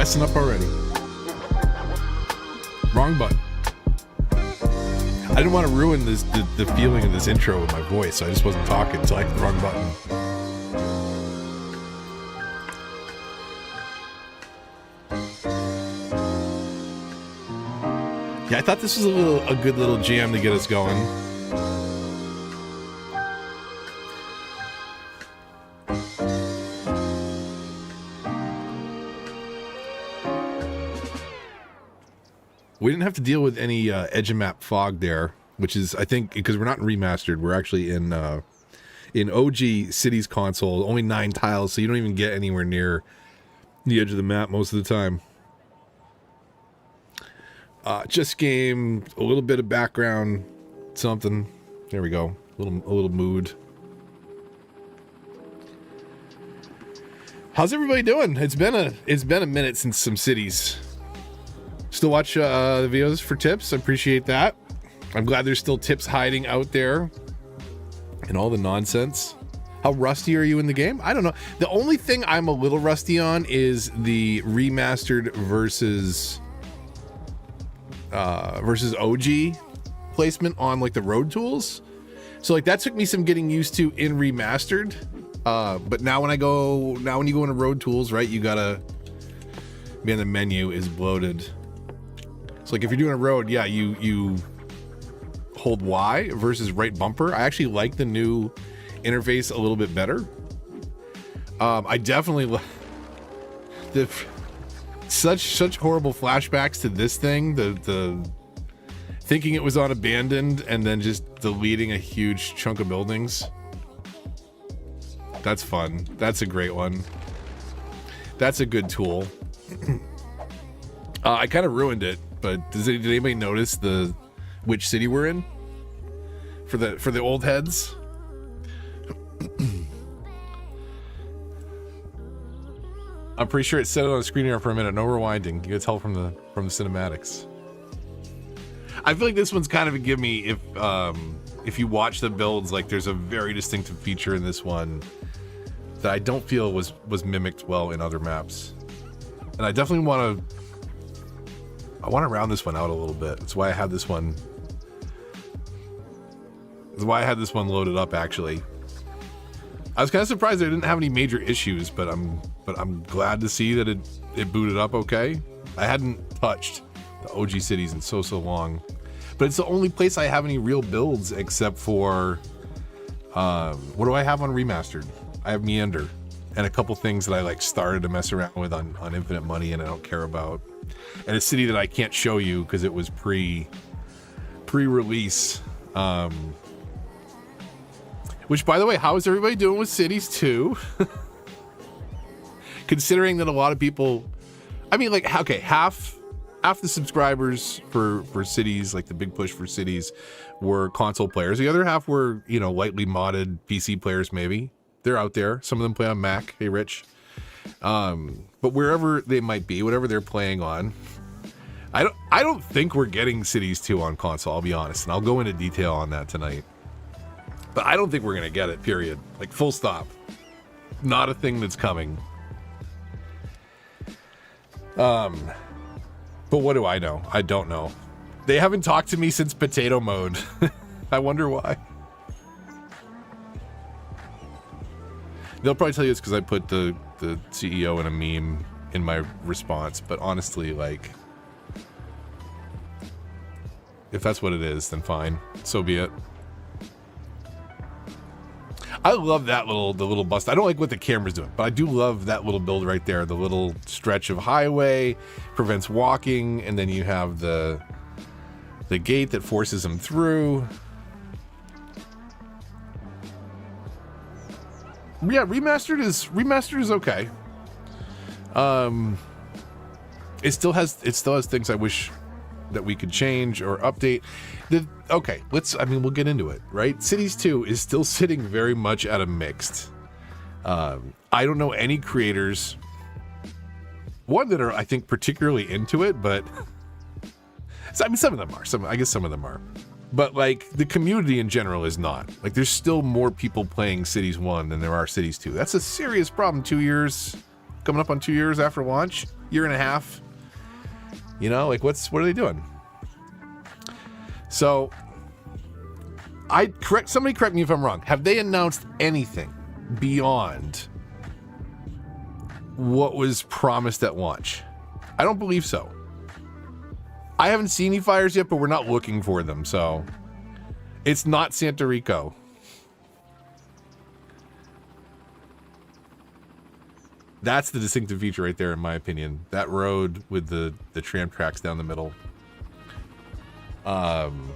messing up already. Wrong button. I didn't want to ruin the feeling of this intro with my voice, so I just wasn't talking until I hit the wrong button. Yeah, I thought this was a good little jam to get us going. We didn't have to deal with any edge of map fog there, which is, I think, because we're not in remastered, we're actually in OG Cities console, only 9 tiles, so you don't even get anywhere near the edge of the map most of the time. Just game, a little bit of background, something. There we go. A little mood. How's everybody doing? It's been a minute since some cities. Still watch the videos for tips. I appreciate that. I'm glad there's still tips hiding out there and all the nonsense. How rusty are you in the game? I don't know. The only thing I'm a little rusty on is the remastered versus OG placement on like the road tools. So like that took me some getting used to in remastered. But now when you go into road tools, right, you gotta, man, the menu is bloated. So like if you're doing a road, yeah, you hold Y versus right bumper. I actually like the new interface a little bit better. I definitely such horrible flashbacks to this thing, the thinking it was on abandoned and then just deleting a huge chunk of buildings. That's fun. That's a great one. That's a good tool. I kind of ruined it, but did anybody notice which city we're in for the old heads? I'm pretty sure it said it on the screen here for a minute. No rewinding. You can tell from the cinematics. I feel like this one's kind of a gimme if you watch the builds. Like there's a very distinctive feature in this one that I don't feel was mimicked well in other maps, and I definitely want to round this one out a little bit. That's why I had this one. That's why I had this one loaded up. Actually, I was kind of surprised I didn't have any major issues, but I'm glad to see that it booted up okay. I hadn't touched the OG cities in so long, but it's the only place I have any real builds except for what do I have on remastered? I have Meander and a couple things that I like started to mess around with on Infinite Money and I don't care about, and a city that I can't show you because it was pre-release. Which, by the way, how is everybody doing with Cities 2? Considering that a lot of people, I mean, like, okay, half the subscribers for Cities, like the big push for Cities, were console players. The other half were, lightly modded PC players, maybe. They're out there. Some of them play on Mac. Hey, Rich. But wherever they might be, whatever they're playing on, I don't think we're getting Cities 2 on console, I'll be honest. And I'll go into detail on that tonight. But I don't think we're going to get it, period. Like, full stop. Not a thing that's coming. But what do I know? I don't know. They haven't talked to me since potato mode. I wonder why. They'll probably tell you it's because I put the CEO in a meme in my response. But honestly, like, if that's what it is, then fine. So be it. I love the little bust. I don't like what the camera's doing, but I do love that little build right there. The little stretch of highway prevents walking, and then you have the gate that forces them through. Yeah, remastered is okay. It still has things I wish that we could change or update. Okay, we'll get into it, right? Cities 2 is still sitting very much at a mixed. I don't know any creators, one that are, I think, particularly into it, but I mean, some of them are. I guess some of them are. But, like, the community in general is not. Like, there's still more people playing Cities 1 than there are Cities 2. That's a serious problem 2 years, coming up on 2 years after launch. year and a half. You know, like what are they doing? So somebody correct me if I'm wrong. Have they announced anything beyond what was promised at launch? I don't believe so. I haven't seen any fires yet, but we're not looking for them, so it's not Santa Rico. That's the distinctive feature right there, in my opinion. That road with the tram tracks down the middle. Pong,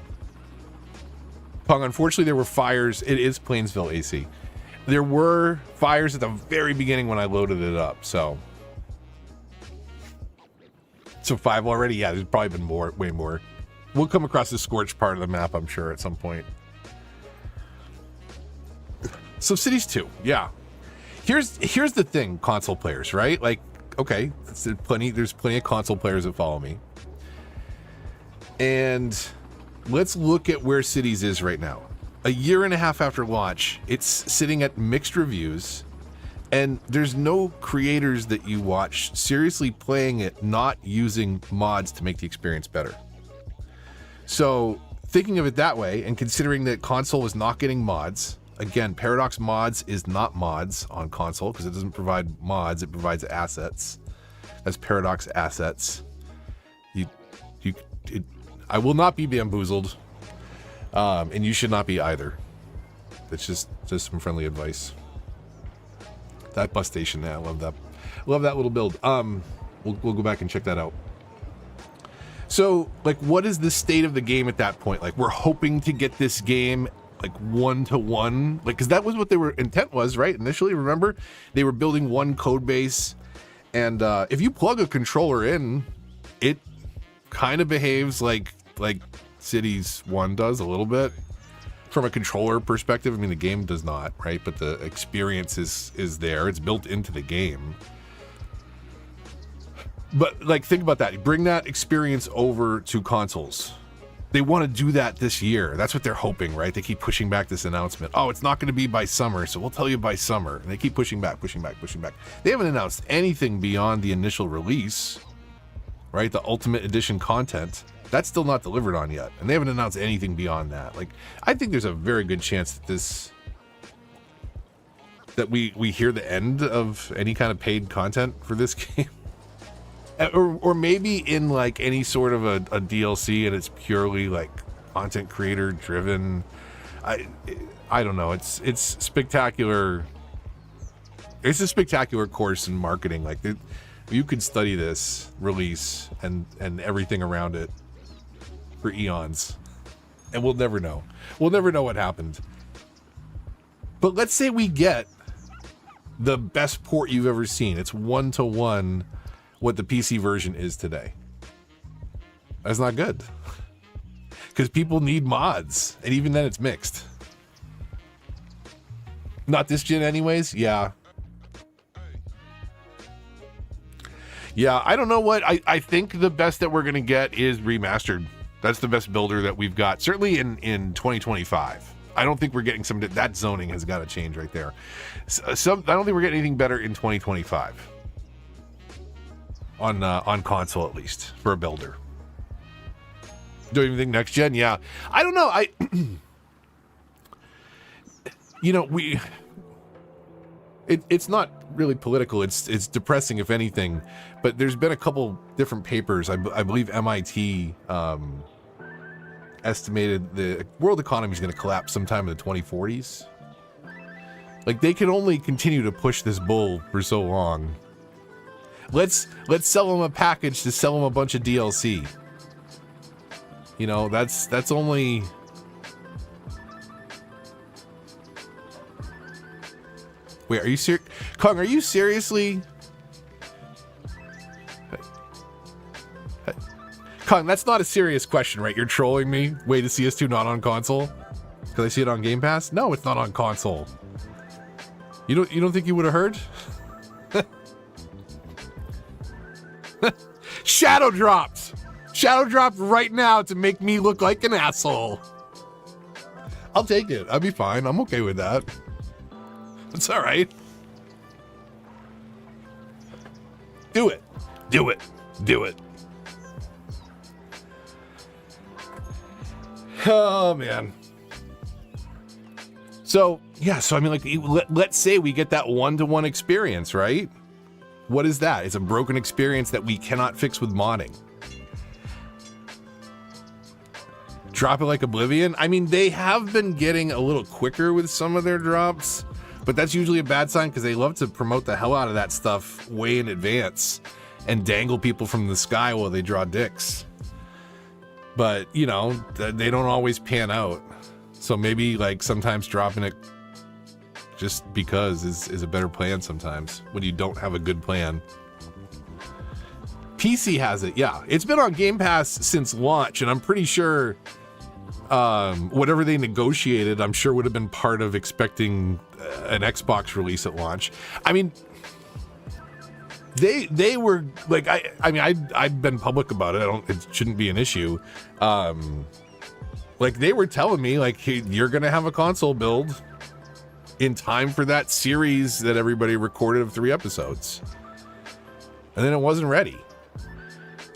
unfortunately, there were fires. It is Planstville AC. There were fires at the very beginning when I loaded it up, so 5 already? Yeah, there's probably been more, way more. We'll come across the scorched part of the map, I'm sure, at some point. So Cities 2, yeah. Here's the thing, console players, right? Like, okay, there's plenty of console players that follow me. And let's look at where Cities is right now. A year and a half after launch, it's sitting at mixed reviews. And there's no creators that you watch seriously playing it, not using mods to make the experience better. So thinking of it that way, and considering that console is not getting mods, again, Paradox Mods is not mods on console because it doesn't provide mods, it provides assets. That's Paradox assets. I will not be bamboozled, and you should not be either. That's just some friendly advice. That bus station, yeah, I love that. Love that little build. We'll go back and check that out. So, like, what is the state of the game at that point? Like, we're hoping to get this game like 1-to-1, like, because that was what their intent was, right? Initially, remember, they were building one code base, and if you plug a controller in, it kind of behaves like Cities 1 does a little bit. From a controller perspective, I mean, the game does not, right? But the experience is there. It's built into the game. But, like, think about that. Bring that experience over to consoles. They want to do that this year. That's what they're hoping, right? They keep pushing back this announcement. Oh, it's not going to be by summer, so we'll tell you by summer. And they keep pushing back. They haven't announced anything beyond the initial release, right? The Ultimate Edition content. That's still not delivered on yet. And they haven't announced anything beyond that. Like, I think there's a very good chance that we hear the end of any kind of paid content for this game. Or maybe in like any sort of a DLC and it's purely like content creator driven. I don't know. It's spectacular. It's a spectacular course in marketing. Like, you could study this release and everything around it for eons, and we'll never know. We'll never know what happened. But let's say we get the best port you've ever seen. It's 1-to-1 what the PC version is today. That's not good. Because people need mods, and even then it's mixed. Not this gen anyways? Yeah. Yeah, I don't know what. I think the best that we're going to get is remastered. That's the best builder that we've got, certainly in 2025. I don't think we're getting that zoning has got to change right there. I don't think we're getting anything better in 2025 on console, at least for a builder. Do you even think next gen? Yeah, I don't know. It's not really political. It's depressing, if anything. But there's been a couple different papers. I believe MIT estimated the world economy is going to collapse sometime in the 2040s. Like, they can only continue to push this bull for so long. Let's sell them a package to sell them a bunch of DLC. You know, that's only. Wait, are you serious? Kong, are you seriously? Kong, that's not a serious question, right? You're trolling me. Wait, is CS2 not on console? Because I see it on Game Pass? No, it's not on console. You don't think you would have heard? Shadow dropped right now to make me look like an asshole. I'll take it. I'll be fine. I'm okay with that. It's all right. Do it. Do it. Do it. Oh, man. So, yeah, so I mean, like, let's say we get that one-to-one experience, right? What is that? It's a broken experience that we cannot fix with modding. Drop it like Oblivion. I mean, they have been getting a little quicker with some of their drops, but that's usually a bad sign because they love to promote the hell out of that stuff way in advance and dangle people from the sky while they draw dicks. But, you know, they don't always pan out. So maybe, like, sometimes dropping it just because is a better plan sometimes when you don't have a good plan. PC has it, yeah. It's been on Game Pass since launch, and I'm pretty sure whatever they negotiated, I'm sure would have been part of expecting an Xbox release at launch. I mean, they were like, I mean, I've been public about it. It shouldn't be an issue. Like, they were telling me, like, hey, you're gonna have a console build in time for that series that everybody recorded of 3 episodes, and then it wasn't ready.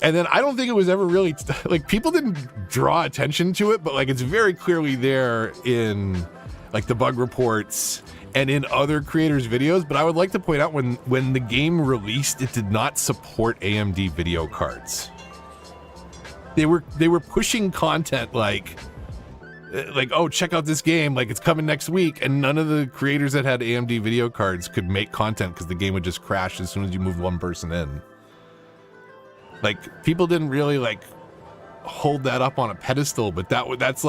And then I don't think it was ever really, like, people didn't draw attention to it, but, like, it's very clearly there in, like, the bug reports and in other creators' videos. But I would like to point out, when the game released, it did not support AMD video cards. They were pushing content like, oh, check out this game, like, it's coming next week, and none of the creators that had AMD video cards could make content because the game would just crash as soon as you move one person in. Like, people didn't really, like, hold that up on a pedestal, but that's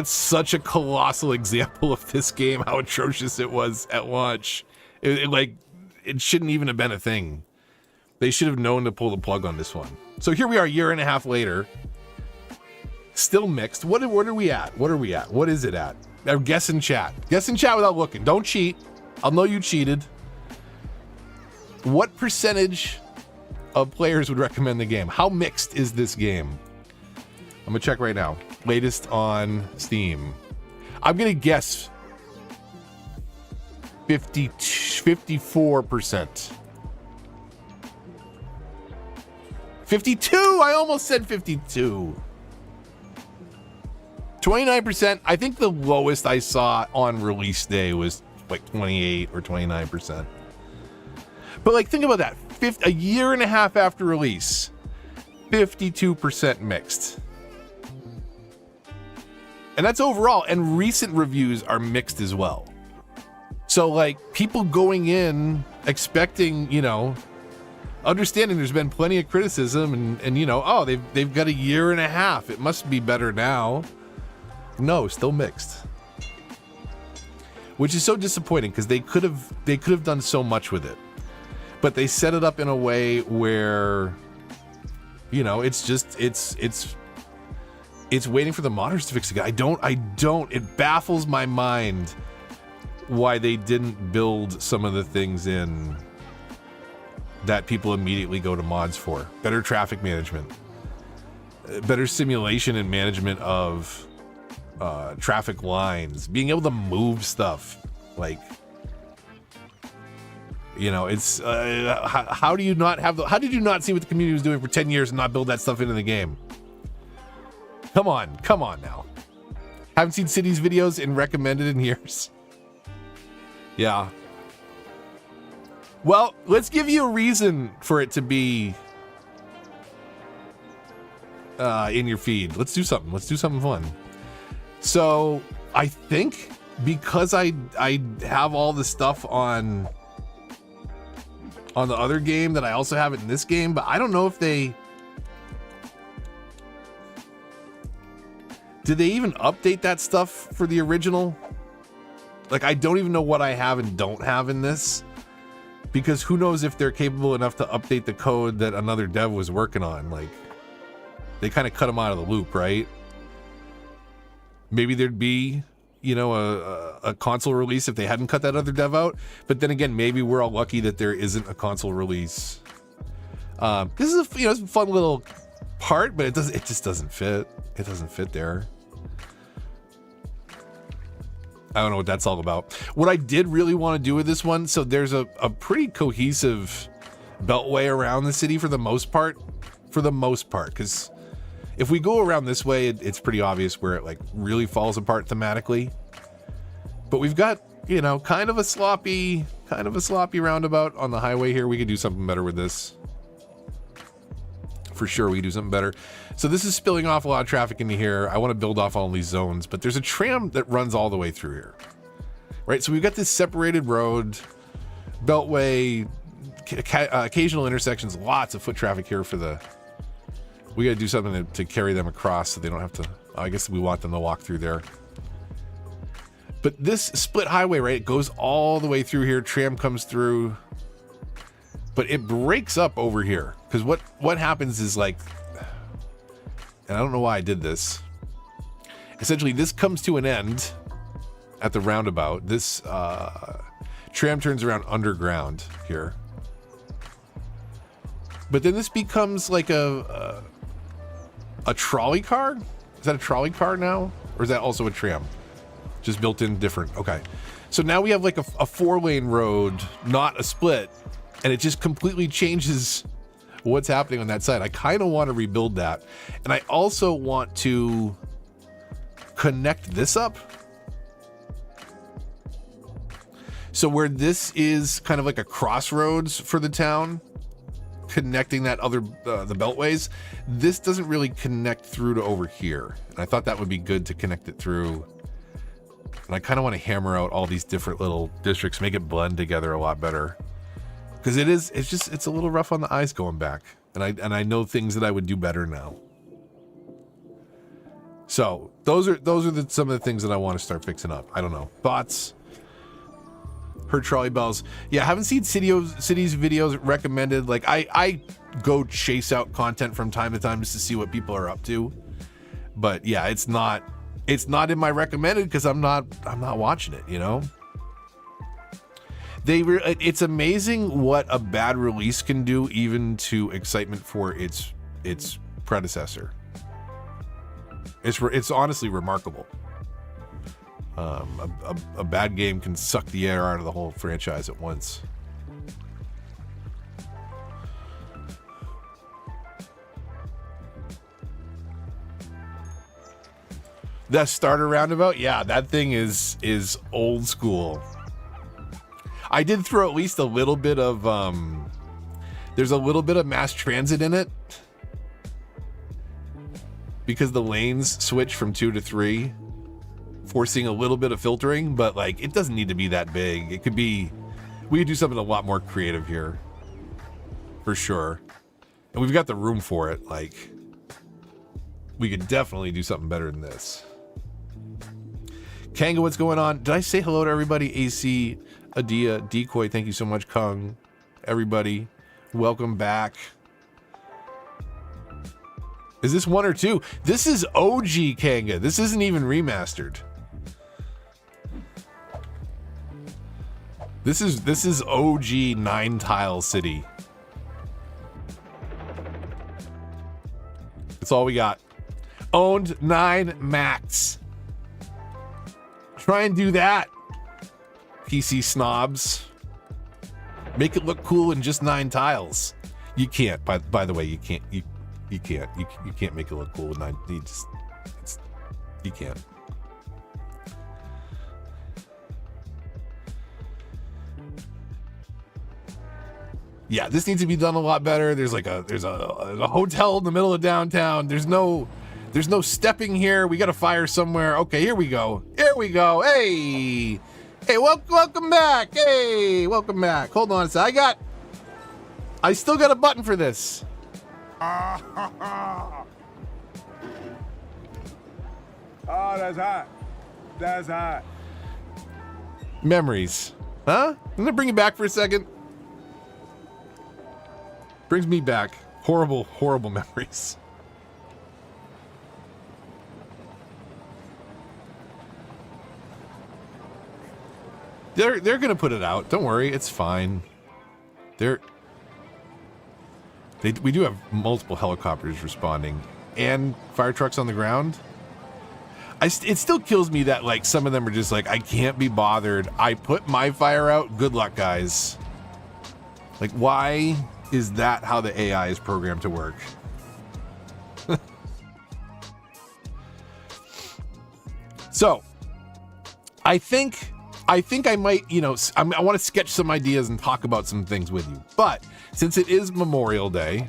such a colossal example of this game, how atrocious it was at launch. It shouldn't even have been a thing. They should have known to pull the plug on this one. So here we are, a year and a half later, still mixed. What are we at? What are we at? What is it at? Guess in chat. Guess in chat without looking. Don't cheat. I'll know you cheated. What percentage of players would recommend the game? How mixed is this game? I'm gonna check right now. Latest on Steam. I'm gonna guess 54%. 52. I almost said 52. 29%. I think the lowest I saw on release day was like 28 or 29%. But, like, think about that. A year and a half after release, 52% mixed. And that's overall, and recent reviews are mixed as well. So, like, people going in expecting, you know, understanding there's been plenty of criticism and you know, oh, they've got a year and a half, it must be better now. No, still mixed. Which is so disappointing because they could have done so much with it. But they set it up in a way where, you know, it's waiting for the modders to fix it. I don't, it baffles my mind why they didn't build some of the things in that people immediately go to mods for. Better traffic management, better simulation and management of traffic lines, being able to move stuff. Like, you know, it's how did you not see what the community was doing for 10 years and not build that stuff into the game? Come on now. Haven't seen Cities videos in recommended in years. Yeah. Well, let's give you a reason for it to be in your feed. Let's do something. Let's do something fun. So I think because I have all the stuff on the other game that I also have it in this game, but I don't know if did they even update that stuff for the original? Like, I don't even know what I have and don't have in this, because who knows if they're capable enough to update the code that another dev was working on. Like, they kind of cut them out of the loop, right? Maybe there'd be, you know, a console release if they hadn't cut that other dev out. But then again, maybe we're all lucky that there isn't a console release. This is it's a fun little part, but it just doesn't fit. It doesn't fit there. I don't know what that's all about. What I did really want to do with this one, so there's a pretty cohesive beltway around the city for the most part. Because if we go around this way, it's pretty obvious where it like really falls apart thematically. But we've got, you know, kind of a sloppy roundabout on the highway here. We could do something better with this. For sure, we could do something better. So this is spilling off a lot of traffic into here. I want to build off all these zones, but there's a tram that runs all the way through here. Right, so we've got this separated road, beltway, occasional intersections, lots of foot traffic here for the... We got to do something to carry them across so they don't have to... I guess we want them to walk through there. But this split highway, right, it goes all the way through here. Tram comes through. But it breaks up over here. Because what happens is like... And I don't know why I did this. Essentially, this comes to an end at the roundabout. This tram turns around underground here. But then this becomes like a trolley car? Is that a trolley car now? Or is that also a tram? Just built in different. Okay. So now we have like a 4-lane road, not a split. And it just completely changes what's happening on that side. I kind of want to rebuild that. And I also want to connect this up. So where this is kind of like a crossroads for the town, connecting that other, the beltways, this doesn't really connect through to over here. And I thought that would be good to connect it through. And I kind of want to hammer out all these different little districts, make it blend together a lot better. Because it's a little rough on the eyes going back. And I know things that I would do better now. So those are some of the things that I want to start fixing up. I don't know. Thoughts? Heard trolley bells. Yeah, I haven't seen cities videos recommended. Like I go chase out content from time to time just to see what people are up to. But yeah, it's not in my recommended because I'm not watching it, you know? It's amazing what a bad release can do even to excitement for its predecessor. It's honestly remarkable. A bad game can suck the air out of the whole franchise at once. That starter roundabout, yeah, that thing is old school. I did throw at least a little bit of there's a little bit of mass transit in it because the lanes switch from 2 to 3, forcing a little bit of filtering, but like it doesn't need to be that big. It could be, we could do something a lot more creative here for sure. And we've got the room for it. Like we could definitely do something better than this. Kanga, what's going on? Did I say hello to everybody? AC, Adia, Decoy, thank you so much. Kung, everybody, welcome back. Is this 1 or 2? This is OG Kanga. This isn't even remastered. This is OG 9-tile city. That's all we got. Owned 9 max. Try and do that, PC snobs. Make it look cool in just 9 tiles. You can't. By the way, you can't. You can't. You can't make it look cool with 9. You can't. Yeah, this needs to be done a lot better. There's a hotel in the middle of downtown. There's no stepping here. We got to fire somewhere. Okay, here we go. Here we go. Hey, welcome back. Hey, welcome back. Hold on a sec. I still got a button for this. Oh, that's hot. That's hot. Memories. Huh? I'm gonna bring you back for a second. Brings me back. Horrible, horrible memories. They're gonna put it out. Don't worry, it's fine. We do have multiple helicopters responding and fire trucks on the ground. It still kills me that like some of them are just like, I can't be bothered. I put my fire out. Good luck, guys. Like, why Is that how the AI is programmed to work? So, I think I might, I want to sketch some ideas and talk about some things with you. But since it is Memorial Day,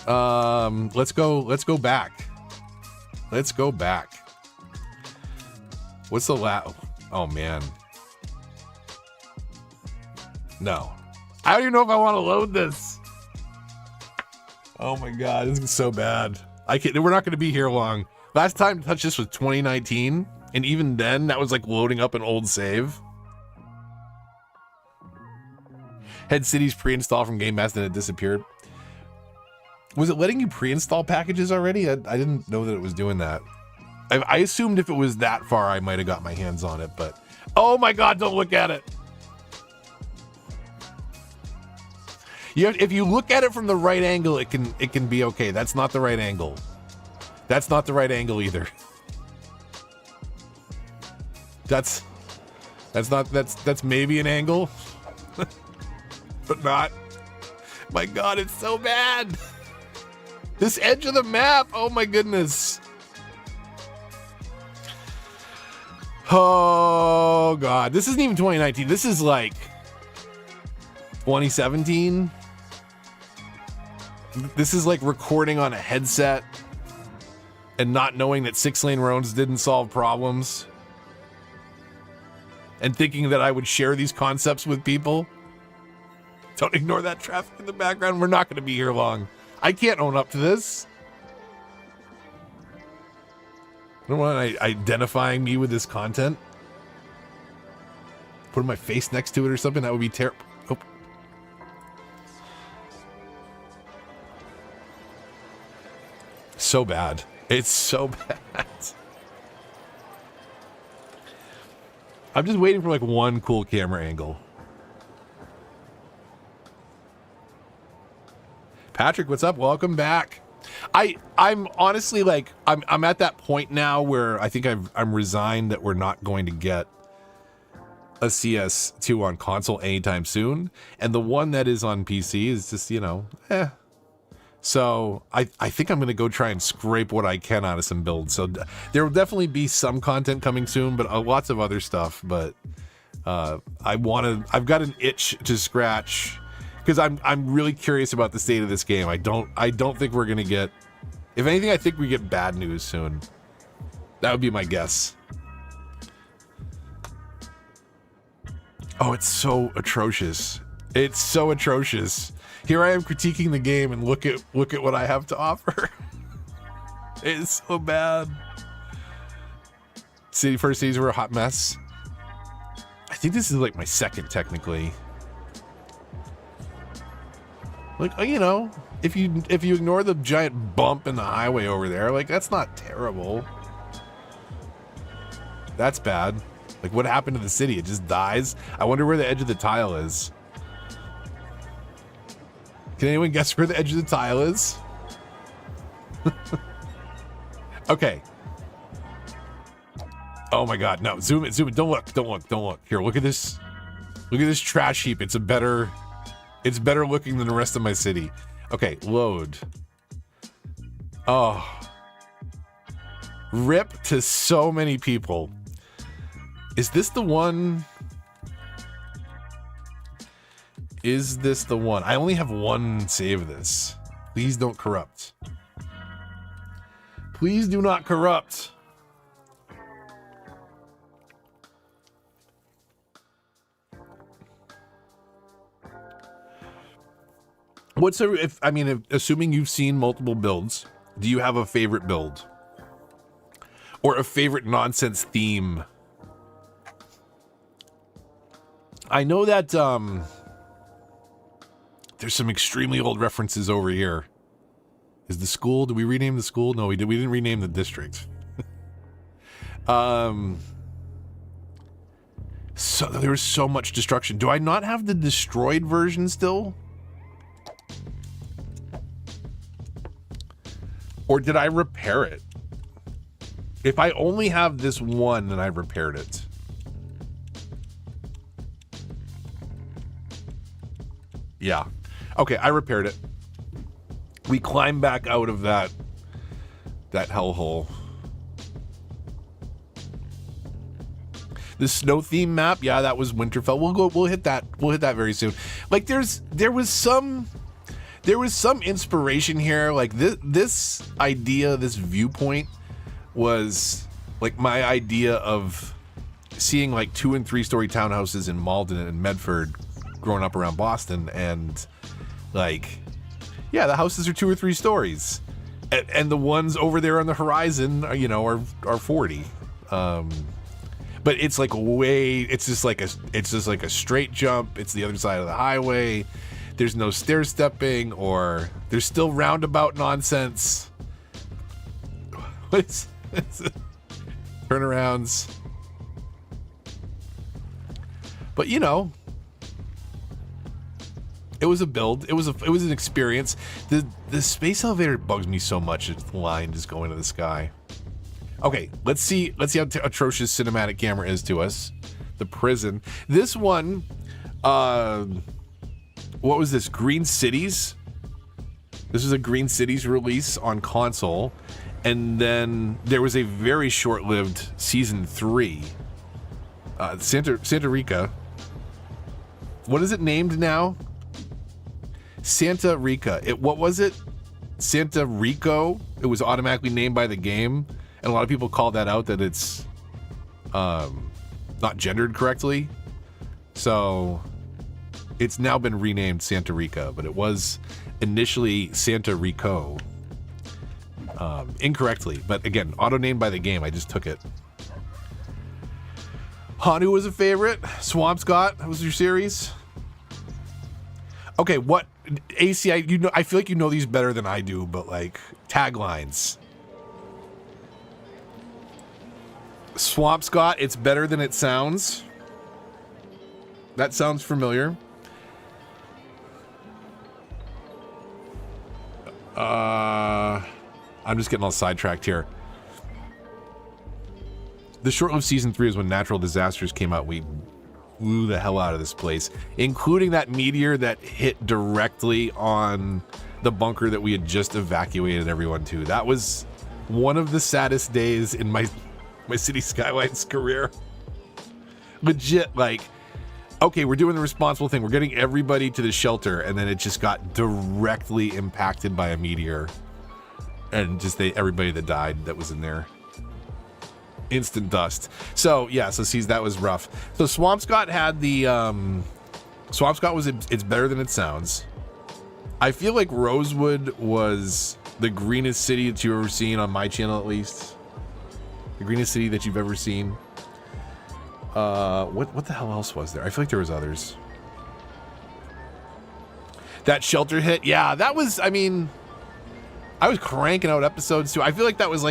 let's go back. Let's go back. What's the oh man. No. I don't even know if I want to load this. Oh my god, this is so bad. We're not going to be here long. Last time to touch this was 2019, and even then that was like loading up an old save. Had cities pre-installed from Game Pass, then it disappeared. Was it letting you pre-install packages already? I didn't know that it was doing that. I assumed if it was that far, I might have got my hands on it, but oh my god, don't look at it. If you look at it from the right angle, it can be okay. That's not the right angle. That's not the right angle either. That's maybe an angle, but not. My god, it's so bad. This edge of the map. Oh my goodness. Oh god, this isn't even 2019. This is like 2017. This is like recording on a headset and not knowing that 6-lane roads didn't solve problems and thinking that I would share these concepts with people. Don't ignore that traffic in the background. We're not going to be here long. I can't own up to this. I don't want identifying me with this content. Putting my face next to it or something. That would be terrible. Oh. So bad. It's so bad. I'm just waiting for like one cool camera angle. Patrick, what's up? Welcome back. I'm honestly like I'm at that point now where I think I'm resigned that we're not going to get a CS2 on console anytime soon, and the one that is on PC is just So I think I'm going to go try and scrape what I can out of some builds. So there will definitely be some content coming soon, but lots of other stuff. But I've got an itch to scratch because I'm really curious about the state of this game. I don't think we're going to get, if anything, I think we get bad news soon. That would be my guess. Oh, it's so atrocious. It's so atrocious. Here I am critiquing the game, and look at what I have to offer. It's so bad. First cities were a hot mess. I think this is like my second, technically. Like, if you ignore the giant bump in the highway over there, like that's not terrible. That's bad. Like, what happened to the city? It just dies. I wonder where the edge of the tile is. Can anyone guess where the edge of the tile is? Okay. Oh my god, no. Zoom it. Don't look. Here, look at this. Look at this trash heap. It's better looking than the rest of my city. Okay, load. Oh. Rip to so many people. Is this the one? Is this the one? I only have one save of this. Please don't corrupt. Please do not corrupt. Assuming you've seen multiple builds, do you have a favorite build? Or a favorite nonsense theme? I know that there's some extremely old references over here. Is the school? Did we rename the school? No, we didn't rename the district. So there was so much destruction. Do I not have the destroyed version still? Or did I repair it? If I only have this one, then I repaired it. Yeah. Okay, I repaired it. We climbed back out of that hellhole. The snow theme map, yeah, that was Winterfell. We'll hit that very soon. Like there was some inspiration here. Like this idea, this viewpoint was like my idea of seeing like 2- and 3-story townhouses in Malden and Medford growing up around Boston, and like, yeah, the houses are 2 or 3 stories, and the ones over there on the horizon are, you know, are 40. But it's like it's just like a straight jump. It's the other side of the highway. There's no stair stepping, or there's still roundabout nonsense. What's turnarounds? But you know, it was a build. It was an experience. The space elevator bugs me so much. It's the line just going to the sky. Okay, let's see how atrocious cinematic camera is to us. The prison. This one, what was this? Green Cities? This was a Green Cities release on console. And then there was a very short-lived season 3. Santa Rica. What is it named now? Santa Rica. What was it? Santa Rico? It was automatically named by the game. And a lot of people call that out, that it's not gendered correctly. So it's now been renamed Santa Rica, but it was initially Santa Rico. Incorrectly, but again, auto-named by the game. I just took it. Hanu was a favorite. Swampscott was your series. Okay, what AC? I feel like you know these better than I do, but like taglines. Swampscott, it's better than it sounds. That sounds familiar. I'm just getting all sidetracked here. The short-lived season 3 is when natural disasters came out. We blew the hell out of this place, including that meteor that hit directly on the bunker that we had just evacuated everyone to. That was one of the saddest days in my City Skylines career. Legit, like, okay, we're doing the responsible thing. We're getting everybody to the shelter, and then it just got directly impacted by a meteor. And just everybody that died that was in there. Instant dust. So, yeah, see, that was rough. So Swampscott had the... Swampscott was... It's better than it sounds. I feel like Rosewood was the greenest city that you've ever seen on my channel, at least. The greenest city that you've ever seen. What the hell else was there? I feel like there was others. That shelter hit, yeah, that was, I mean, I was cranking out episodes too. I feel like that was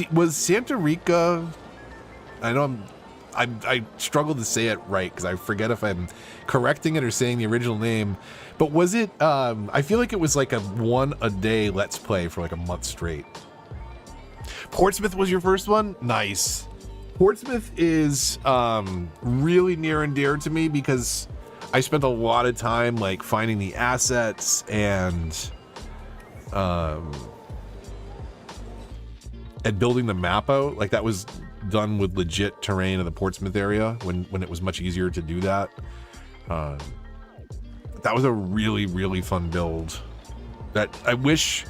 was Santa Rica, I know I struggle to say it right because I forget if I'm correcting it or saying the original name, but was it, I feel like it was like a 1-a-day Let's Play for like a month straight. Portsmouth was your first one? Nice. Portsmouth is really near and dear to me because I spent a lot of time like finding the assets and building the map out. Like that was done with legit terrain of the Portsmouth area when it was much easier to do that. That was a really, really fun build that I wish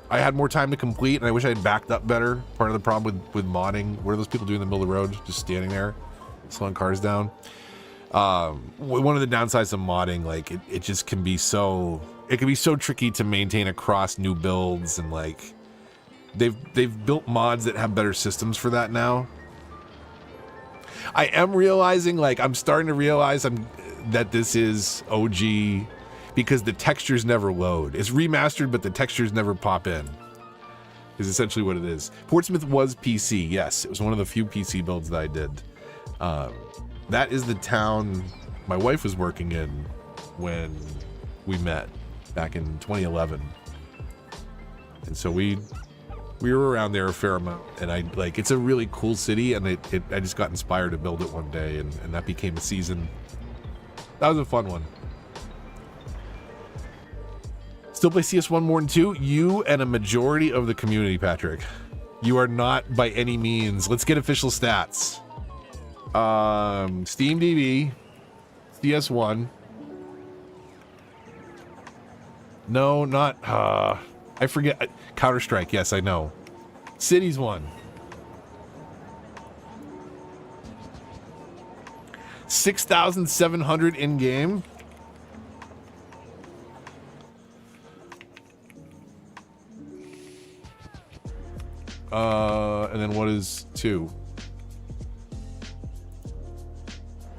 I had more time to complete, and I wish I had backed up better. Part of the problem with modding, what are those people doing in the middle of the road? Just standing there, slowing cars down. One of the downsides of modding, like it just can be so, it can be so tricky to maintain across new builds, and like they've built mods that have better systems for that now. I am realizing, like I'm starting to realize that this is OG because the textures never load. It's remastered, but the textures never pop in. Is essentially what it is. Portsmouth was PC, yes. It was one of the few PC builds that I did. That is the town my wife was working in when we met back in 2011. And so we were around there a fair amount, and it's a really cool city, and I just got inspired to build it one day, and that became a season. That was a fun one. Still play CS1 more than 2? You and a majority of the community, Patrick. You are not by any means. Let's get official stats. SteamDB, CS1. No, not. I forget. Counter-Strike. Yes, I know. Cities 1. 6,700 in game. And then what is 2?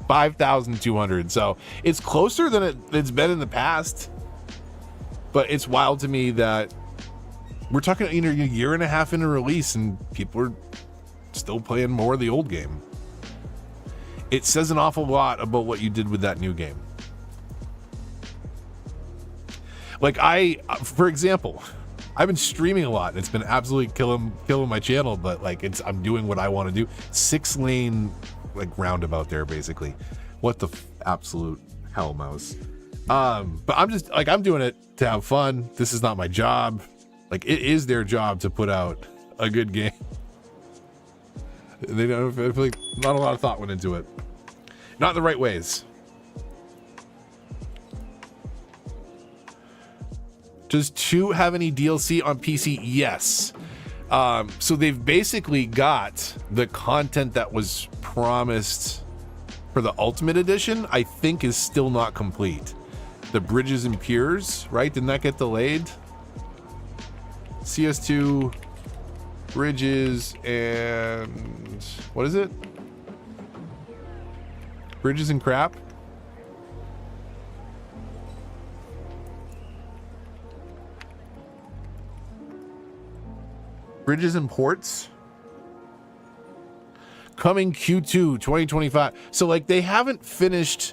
5,200. So it's closer than it's been in the past. But it's wild to me that we're talking, you know, a year and a half into release and people are still playing more of the old game. It says an awful lot about what you did with that new game. Like for example, I've been streaming a lot and it's been absolutely killing my channel, but like I'm doing what I want to do. 6-lane like roundabout there basically. What the absolute hell, mouse. But I'm just like, I'm doing it to have fun. This is not my job. Like it is their job to put out a good game. They don't, I feel like not a lot of thought went into it. Not in the right ways. Does 2 have any DLC on PC? Yes. So they've basically got the content that was promised for the Ultimate Edition, I think is still not complete. The Bridges and Piers, right? Didn't that get delayed? CS2, Bridges, and what is it? Bridges and crap? Bridges and Ports? Coming Q2 2025. So like they haven't finished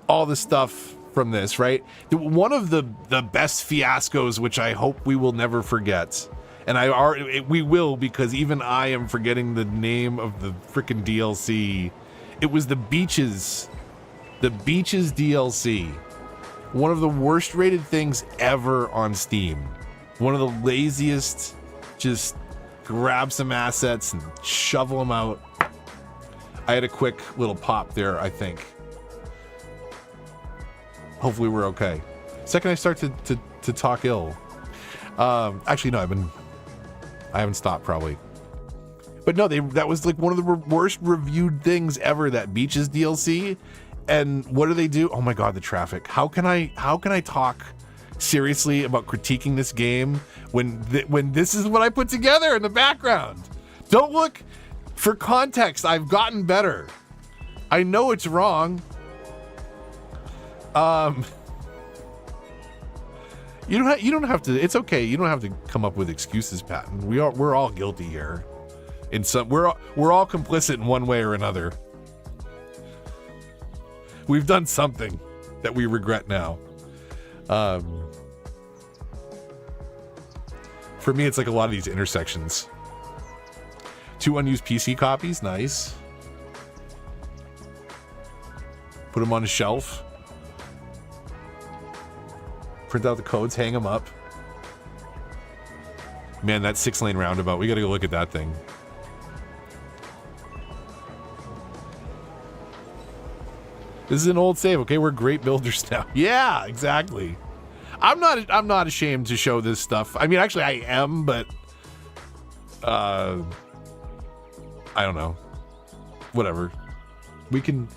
all the stuff from this, right? One of the best fiascos, which I hope we will never forget, and we will, because even I am forgetting the name of the freaking DLC. It was the Beaches DLC. One of the worst rated things ever on Steam. One of the laziest, just grab some assets and shovel them out. I had a quick little pop there, I think. Hopefully we're okay. Second I start to talk ill. Actually, no, I haven't stopped probably. But no, that was like one of the worst reviewed things ever, that Beaches DLC. And what do they do? Oh my God, the traffic. How can I talk seriously about critiquing this game when this is what I put together in the background? Don't look for context. I've gotten better. I know it's wrong. You don't have to. It's okay. You don't have to come up with excuses, Patton. We're all guilty here. We're all complicit in one way or another. We've done something that we regret now. For me, it's like a lot of these intersections. 2 unused PC copies, nice. Put them on a shelf. Print out the codes, hang them up. Man, that 6-lane roundabout, we gotta go look at that thing. This is an old save, okay? We're great builders now. Yeah, exactly. I'm not ashamed to show this stuff. I mean, actually I am, but I don't know. Whatever. We can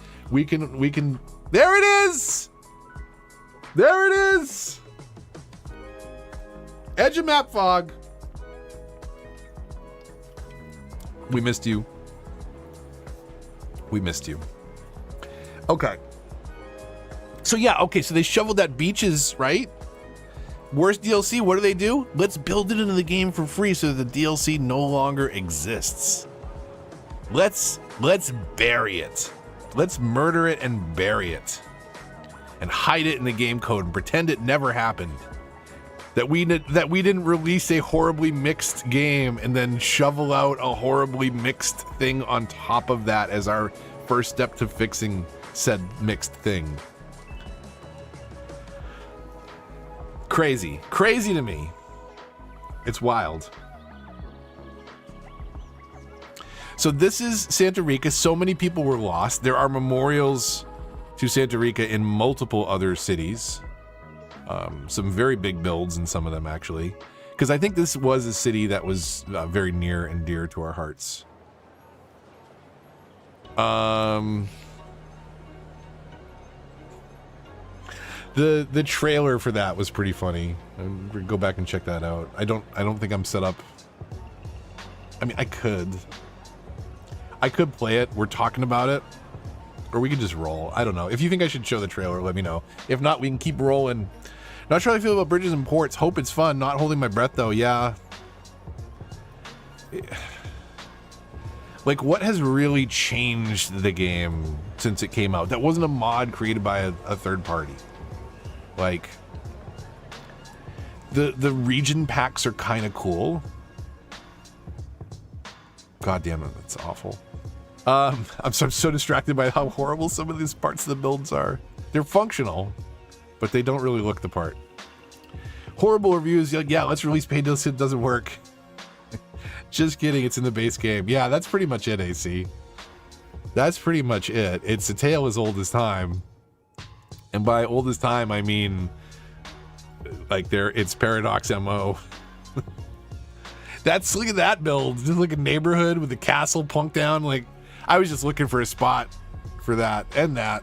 there it is! There it is! Edge of map fog. We missed you. We missed you. Okay. So yeah, okay, so they shoveled that Beaches, right? Worst DLC, what do? Let's build it into the game for free so that the DLC no longer exists. Let's bury it. Let's murder it and bury it. And hide it in the game code and pretend it never happened. That we didn't release a horribly mixed game and then shovel out a horribly mixed thing on top of that as our first step to fixing said mixed thing. Crazy to me. It's wild. So this is Santa Rica. So many people were lost. There are memorials to Santa Rica in multiple other cities. Some very big builds in some of them, actually. Because I think this was a city that was very near and dear to our hearts. The trailer for that was pretty funny. Go back and check that out. I don't think I'm set up. I mean, I could play it. We're talking about it, or we could just roll. I don't know. If you think I should show the trailer, let me know. If not, we can keep rolling. Not sure how I feel about bridges and ports. Hope it's fun. Not holding my breath though. Yeah. Like, what has really changed the game since it came out? That wasn't a mod created by a third party. Like, the region packs are kind of cool. God damn it, that's awful. I'm so distracted by how horrible some of these parts of the builds are. They're functional, but they don't really look the part. Horrible reviews. Yeah, let's release paid DLC. It doesn't work. Just kidding. It's in the base game. Yeah, that's pretty much it, AC. That's pretty much it. It's a tale as old as time. And by old as time, I mean, like, it's Paradox MO. Look at that build. Just like a neighborhood with a castle punked down. Like, I was just looking for a spot for that and that.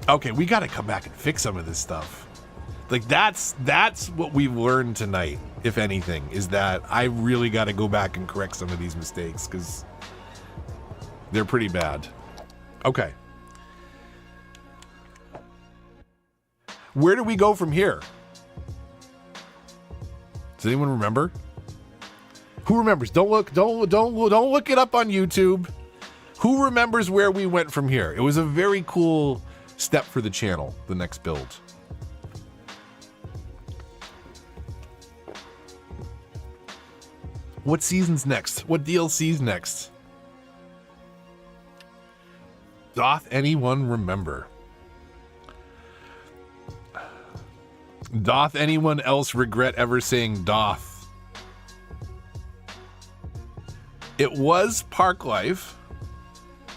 Okay, we got to come back and fix some of this stuff. Like, that's what we've learned tonight, if anything, is that I really got to go back and correct some of these mistakes because they're pretty bad. Okay. Where do we go from here? Does anyone remember? Who remembers? Don't look it up on YouTube. Who remembers where we went from here? It was a very cool step for the channel, the next build. What season's next? What DLC's next? Doth anyone remember? Doth anyone else regret ever saying doth? It was Park Life.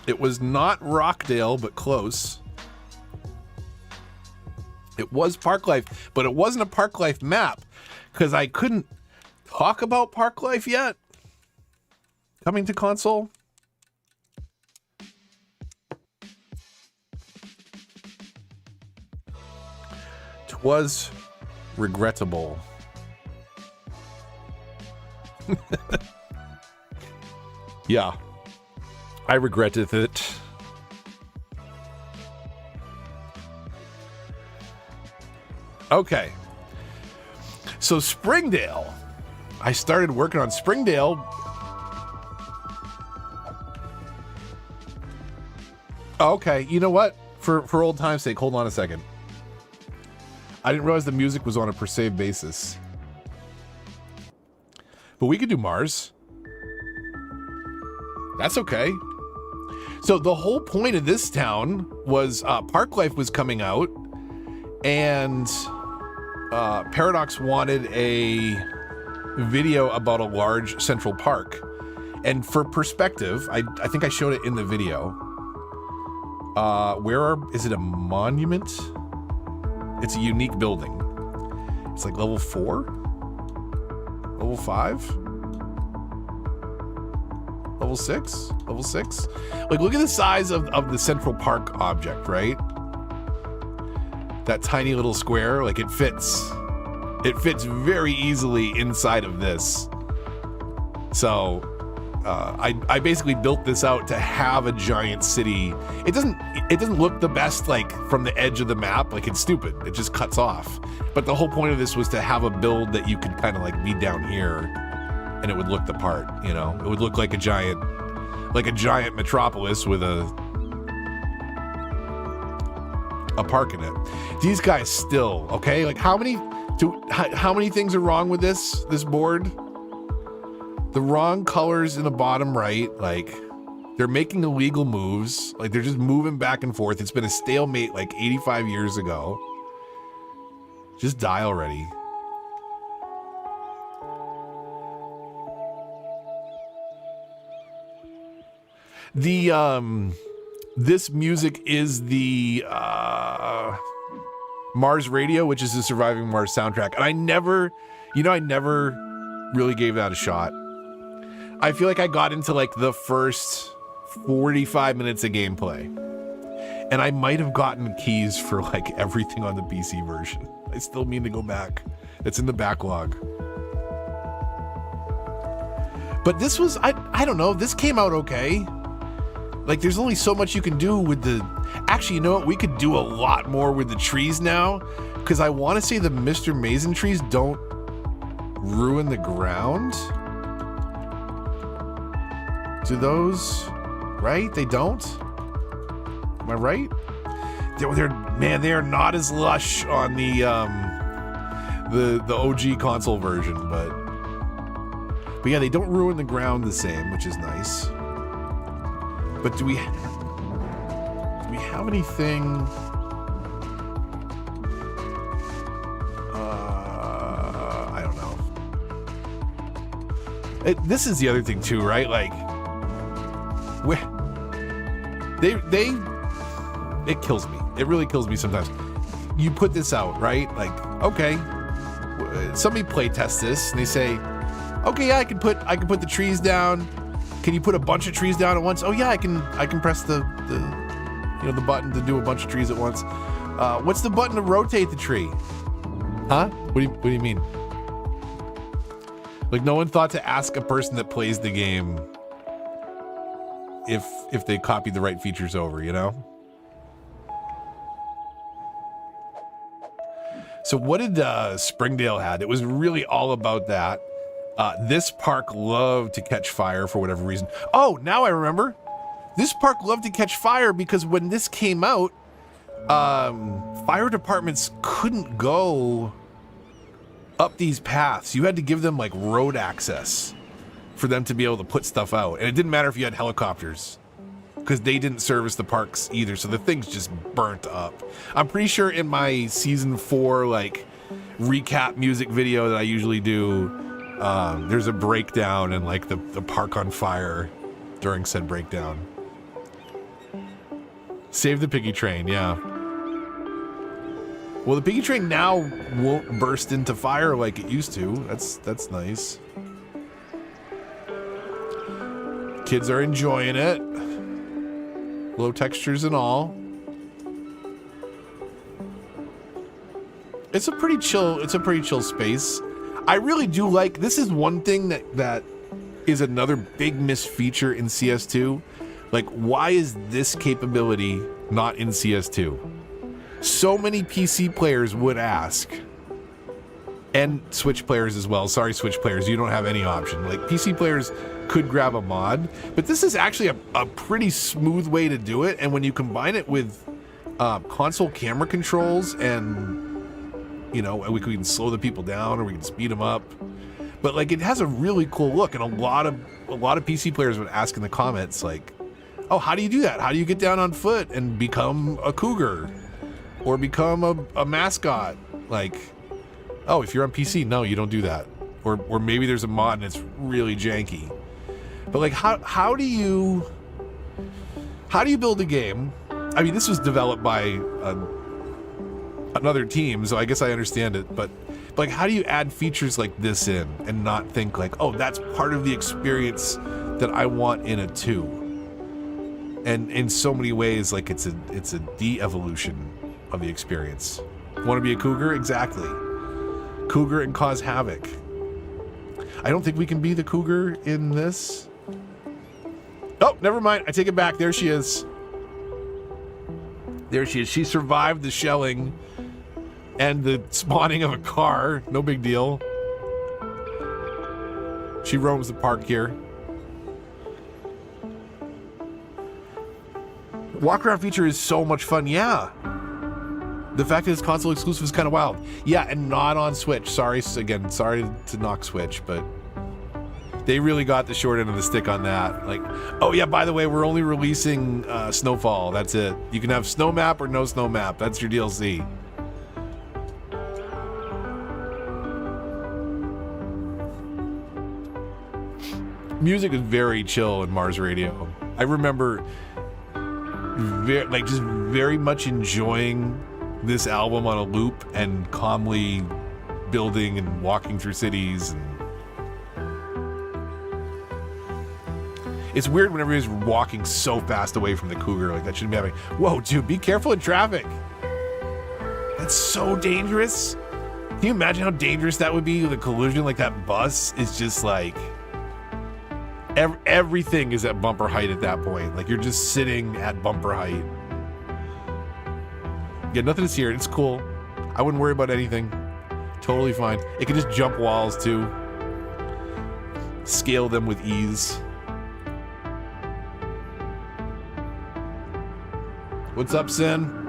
It was not Rockdale, but close. It was Park Life, but it wasn't a Park Life map because I couldn't talk about Park Life yet. Coming to console. Was regrettable. Yeah, I regretted it. Okay, so Springdale. I started working on Springdale. Okay, you know what? For old time's sake, hold on a second. I didn't realize the music was on a per save basis. But we could do Mars. That's okay. So the whole point of this town was Park Life was coming out, and Paradox wanted a video about a large central park. And for perspective, I think I showed it in the video. Is it a monument? It's a unique building. It's like level 4? Level 5? Level 6? Level 6? Like, look at the size of the Central Park object, right? That tiny little square, like, it fits. It fits very easily inside of this. So, I basically built this out to have a giant city. It doesn't look the best, like, from the edge of the map. Like, it's stupid. It just cuts off. But the whole point of this was to have a build that you could kind of like be down here and it would look the part, you know? It would look like a giant metropolis with a park in it. These guys still, okay? Like, how many things are wrong with this board? The wrong colors in the bottom right, like, they're making illegal moves. Like, they're just moving back and forth. It's been a stalemate like 85 years ago. Just die already. The this music is the Mars Radio, which is the Surviving Mars soundtrack. And I never really gave that a shot. I feel like I got into like the first 45 minutes of gameplay. And I might have gotten keys for like everything on the PC version. I still mean to go back. It's in the backlog. But this was, I don't know, this came out okay. Like, there's only so much you can do with the... Actually, you know what? We could do a lot more with the trees now, because I want to say the Mr. Mason trees don't ruin the ground. Do those... Right? They don't? Am I right? They are not as lush on the OG console version, but yeah, they don't ruin the ground the same, which is nice. But do we have anything? I don't know. This is the other thing too, right? Like, it kills me. It really kills me sometimes. You put this out, right? Like, okay, somebody play test this, and they say, okay, yeah, I can put the trees down. Can you put a bunch of trees down at once? Oh yeah, I can press the button to do a bunch of trees at once. What's the button to rotate the tree? Huh? What do you mean? Like, no one thought to ask a person that plays the game if they copied the right features over, you know? So what did Springdale had? It was really all about that. This park loved to catch fire for whatever reason. Oh, now I remember. This park loved to catch fire because when this came out, fire departments couldn't go up these paths. You had to give them like road access for them to be able to put stuff out. And it didn't matter if you had helicopters, because they didn't service the parks either. So the thing's just burnt up. I'm pretty sure in my season 4 like recap music video that I usually do, there's a breakdown and like the park on fire during said breakdown. Save the piggy train, yeah. Well, the piggy train now won't burst into fire like it used to. That's nice. Kids are enjoying it. Low textures and all. It's a pretty chill space. I really do like, this is one thing that is another big missed feature in CS2. Like, why is this capability not in CS2? So many PC players would ask, and Switch players as well. Sorry, Switch players, you don't have any option. Like, PC players could grab a mod, but this is actually a pretty smooth way to do it. And when you combine it with console camera controls, and you know, we can slow the people down or we can speed them up, but like, it has a really cool look. And a lot of PC players would ask in the comments like, oh, how do you do that? How do you get down on foot and become a cougar or become a mascot? Like, oh, if you're on PC, no, you don't do that. Or maybe there's a mod and it's really janky. But like, how do you build a game? I mean, this was developed by another team, so I guess I understand it. But like, how do you add features like this in and not think like, oh, that's part of the experience that I want in a 2? And in so many ways, like, it's a de-evolution of the experience. Want to be a cougar? Exactly. Cougar and cause havoc. I don't think we can be the cougar in this. Oh, never mind. I take it back. There she is. There she is. She survived the shelling and the spawning of a car. No big deal. She roams the park here. Walk around feature is so much fun. Yeah. The fact that it's console exclusive is kind of wild. Yeah, and not on Switch. Sorry to knock Switch, but they really got the short end of the stick on that. Like, oh yeah, by the way, we're only releasing Snowfall. That's it. You can have snow map or no snow map. That's your DLC. Music is very chill in Mars Radio. I remember just very much enjoying this album on a loop and calmly building and walking through cities. And it's weird when everybody's walking so fast away from the cougar. Like, that shouldn't be happening. Whoa, dude, be careful in traffic. That's so dangerous. Can you imagine how dangerous that would be? The collision, like that bus is just like... Everything is at bumper height at that point. Like, you're just sitting at bumper height. Yeah, nothing to see here. It's cool. I wouldn't worry about anything. Totally fine. It can just jump walls too. Scale them with ease. What's up, Sin?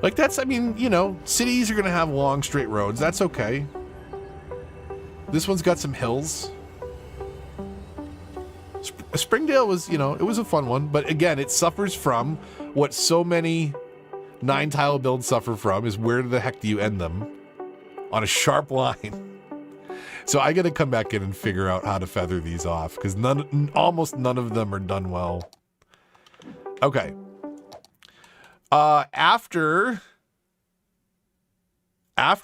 Like, that's, I mean, you know, cities are going to have long, straight roads. That's okay. This one's got some hills. Springdale was, you know, it was a fun one. But again, it suffers from what so many 9-tile builds suffer from, is where the heck do you end them? On a sharp line. So I got to come back in and figure out how to feather these off, because almost none of them are done well. Okay. After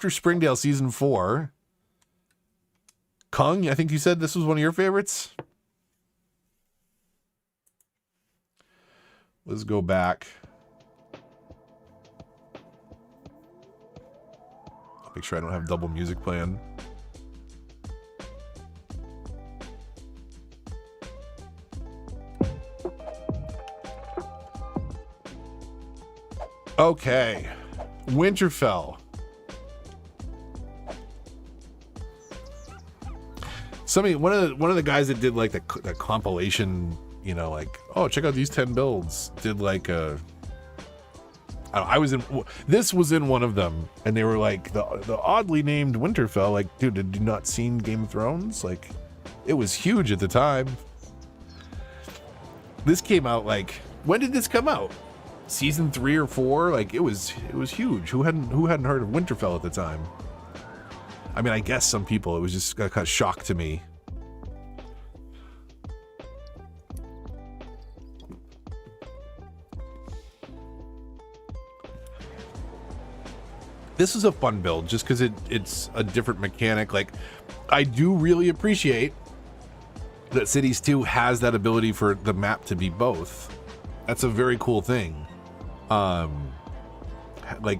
Springdale season 4, Kung, I think you said this was one of your favorites. Let's go back. I'll make sure I don't have double music playing. Okay, Winterfell. One of the guys that did like the compilation, you know, like, oh, check out these 10 builds. Did like this was in one of them, and they were like the oddly named Winterfell. Like, dude, did you not seen Game of Thrones? Like, it was huge at the time. This came out like, when did this come out? Season 3 or 4, like it was huge. Who hadn't heard of Winterfell at the time? I mean, I guess some people. It was just kind of shock to me. This is a fun build just because it's a different mechanic. Like, I do really appreciate that Cities 2 has that ability for the map to be both. That's a very cool thing. Like,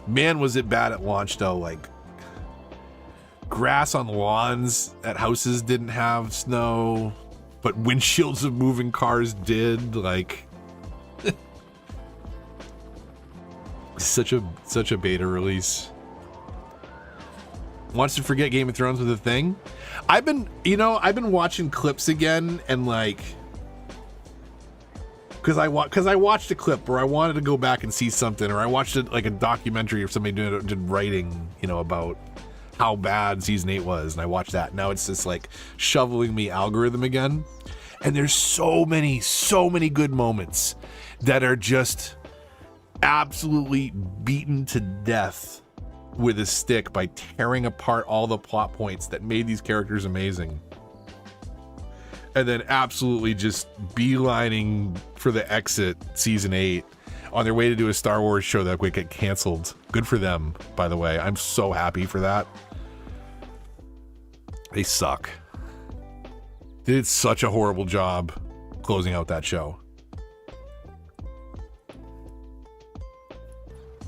man, was it bad at launch though. Like, grass on lawns at houses didn't have snow, but windshields of moving cars did. Like, such a beta release. Wants to forget Game of Thrones was a thing. I've been watching clips again, and like, because I watched a clip where I wanted to go back and see something, or I watched like a documentary of somebody did writing, you know, about how bad season 8 was, and I watched that. Now it's just like shoveling me algorithm again, and there's so many good moments that are just absolutely beaten to death with a stick by tearing apart all the plot points that made these characters amazing. And then absolutely just beelining for the exit season 8 on their way to do a Star Wars show that would get canceled. Good for them, by the way. I'm so happy for that. They suck. They did such a horrible job closing out that show.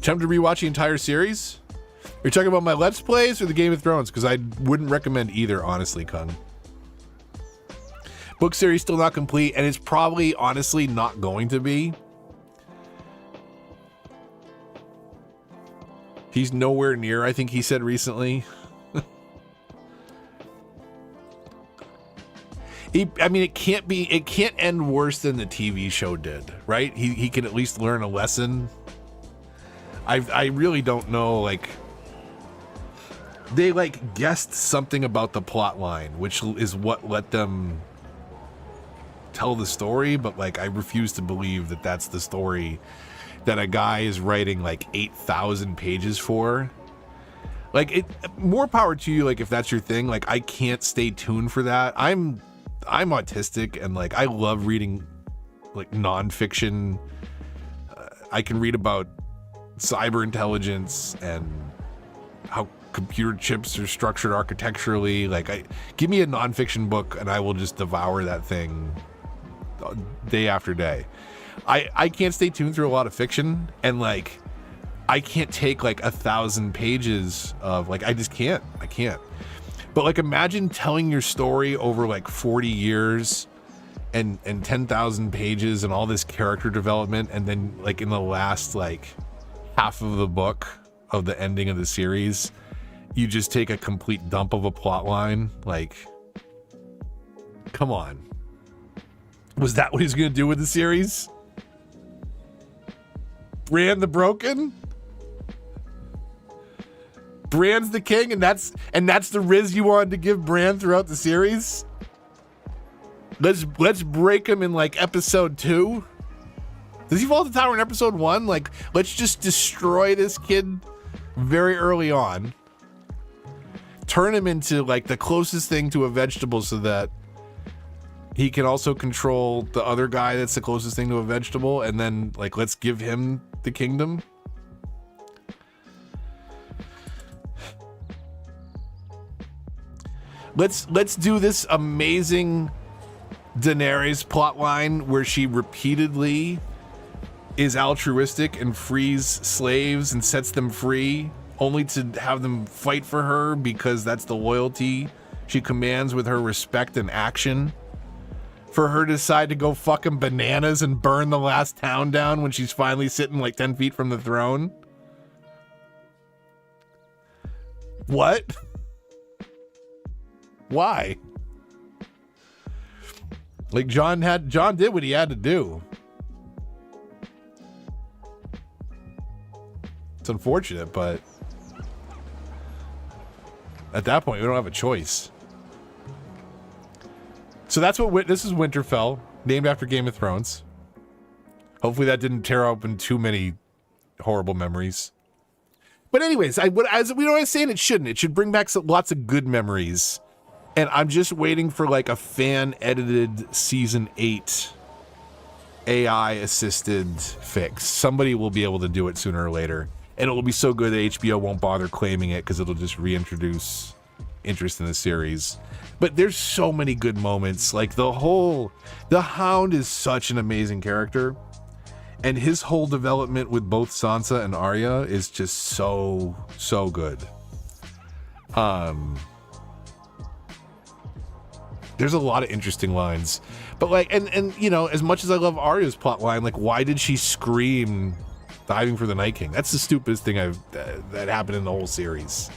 Time to rewatch the entire series? Are you talking about my Let's Plays or the Game of Thrones? Because I wouldn't recommend either, honestly, Kung. Book series still not complete, and it's probably honestly not going to be. He's nowhere near, I think he said recently. It can't end worse than the TV show did, right? He can at least learn a lesson. I really don't know, like, they like guessed something about the plot line, which is what let them tell the story, but like, I refuse to believe that that's the story that a guy is writing like 8,000 pages for. Like, it, more power to you, like, if that's your thing. Like, I can't stay tuned for that. I'm autistic, and, like, I love reading, like, nonfiction. I can read about cyber intelligence and how computer chips are structured architecturally. Like, give me a nonfiction book, and I will just devour that thing day after day. I can't stay tuned through a lot of fiction, and, like, I can't take like 1,000 pages of like, I just can't. I can't. But like, imagine telling your story over like 40 years and 10,000 pages and all this character development, and then like in the last like half of the book of the ending of the series, you just take a complete dump of a plot line. Like, come on. Was that what he's gonna do with the series? Bran the Broken? Bran's the king, and that's the Riz you wanted to give Bran throughout the series? Let's break him in like episode 2. Does he fall to the tower in episode 1? Like, let's just destroy this kid very early on. Turn him into like the closest thing to a vegetable so that he can also control the other guy that's the closest thing to a vegetable, and then like let's give him the kingdom. Let's do this amazing Daenerys plotline where she repeatedly is altruistic and frees slaves and sets them free, only to have them fight for her because that's the loyalty she commands with her respect and action. For her to decide to go fucking bananas and burn the last town down when she's finally sitting like 10 feet from the throne. What? Why? Like, John did what he had to do. It's unfortunate, but at that point we don't have a choice. So that's what this is. Winterfell, named after Game of Thrones. Hopefully that didn't tear open too many horrible memories. But anyways, as we know, I was saying, it shouldn't. It should bring back lots of good memories. And I'm just waiting for like a fan-edited season 8 AI-assisted fix. Somebody will be able to do it sooner or later. And it will be so good that HBO won't bother claiming it because it'll just reintroduce interest in the series. But there's so many good moments. Like the Hound is such an amazing character. And his whole development with both Sansa and Arya is just so good. There's a lot of interesting lines, but like, and you know, as much as I love Arya's plot line, like, why did she scream diving for the Night King? That's the stupidest thing that happened in the whole series.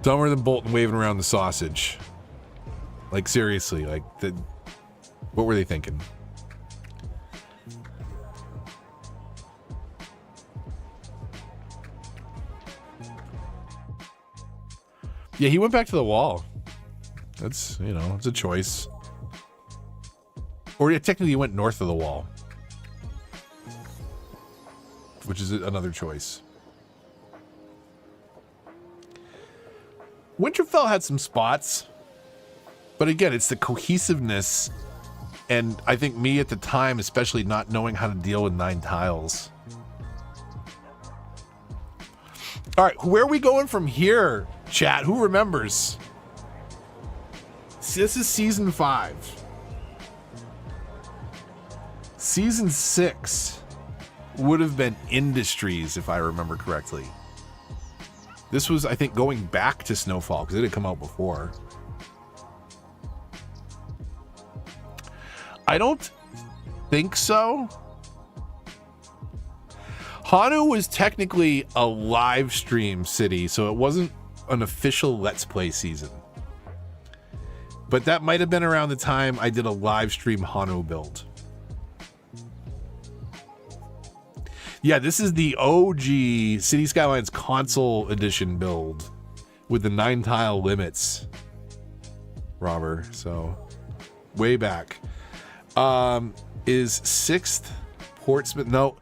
Dumber than Bolton waving around the sausage. Like, seriously, like, what were they thinking? Yeah, he went back to the wall. That's, you know, it's a choice. Or yeah, technically he went north of the wall, which is another choice. Winterfell had some spots, but again, it's the cohesiveness, and I think me at the time, especially not knowing how to deal with 9 tiles. All right, where are we going from here, chat? Who remembers? See, this is season 5. Season 6 would have been Industries, if I remember correctly. This was, I think, going back to Snowfall, because it had come out before. I don't think so. Hanu was technically a live stream city, so it wasn't an official Let's Play season. But that might have been around the time I did a live stream Hanu build. Yeah, this is the OG City Skylines console edition build with the 9 tile limits, Robber. So way back. Is 6th Portsmouth? No,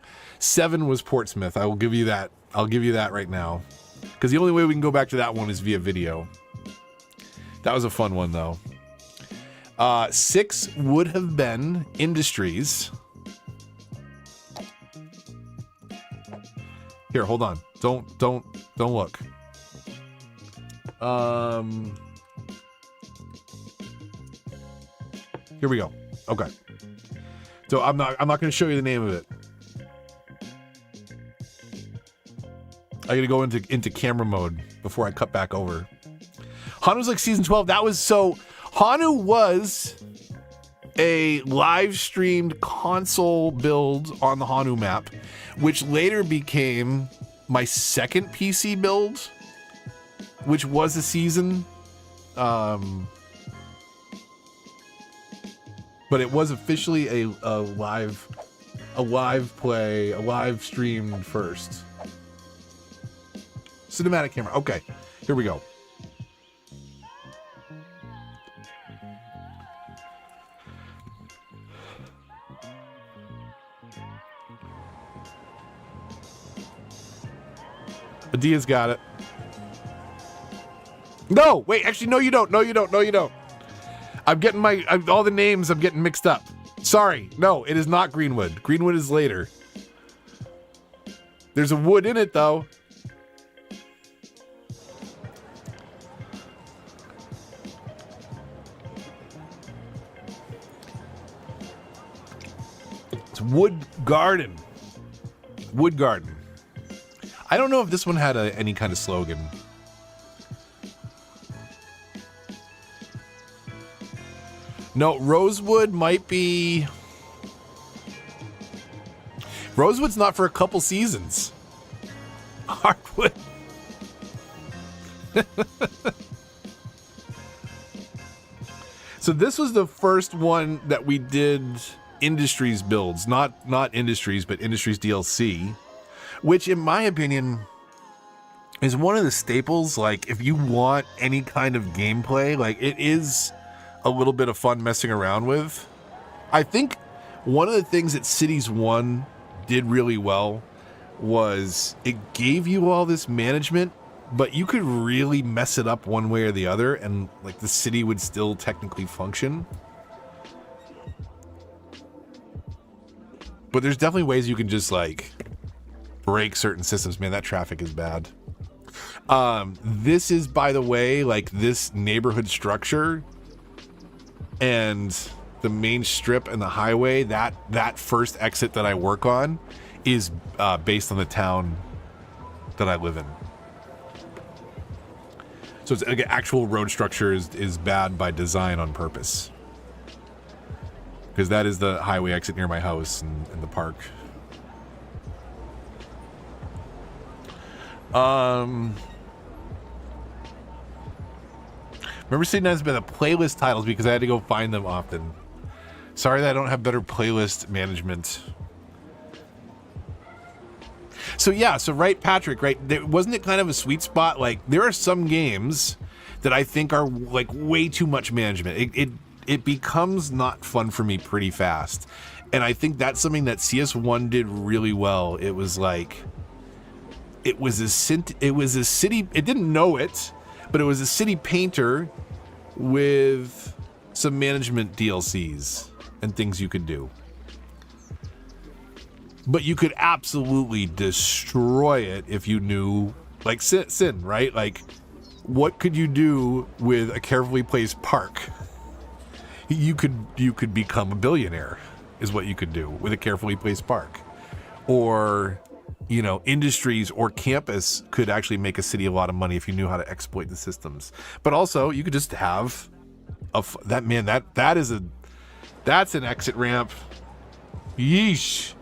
7 was Portsmouth. I will give you that. I'll give you that right now. Because the only way we can go back to that one is via video. That was a fun one, though. 6 would have been Industries. Here, hold on. Don't look. Here we go. Okay. So I'm not going to show you the name of it. I got to go into camera mode before I cut back over. Hanu's like season 12. That was so. Hanu was a live streamed console build on the Hanu map, which later became my second PC build, which was a season. But it was officially a live play, a live stream first. Cinematic camera. Okay, here we go. Adia's got it. No, wait, actually, no, you don't. No, you don't. No, you don't. I'm getting all the names I'm getting mixed up. Sorry. No, it is not Greenwood. Greenwood is later. There's a wood in it, though. It's Woodgarden. Woodgarden. I don't know if this one had any kind of slogan. No, Rosewood might be... Rosewood's not for a couple seasons. Hardwood. So this was the first one that we did Industries builds. Not Industries, but Industries DLC. Which, in my opinion, is one of the staples. Like, if you want any kind of gameplay, like, it is a little bit of fun messing around with. I think one of the things that Cities 1 did really well was it gave you all this management, but you could really mess it up one way or the other, and, like, the city would still technically function. But there's definitely ways you can just, like, break certain systems. Man, that traffic is bad. This is, by the way, like, this neighborhood structure and the main strip and the highway, that first exit that I work on is based on the town that I live in. So it's like, actual road structure is bad by design on purpose, because that is the highway exit near my house and the park. Remember saying that's been the playlist titles because I had to go find them often. Sorry that I don't have better playlist management. So yeah, so right, Patrick, right? Wasn't it kind of a sweet spot? Like, there are some games that I think are like way too much management. It becomes not fun for me pretty fast. And I think that's something that CS1 did really well. It was like, it was a city, it didn't know it, but it was a city painter with some management DLCs and things you could do. But you could absolutely destroy it if you knew, like Sin, right? Like, what could you do with a carefully placed park? You could become a billionaire, is what you could do with a carefully placed park. Or, you know, Industries or Campus could actually make a city a lot of money if you knew how to exploit the systems. But also, you could just have that's an exit ramp. Yeesh.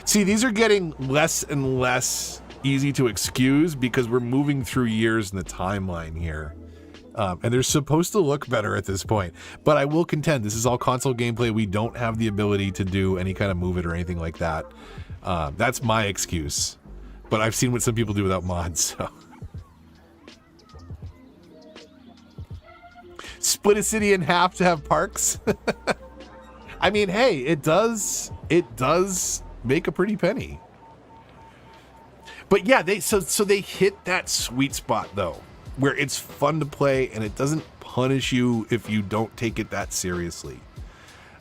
See, these are getting less and less easy to excuse because we're moving through years in the timeline here. And they're supposed to look better at this point. But I will contend, this is all console gameplay. We don't have the ability to do any kind of move it or anything like that. That's my excuse. But I've seen what some people do without mods, so. Split a city in half to have parks? I mean, hey, it does make a pretty penny. But yeah, they hit that sweet spot though, where it's fun to play and it doesn't punish you if you don't take it that seriously.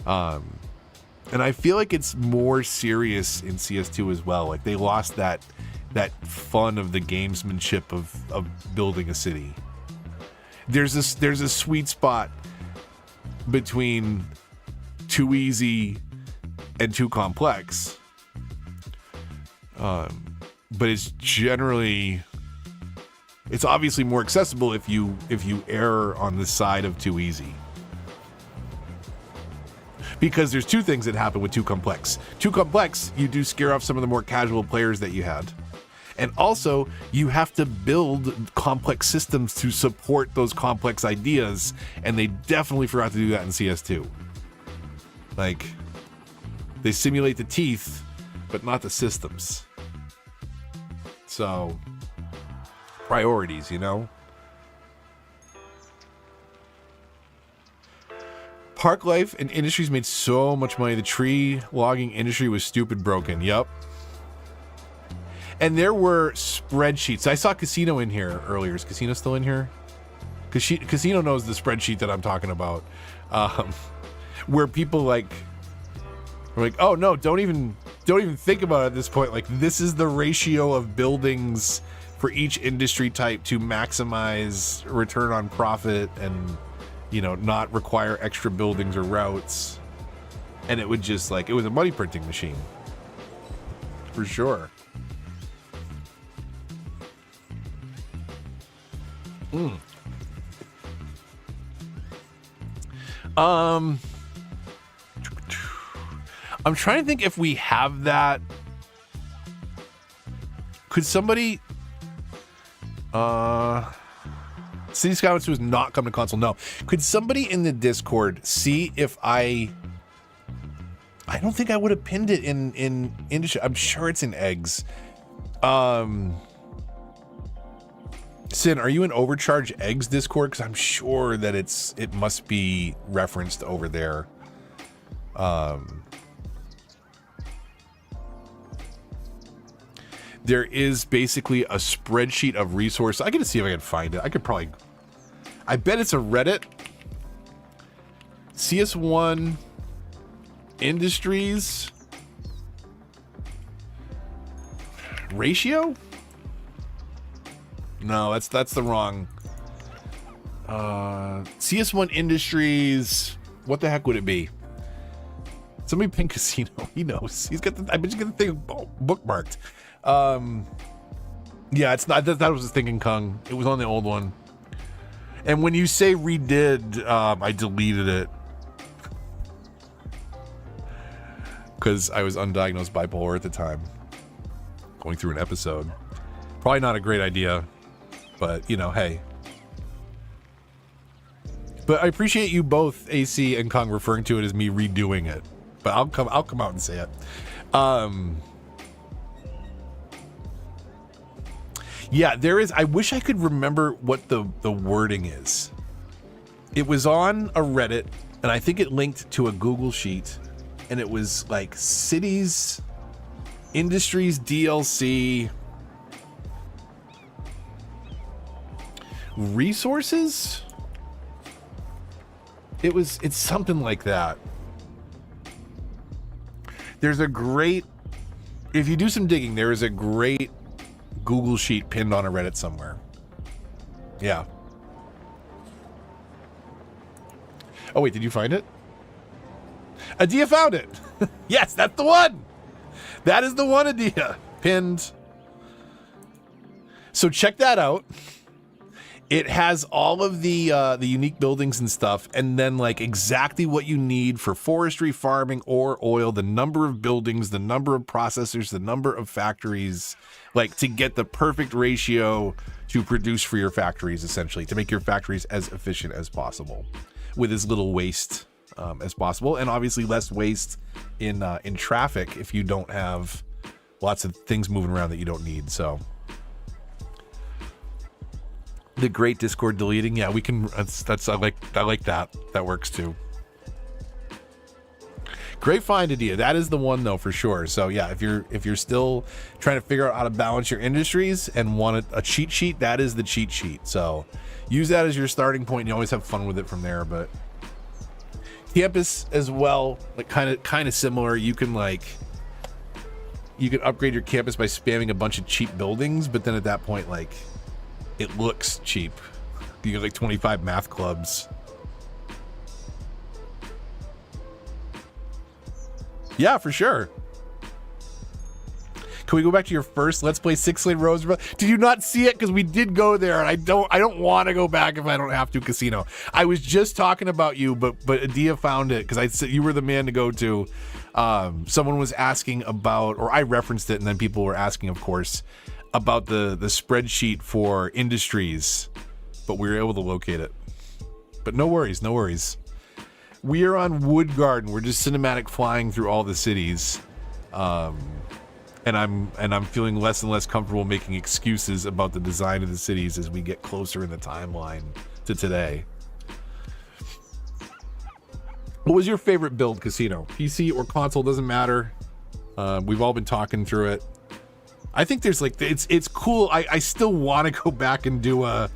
And I feel like it's more serious in CS2 as well. Like they lost that fun of the gamesmanship of building a city. There's a sweet spot between too easy and too complex. But it's obviously more accessible if you err on the side of too easy. Because there's two things that happen with too complex. Too complex, you do scare off some of the more casual players that you had. And also, you have to build complex systems to support those complex ideas, and they definitely forgot to do that in CS2. Like, they simulate the teeth, but not the systems. So, priorities, you know? Park life and industries made so much money. The tree logging industry was stupid broken. Yep. And there were spreadsheets. I saw Casino in here earlier. Is Casino still in here? Casino knows the spreadsheet that I'm talking about. Where people were like, oh no, don't even think about it at this point. Like, this is the ratio of buildings for each industry type to maximize return on profit and, you know, not require extra buildings or routes. And it would just it was a money printing machine. For sure. I'm trying to think if we have that. Could somebody City Skylines was not coming to console. No. Could somebody in the Discord see if I don't think I would have pinned it in industry. I'm sure it's in eggs. Sin, are you in Overcharge Eggs Discord? Because I'm sure that it must be referenced over there. There is basically a spreadsheet of resources. I gotta see if I can find it. I bet it's a Reddit. CS1 Industries ratio? No, that's the wrong. CS1 Industries. What the heck would it be? Somebody ping Casino. He knows. I bet you get the thing bookmarked. Yeah, it's not. That was the thinking Kung. It was on the old one. And when you say redid, I deleted it because I was undiagnosed bipolar at the time, going through an episode. Probably not a great idea. But, you know, hey. But I appreciate you both, AC and Kong, referring to it as me redoing it. But I'll come out and say it. Yeah, there is. I wish I could remember what the wording is. It was on a Reddit, and I think it linked to a Google sheet. And it was like cities, industries, DLC, resources. It's something like that. There's a great, if you do some digging, there is a great Google sheet pinned on a Reddit somewhere. Yeah. Oh wait, did you find it? Adia found it. Yes, that's the one. That is the one, Adia. Pinned. So check that out. It has all of the unique buildings and stuff, and then like exactly what you need for forestry, farming, or oil, the number of buildings, the number of processors, the number of factories, like to get the perfect ratio to produce for your factories, essentially, to make your factories as efficient as possible with as little waste as possible, and obviously less waste in traffic if you don't have lots of things moving around that you don't need. So the great Discord deleting, yeah, we can. That's I like that. That works too. Great find, Adia. That is the one though, for sure. So yeah, if you're still trying to figure out how to balance your industries and want a cheat sheet, that is the cheat sheet. So use that as your starting point. You always have fun with it from there. But campus as well, like kind of similar. You can upgrade your campus by spamming a bunch of cheap buildings, but then at that point, like, it looks cheap. You get like 25 math clubs. Yeah, for sure. Can we go back to your first Let's Play 6 Lane Roosevelt? Did you not see it? Because we did go there, and I don't want to go back if I don't have to. Casino. I was just talking about you, but Adia found it because I said you were the man to go to. Someone was asking about, or I referenced it, and then people were asking, of course, about the spreadsheet for industries, but we were able to locate it. But no worries. We are on Woodgarden. We're just cinematic flying through all the cities. And I'm feeling less and less comfortable making excuses about the design of the cities as we get closer in the timeline to today. What was your favorite build, Casino? PC or console, doesn't matter. We've all been talking through it. I think there's like, it's cool. I still want to go back and do a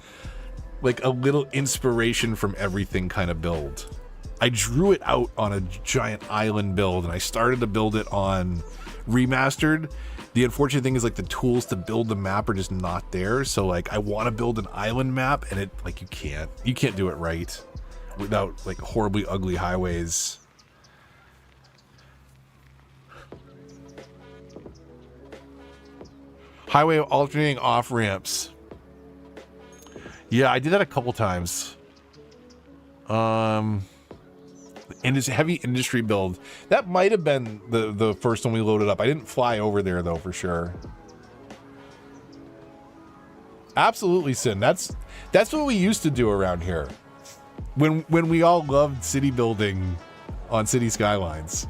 little inspiration from everything kind of build. I drew it out on a giant island build, and I started to build it on remastered. The unfortunate thing is like the tools to build the map are just not there. So like I want to build an island map, and it like you can't do it right without like horribly ugly highways. Highway alternating off ramps. Yeah, I did that a couple times. And it's a heavy industry build. That might have been the first one we loaded up. I didn't fly over there though, for sure. Absolutely, Sin. That's what we used to do around here. When we all loved city building on City Skylines.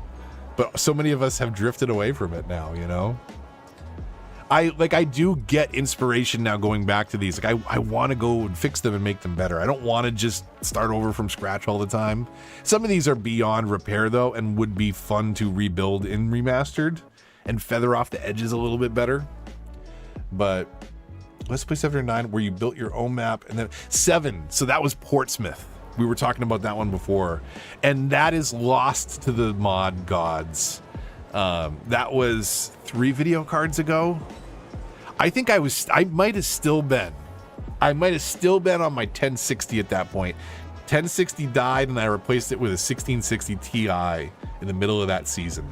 But so many of us have drifted away from it now, you know? I do get inspiration now going back to these. Like I want to go and fix them and make them better. I don't want to just start over from scratch all the time. Some of these are beyond repair though, and would be fun to rebuild in remastered and feather off the edges a little bit better. But Let's Play 7 or 9, where you built your own map, and then 7. So that was Portsmouth. We were talking about that one before, and that is lost to the mod gods. That was 3 video cards ago. I think I might have still been on my 1060 at that point. 1060 died, and I replaced it with a 1660 Ti in the middle of that season.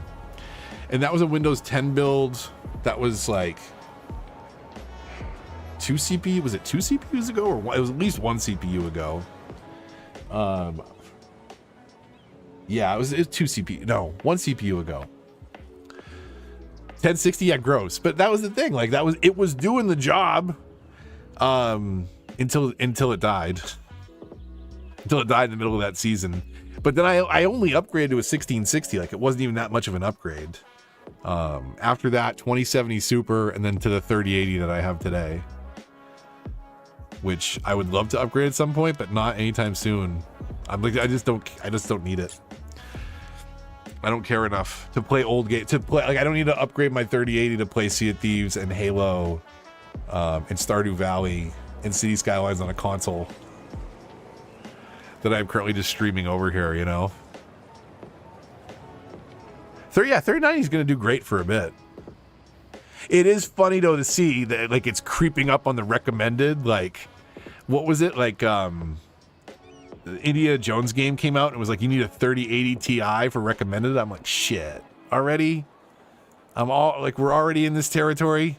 And that was a Windows 10 build. That was like 2 CPU. Was it 2 CPUs ago, or it was at least 1 CPU ago? Yeah, it was 2 CPU. No, 1 CPU ago. 1060, yeah, gross. But that was the thing. Like it was doing the job until it died. Until it died in the middle of that season. But then I only upgraded to a 1660. Like it wasn't even that much of an upgrade. After that, 2070 Super, and then to the 3080 that I have today, which I would love to upgrade at some point, but not anytime soon. I'm like, I just don't need it. I don't care enough to play old games. Like I don't need to upgrade my 3080 to play Sea of Thieves and Halo, and Stardew Valley and City Skylines on a console that I'm currently just streaming over here, you know? 3090 is going to do great for a bit. It is funny though to see that like it's creeping up on the recommended. Like, what was it? Like, the Indiana Jones game came out and it was like, you need a 3080 Ti for recommended. I'm like, shit, already? We're already in this territory.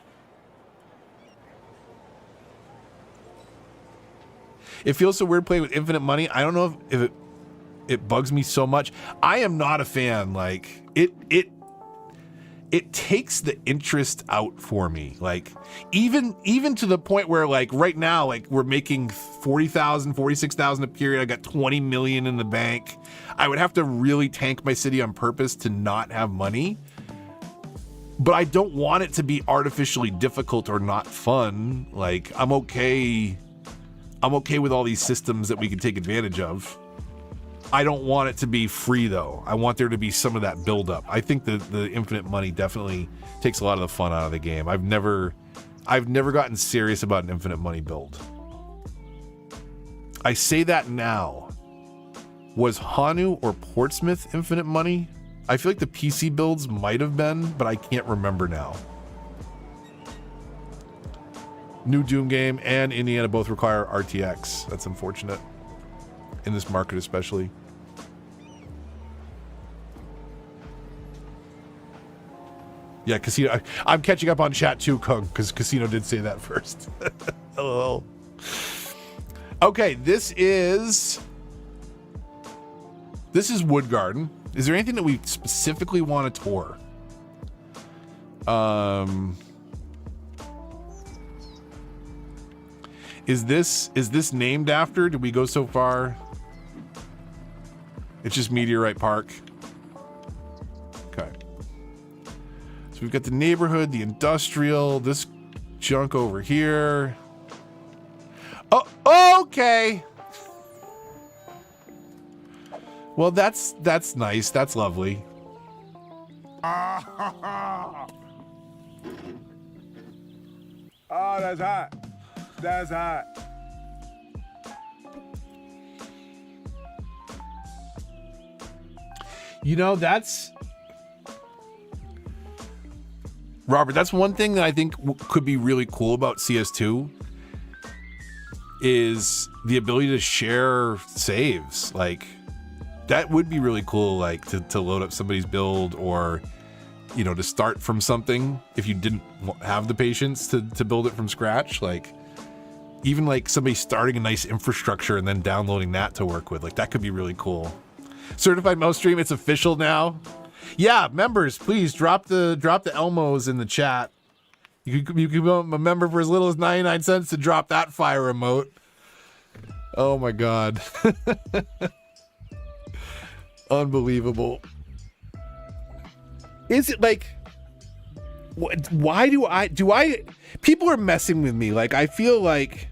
It feels so weird playing with infinite money. I don't know if it bugs me so much. I am not a fan. Like it takes the interest out for me. Like even to the point where like right now, like we're making 40,000, 46,000 a period. I got 20 million in the bank. I would have to really tank my city on purpose to not have money. But I don't want it to be artificially difficult or not fun. Like I'm okay with all these systems that we can take advantage of. I don't want it to be free though. I want there to be some of that build up. I think the infinite money definitely takes a lot of the fun out of the game. I've never gotten serious about an infinite money build. I say that now. Was Hanu or Portsmouth infinite money? I feel like the PC builds might have been, but I can't remember now. New Doom game and Indiana both require RTX. That's unfortunate. In this market especially. Yeah, Casino. I'm catching up on chat too, Kung, because Casino did say that first. LOL. Okay, this is Woodgarden. Is there anything that we specifically want to tour? Is this named after? Did we go so far? It's just Meteorite Park. Okay. So we've got the neighborhood, the industrial, this junk over here. Oh, okay. Well, that's nice. That's lovely. Oh, that's hot. That's hot. You know, Robert, that's one thing that I think could be really cool about CS2 is the ability to share saves. Like, that would be really cool, like to load up somebody's build, or, you know, to start from something if you didn't have the patience to build it from scratch. Like, even like somebody starting a nice infrastructure and then downloading that to work with, like, that could be really cool. Certified Mouse Stream, it's official now. Yeah, members, please drop the Elmos in the chat. You can become a member for as little as 99 cents to drop that fire emote. Oh my god. Unbelievable. Is it like, why do I people are messing with me. Like, I feel like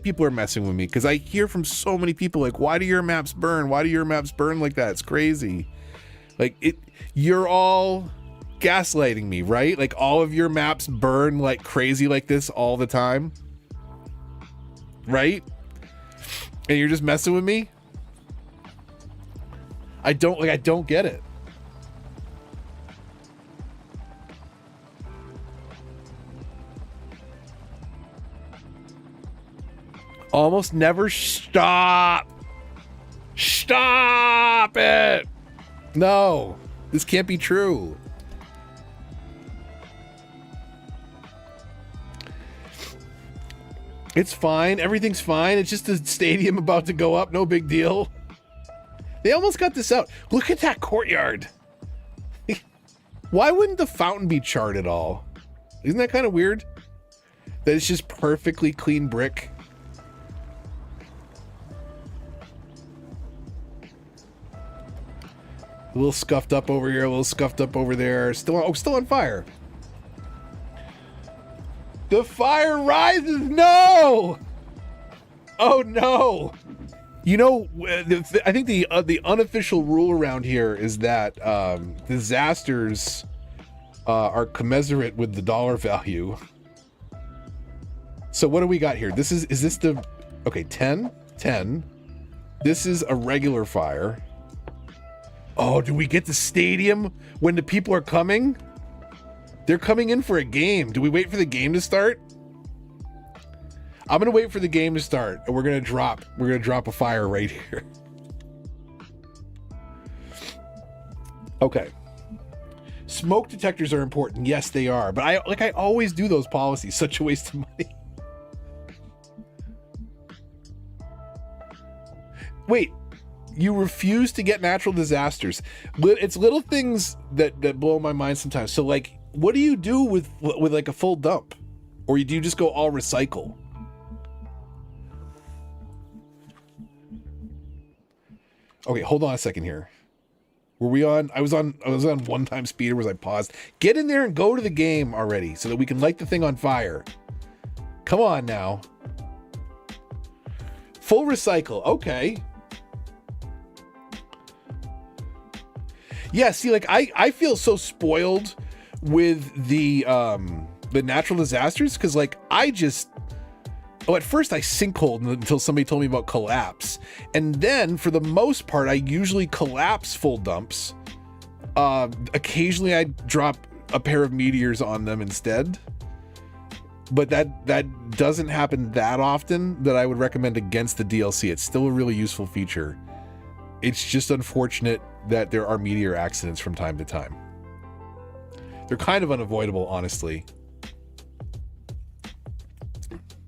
people are messing with me because I hear from so many people like, why do your maps burn? Why do your maps burn like that? It's crazy. Like, you're all gaslighting me, right? Like, all of your maps burn like crazy like this all the time, right? And you're just messing with me? I don't get it. Almost never. Stop it. No, this can't be true. It's fine. Everything's fine. It's just a stadium about to go up. No big deal. They almost got this out. Look at that courtyard. Why wouldn't the fountain be charred at all? Isn't that kind of weird? That it's just perfectly clean brick. A little scuffed up over here, a little scuffed up over there. Still on fire. The fire rises. No! Oh no! You know, I think the unofficial rule around here is that disasters are commensurate with the dollar value. So what do we got here? Is this the, okay, 10. This is a regular fire. Oh, do we get the stadium when the people are coming? They're coming in for a game. Do we wait for the game to start? I'm gonna wait for the game to start, and we're gonna drop a fire right here. Okay. Smoke detectors are important. Yes, they are. But I always do those policies. Such a waste of money. Wait. You refuse to get natural disasters. It's little things that blow my mind sometimes. So, like, what do you do with like a full dump? Or do you just go all recycle? Okay, hold on a second here. Were we on? I was on one-time speed, or was I paused? Get in there and go to the game already so that we can light the thing on fire. Come on now. Full recycle. Okay. Yeah, see, like I feel so spoiled with the natural disasters because like at first I sinkholed until somebody told me about collapse, and then for the most part I usually collapse full dumps. Occasionally I drop a pair of meteors on them instead, but that doesn't happen that often that I would recommend against the DLC. It's still a really useful feature. It's just unfortunate that there are meteor accidents from time to time. They're kind of unavoidable, honestly.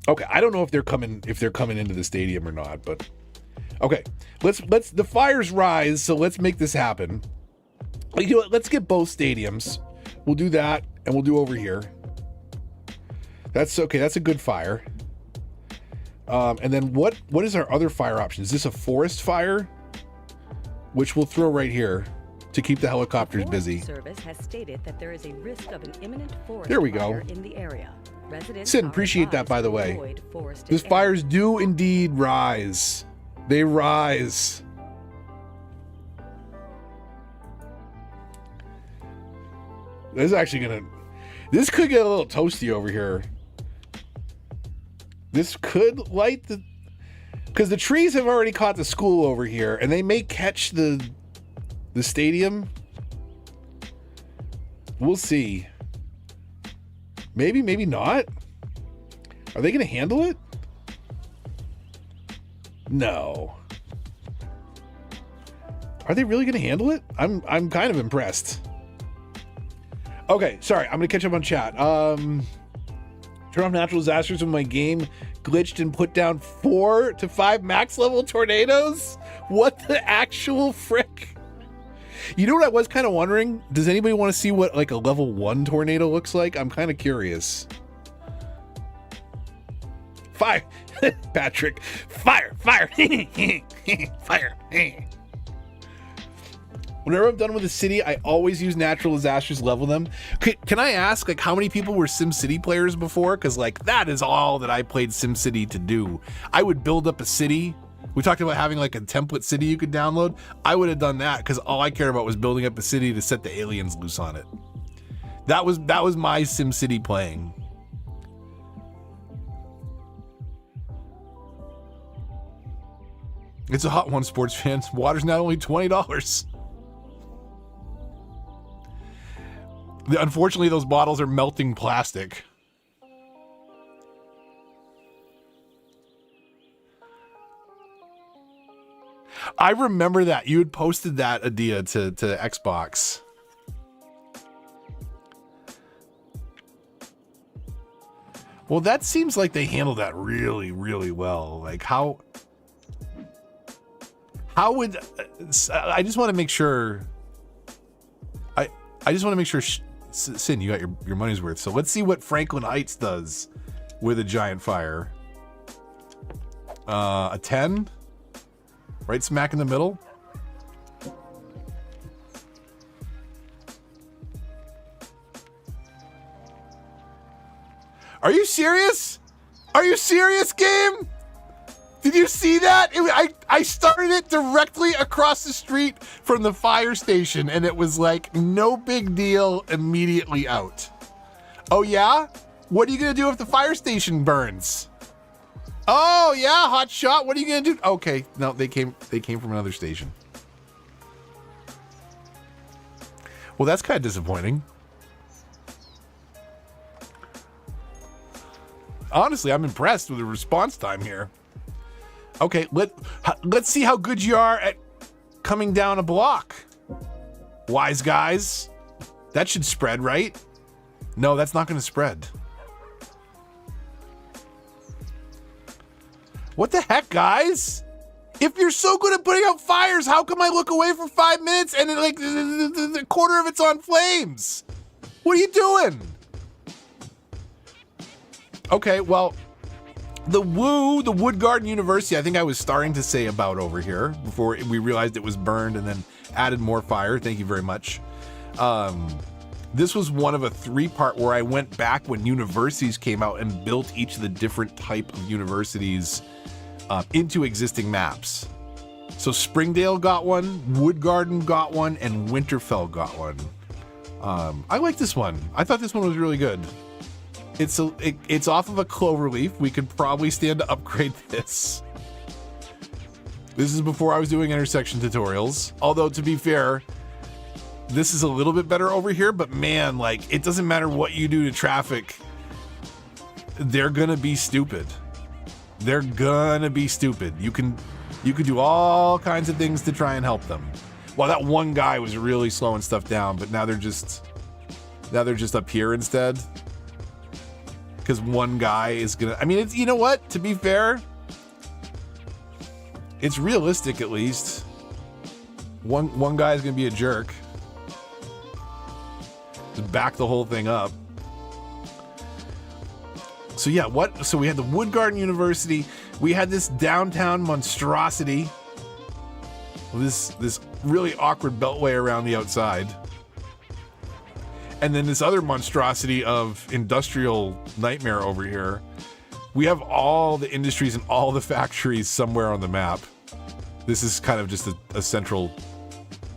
Okay, I don't know if they're coming into the stadium or not, but okay. Let's the fires rise, so let's make this happen. You know what, let's get both stadiums. We'll do that, and we'll do over here. That's okay, that's a good fire. And then what is our other fire option? Is this a forest fire? Which we'll throw right here to keep the helicopters busy. Service has stated that there is a risk of an imminent forest there we go. fire in the area. Residents Sin, appreciate that, by the way. These These fires do indeed rise. They rise. This could get a little toasty over here. This could light because the trees have already caught the school over here, and they may catch the stadium. We'll see. Maybe not. Are they going to handle it? No. Are they really going to handle it? I'm kind of impressed. Okay, sorry. I'm going to catch up on chat. Turn off natural disasters when my game glitched and put down 4 to 5 max level tornadoes? What the actual frick? You know what I was kind of wondering? Does anybody want to see what like a level 1 tornado looks like? I'm kind of curious. Fire! Patrick! Fire! Fire! Fire! Whenever I'm done with a city, I always use natural disasters to level them. Can I ask, like, how many people were SimCity players before? Because, like, that is all that I played SimCity to do. I would build up a city. We talked about having, like, a template city you could download. I would have done that because all I cared about was building up a city to set the aliens loose on it. That was my SimCity playing. It's a hot one, sports fans. Water's not only $20. Unfortunately, those bottles are melting plastic. I remember that. You had posted that idea to Xbox. Well, that seems like they handled that really, really well. Like how would... I just want to make sure... I just want to make sure... Sin, you got your money's worth. So let's see what Franklin Heights does with a giant fire. A 10? Right smack in the middle? Are you serious? Are you serious, game? Did you see that? I started it directly across the street from the fire station, and it was like, no big deal, immediately out. Oh, yeah? What are you going to do if the fire station burns? Oh, yeah, hot shot. What are you going to do? Okay, no, they came from another station. Well, that's kind of disappointing. Honestly, I'm impressed with the response time here. Okay, let's see how good you are at coming down a block. Wise guys. That should spread, right? No, that's not going to spread. What the heck, guys? If you're so good at putting out fires, how come I look away for 5 minutes and like the quarter of it's on flames? What are you doing? Okay, well... The Woodgarden University, I think I was starting to say about over here before we realized it was burned and then added more fire. Thank you very much. This was one of a 3-part where I went back when universities came out and built each of the different type of universities into existing maps. So Springdale got one, Woodgarden got one, and Winterfell got one. I like this one. I thought this one was really good. It's off of a cloverleaf. We could probably stand to upgrade this. This is before I was doing intersection tutorials. Although, to be fair, this is a little bit better over here, but man, like, it doesn't matter what you do to traffic. They're gonna be stupid. They're gonna be stupid. You can do all kinds of things to try and help them. Well, that one guy was really slowing stuff down, but now they're just up here instead. Because one guy is gonna, I mean, it's, you know what? To be fair, it's realistic at least. One guy is gonna be a jerk. Just back the whole thing up. So yeah, so we had the Woodgarden University. We had this downtown monstrosity. This really awkward beltway around the outside. And then this other monstrosity of industrial nightmare over here. We have all the industries and all the factories somewhere on the map. This is kind of just a central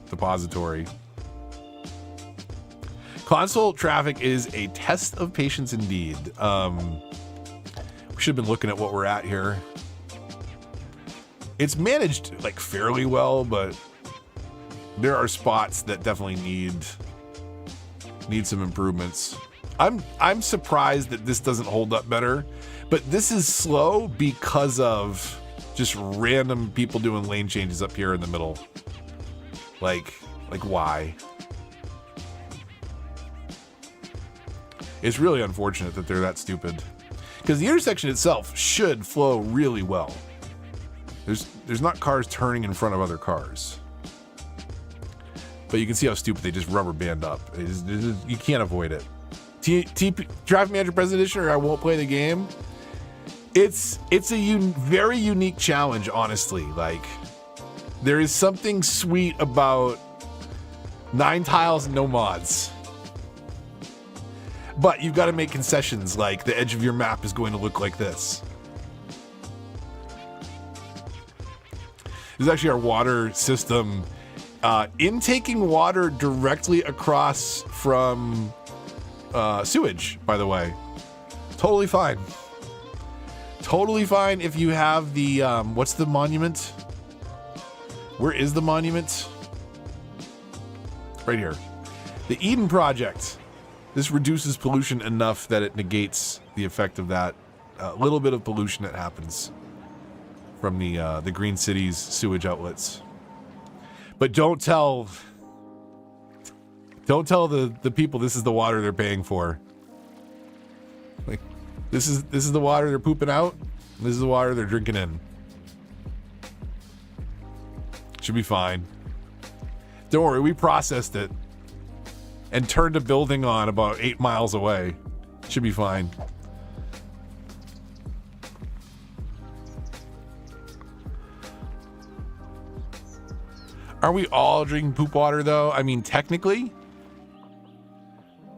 depository. Console traffic is a test of patience indeed. We should have been looking at what we're at here. It's managed like fairly well, but there are spots that definitely need some improvements. I'm surprised that this doesn't hold up better, but this is slow because of just random people doing lane changes up here in the middle. Like why? It's really unfortunate that they're that stupid. Because the intersection itself should flow really well. There's not cars turning in front of other cars. But you can see how stupid they just rubber band up. You can't avoid it. Traffic Manager President or I won't play the game. It's a very unique challenge, honestly. Like, there is something sweet about 9 tiles and no mods. But you've got to make concessions, like the edge of your map is going to look like this. This is actually our water system. Intaking water directly across from sewage, by the way. Totally fine. Totally fine if you have the, what's the monument? Where is the monument? Right here. The Eden Project. This reduces pollution enough that it negates the effect of that little bit of pollution that happens from the Green City's sewage outlets. But don't tell the people this is the water they're paying for. Like, this is the water they're pooping out. This is the water they're drinking in. Should be fine. Don't worry, we processed it and turned a building on about 8 miles away. Should be fine. Are we all drinking poop water though? I mean, technically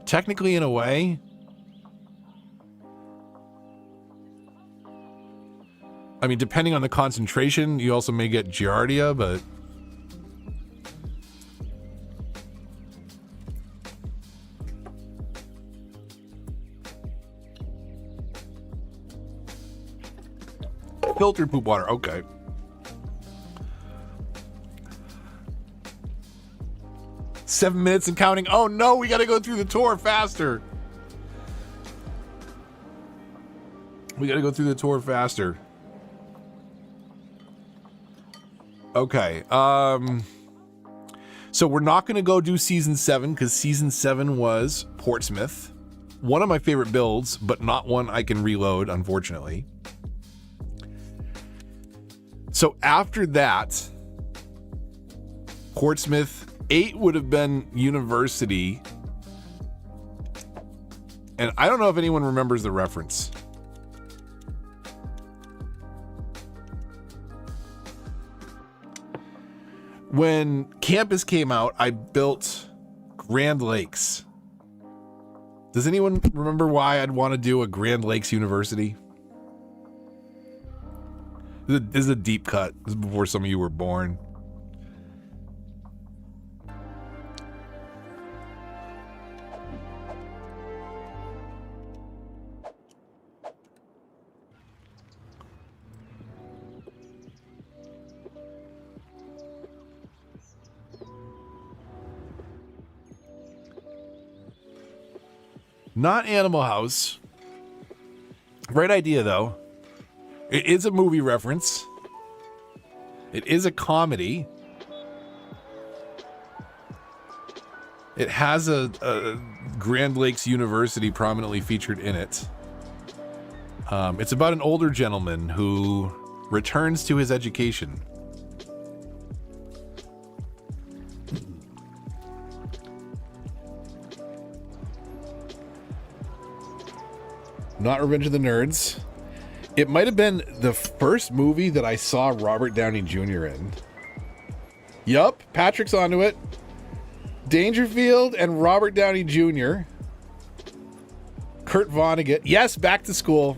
in a way. I mean, depending on the concentration, you also may get giardia, but filtered poop water, okay. Seven minutes and counting. Oh no, we gotta go through the tour faster. We gotta go through the tour faster. Okay, so we're not gonna go do season 7 because season 7 was Portsmouth. One of my favorite builds, but not one I can reload, unfortunately. So after that, Portsmouth, 8 would have been University. And I don't know if anyone remembers the reference. When Campus came out, I built Grand Lakes. Does anyone remember why I'd want to do a Grand Lakes University? This is a deep cut. This is before some of you were born. Not Animal House. Great idea, though. It is a movie reference. It is a comedy. It has a Grand Lakes University prominently featured in it. It's about an older gentleman who returns to his education. Not Revenge of the Nerds. It might have been the first movie that I saw Robert Downey Jr. in. Yup, Patrick's onto it. Dangerfield and Robert Downey Jr. Kurt Vonnegut. Yes, Back to School.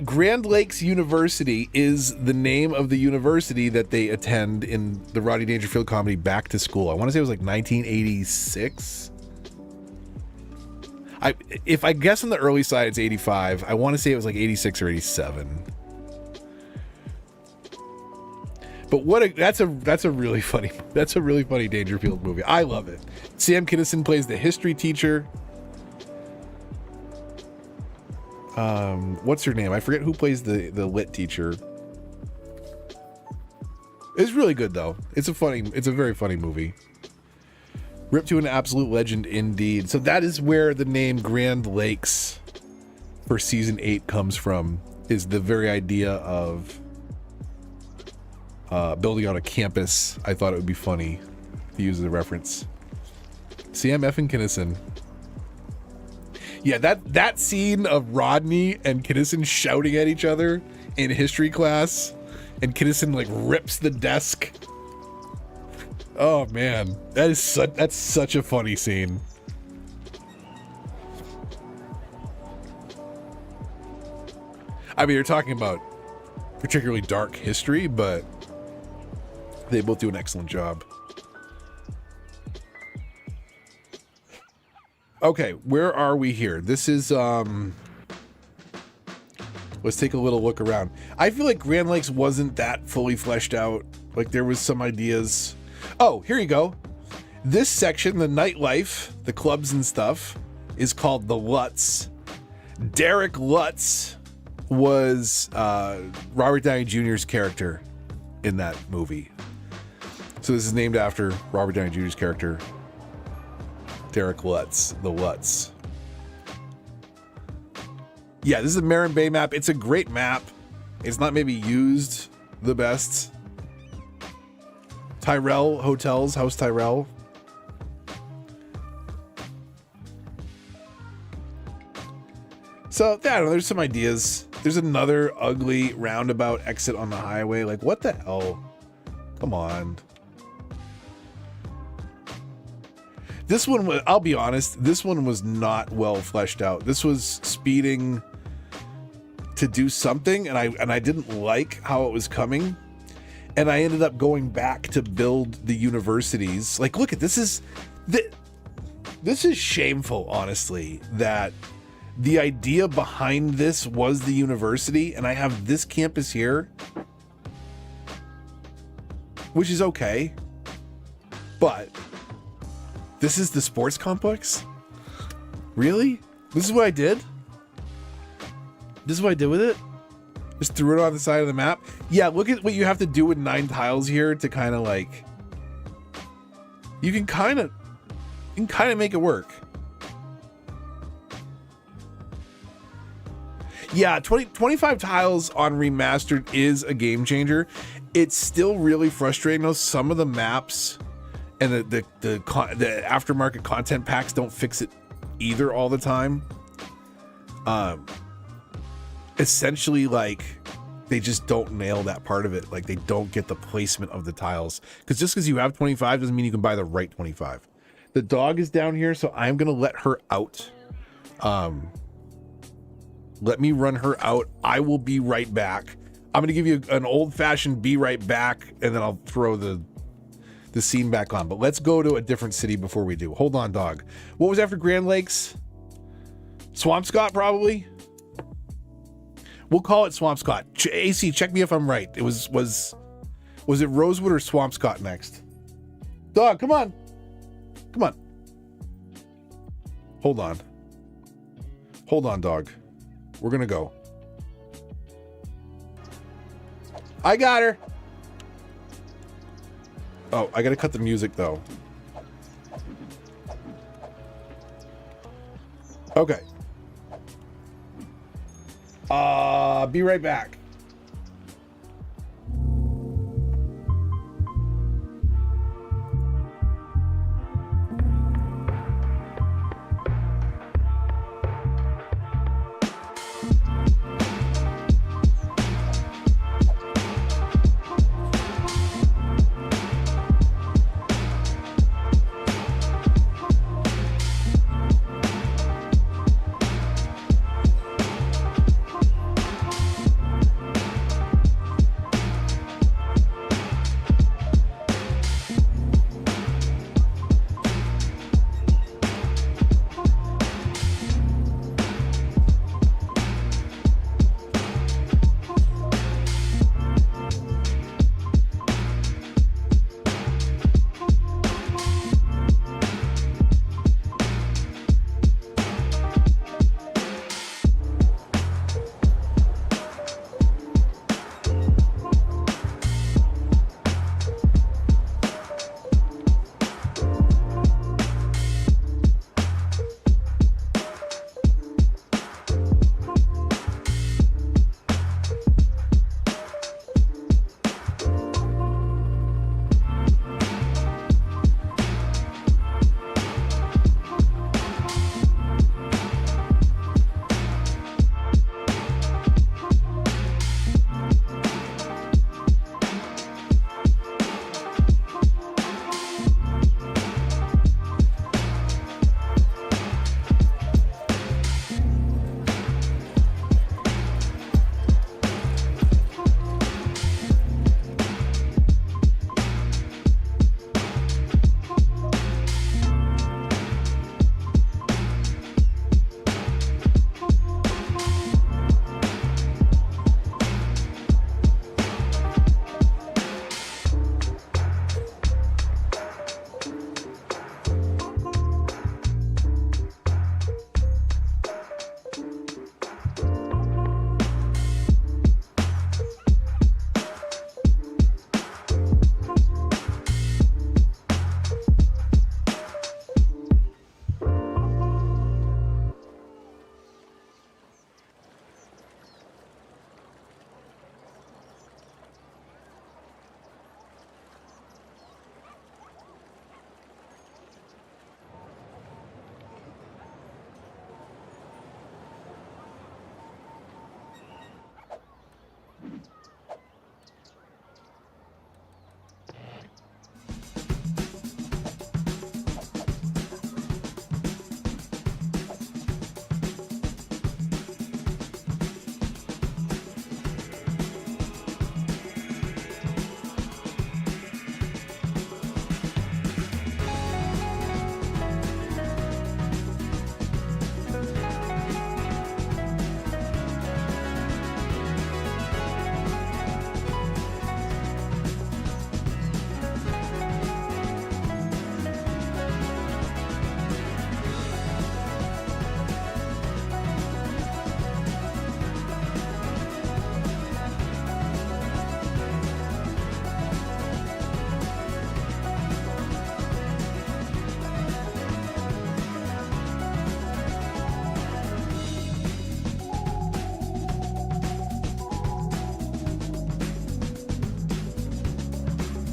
Grand Lakes University is the name of the university that they attend in the Rodney Dangerfield comedy Back to School. I want to say it was like 1986. If I guess on the early side it's 85, I want to say it was like 86 or 87. But that's a really funny Dangerfield movie. I love it. Sam Kinison plays the history teacher. What's her name? I forget who plays the lit teacher. It's really good though. It's a very funny movie. Ripped to an absolute legend indeed. So that is where the name Grand Lakes for season 8 comes from, is the very idea of building out a campus. I thought it would be funny to use as a reference. Sam effing Kinison. Yeah, that scene of Rodney and Kinison shouting at each other in history class, and Kinison like rips the desk. Oh man, that's such a funny scene. I mean, you're talking about particularly dark history, but they both do an excellent job. Okay, where are we here? This is let's take a little look around. I feel like Grand Lakes wasn't that fully fleshed out. Like there was some ideas. Oh, here you go. This section, the nightlife, the clubs and stuff, is called the Lutz. Derek Lutz was Robert Downey Jr.'s character in that movie. So this is named after Robert Downey Jr.'s character, Derek Lutz, the Lutz. Yeah, this is a Marin Bay map. It's a great map. It's not maybe used the best. Tyrell Hotels, House Tyrell. So, I don't know, there's some ideas. There's another ugly roundabout exit on the highway. Like, what the hell? Come on. This one, I'll be honest, this one was not well fleshed out. This was speeding to do something, and I didn't like how it was coming. And I ended up going back to build the universities. Like, look at this is shameful, honestly, that the idea behind this was the university, and I have this campus here, which is okay, but this is the sports complex? Really? This is what I did? This is what I did with it? Just threw it on the side of the map. Yeah, look at what you have to do with 9 tiles here to kind of like... You can kind of make it work. Yeah, 25 tiles on remastered is a game changer. It's still really frustrating though. Some of the maps and the aftermarket content packs don't fix it either all the time. Essentially, like, they just don't nail that part of it. Like, they don't get the placement of the tiles. Because just because you have 25 doesn't mean you can buy the right 25. The dog is down here, so I'm going to let her out. Let me run her out. I will be right back. I'm going to give you an old-fashioned be right back, and then I'll throw the scene back on. But let's go to a different city before we do. Hold on, dog. What was after Grand Lakes? Swampscott, probably? We'll call it Swampscott. AC, check me if I'm right. It was it Rosewood or Swampscott next? Dog, come on. Come on. Hold on. Hold on, dog. We're going to go. I got her. Oh, I got to cut the music, though. Okay. Be right back.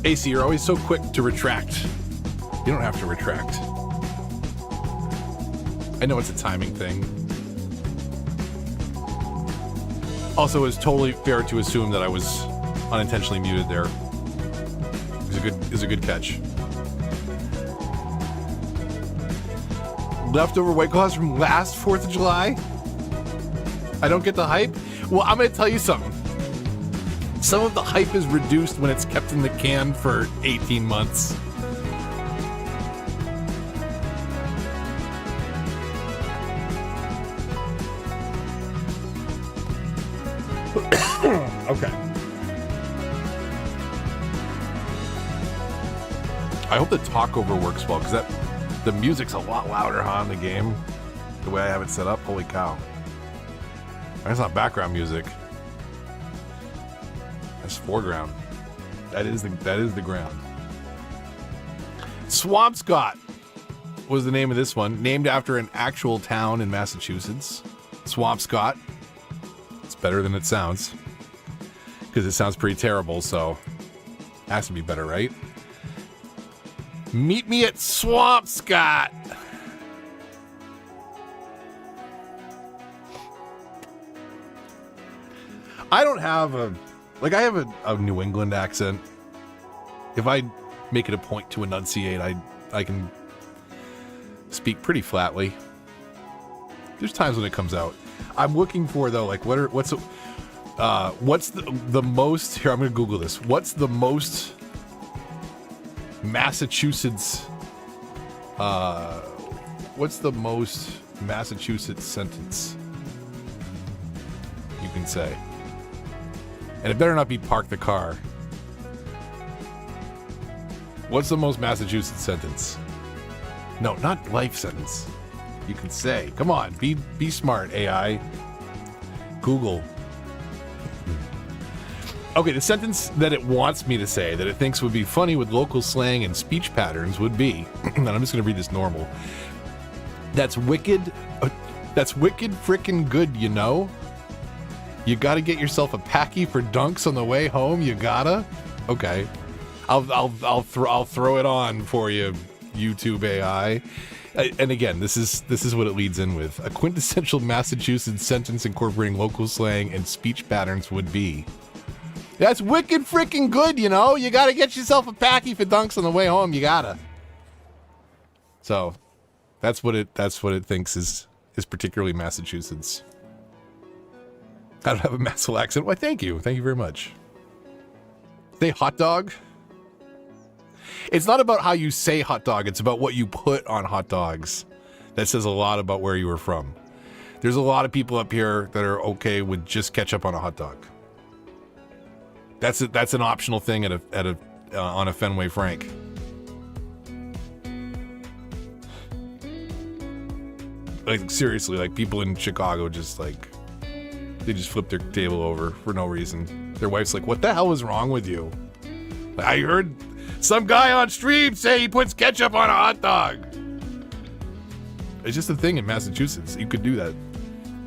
AC, you're always so quick to retract. You don't have to retract. I know it's a timing thing. Also, it was totally fair to assume that I was unintentionally muted there. It was a good catch. Leftover White Claws from last 4th of July? I don't get the hype? Well, I'm going to tell you something. Some of the hype is reduced when it's kept in the can for 18 months. Okay. I hope the talkover works well, because the music's a lot louder in the game. The way I have it set up, holy cow. That's not background music. That's foreground. That is the ground. Swampscott was the name of this one, named after an actual town in Massachusetts. Swampscott. It's better than it sounds, because it sounds pretty terrible, so it has to be better, right? Meet me at Swampscott. I don't have I have a New England accent. If I make it a point to enunciate, I can speak pretty flatly. There's times when it comes out. I'm looking for, though, like, what's the most, here, I'm going to Google this. What's the most Massachusetts, what's the most Massachusetts sentence you can say? And it better not be park the car. What's the most Massachusetts sentence? No, not life sentence. You can say. Come on, be smart, AI. Google. Okay, the sentence that it wants me to say, that it thinks would be funny with local slang and speech patterns, would be, and I'm just going to read this normal. That's wicked frickin' good, you know? You gotta get yourself a packy for dunks on the way home, you gotta? Okay. I'll throw it on for you, YouTube AI. And again, this is what it leads in with. A quintessential Massachusetts sentence incorporating local slang and speech patterns would be, that's wicked freaking good, you know? You gotta get yourself a packy for dunks on the way home, you gotta. So, that's what it thinks is particularly Massachusetts. I don't have a Massel accent. Why, thank you. Thank you very much. Say hot dog. It's not about how you say hot dog. It's about what you put on hot dogs. That says a lot about where you were from. There's a lot of people up here that are okay with just ketchup on a hot dog. That's an optional thing on a Fenway Frank. Like, seriously, like, people in Chicago just, like, they just flip their table over for no reason. Their wife's like, what the hell is wrong with you? I heard some guy on stream say he puts ketchup on a hot dog. It's just a thing in Massachusetts. You could do that.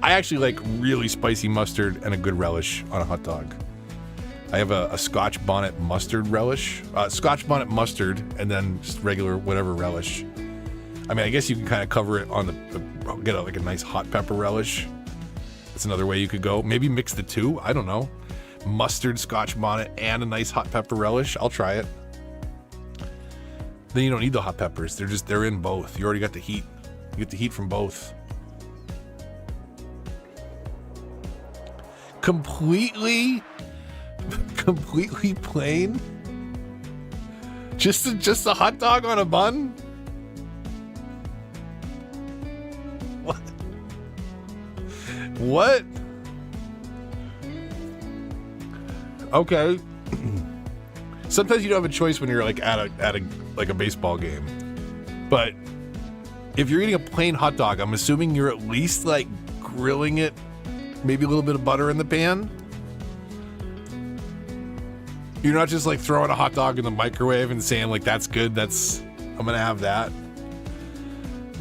I actually like really spicy mustard and a good relish on a hot dog. I have a Scotch bonnet mustard relish. Scotch bonnet mustard and then just regular whatever relish. I mean, I guess you can kind of cover it on get like a nice hot pepper relish. That's another way you could go. Maybe mix the two. I don't know. Mustard, Scotch bonnet, and a nice hot pepper relish. I'll try it. Then you don't need the hot peppers. They're in both. You already got the heat. You get the heat from both. Completely plain. Just a hot dog on a bun. What? Okay. Sometimes you don't have a choice when you're like at a baseball game. But if you're eating a plain hot dog, I'm assuming you're at least like grilling it, maybe a little bit of butter in the pan. You're not just like throwing a hot dog in the microwave and saying like, that's good, I'm gonna have that.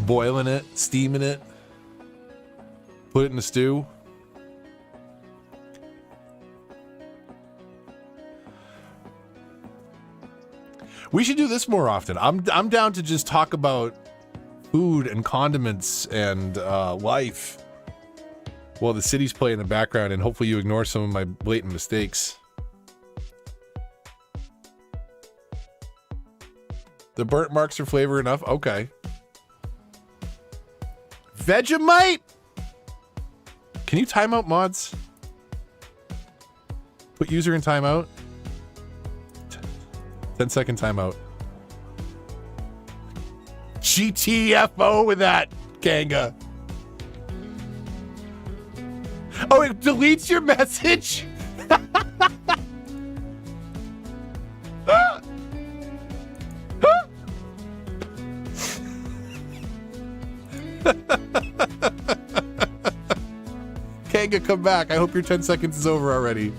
Boiling it, steaming it. Put it in a stew. We should do this more often. I'm down to just talk about food and condiments and life while the cities play in the background, and hopefully you ignore some of my blatant mistakes. The burnt marks are flavor enough? Okay. Vegemite? Can you time out mods? Put user in timeout. 10-second timeout. GTFO with that, Kanga. Oh, it deletes your message? Kanga, come back. I hope your 10 seconds is over already.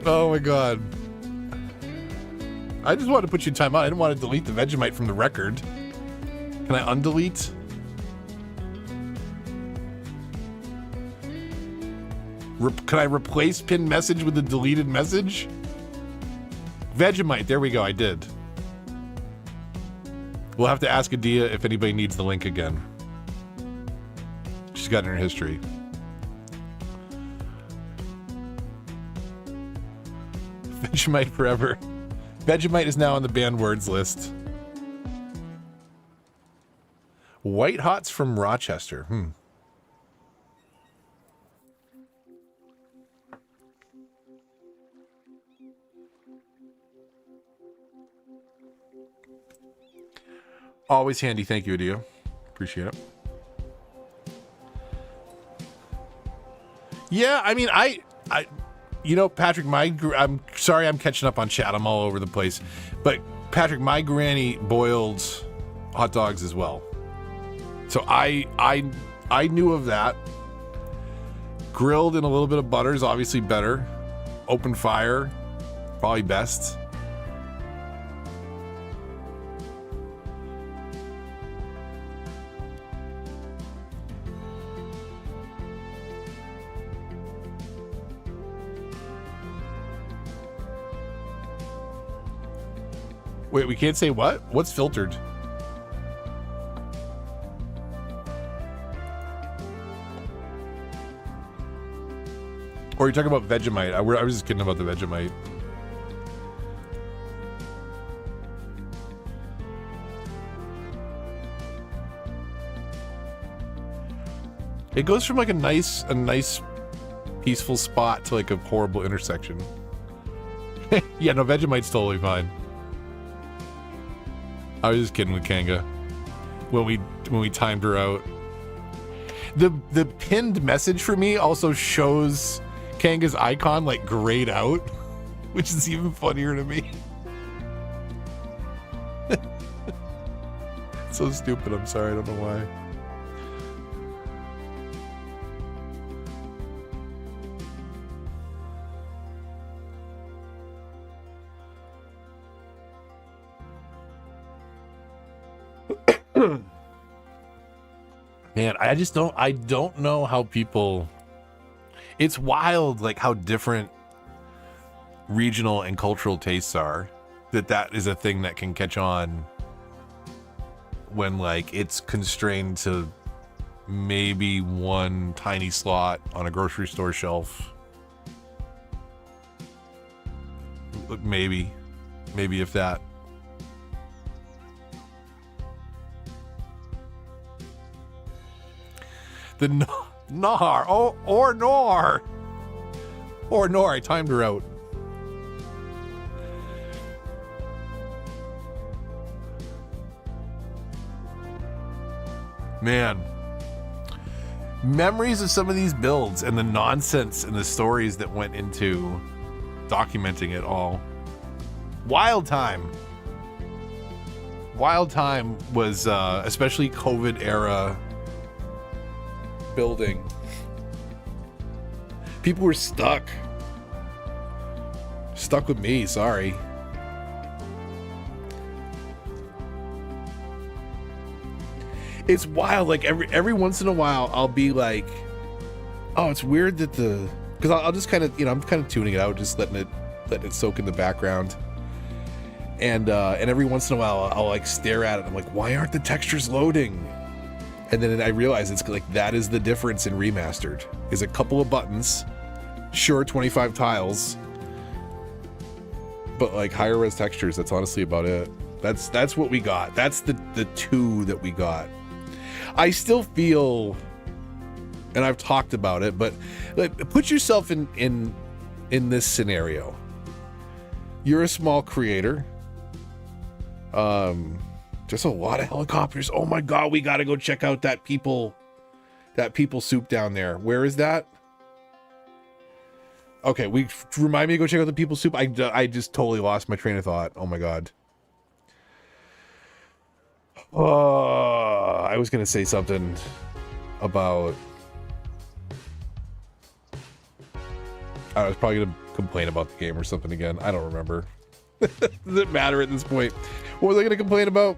Oh my god. I just wanted to put you in timeout. I didn't want to delete the Vegemite from the record. Can I undelete? Can I replace pinned message with a deleted message? Vegemite, there we go, I did. We'll have to ask Adia if anybody needs the link again. She's got it in her history. Vegemite forever. Vegemite is now on the banned words list. White Hots from Rochester. Always handy. Thank you, Adia. Appreciate it. Yeah, I mean, you know, Patrick, I'm sorry I'm catching up on chat. I'm all over the place. But Patrick, my granny boiled hot dogs as well. So I knew of that. Grilled in a little bit of butter is obviously better. Open fire, probably best. Wait, we can't say what? What's filtered? Or are you talking about Vegemite? I was just kidding about the Vegemite. It goes from like a nice peaceful spot to like a horrible intersection. Yeah, no, Vegemite's totally fine. I was just kidding with Kanga when we timed her out. The pinned message for me also shows Kanga's icon like grayed out, which is even funnier to me. So stupid. I'm sorry. I don't know why. Man, I don't know how people, it's wild like how different regional and cultural tastes are, that is a thing that can catch on when like it's constrained to maybe one tiny slot on a grocery store shelf. Maybe if that. The Nar, or Nor. Or Nor, I timed her out. Man. Memories of some of these builds and the nonsense and the stories that went into documenting it all. Wild time. Wild time was especially COVID era building. People were stuck with me, sorry. It's wild, like every once in a while I'll be like, oh, it's weird that because I'll just kind of, I'm kind of tuning it out, just letting it soak in the background, and every once in a while I'll like stare at it, I'm like, why aren't the textures loading? And then I realize it's like that is the difference in remastered, is a couple of buttons, sure, 25 tiles, but like higher res textures. That's honestly about it. That's what we got. That's the two that we got. I still feel, and I've talked about it, but like, put yourself in in this scenario. You're a small creator. There's a lot of helicopters. Oh my God, we got to go check out that people soup down there. Where is that? Okay, remind me to go check out the people soup. I just totally lost my train of thought. Oh my God. I was going to say something about, I was probably going to complain about the game or something again. I don't remember. Does it matter at this point? What was I going to complain about?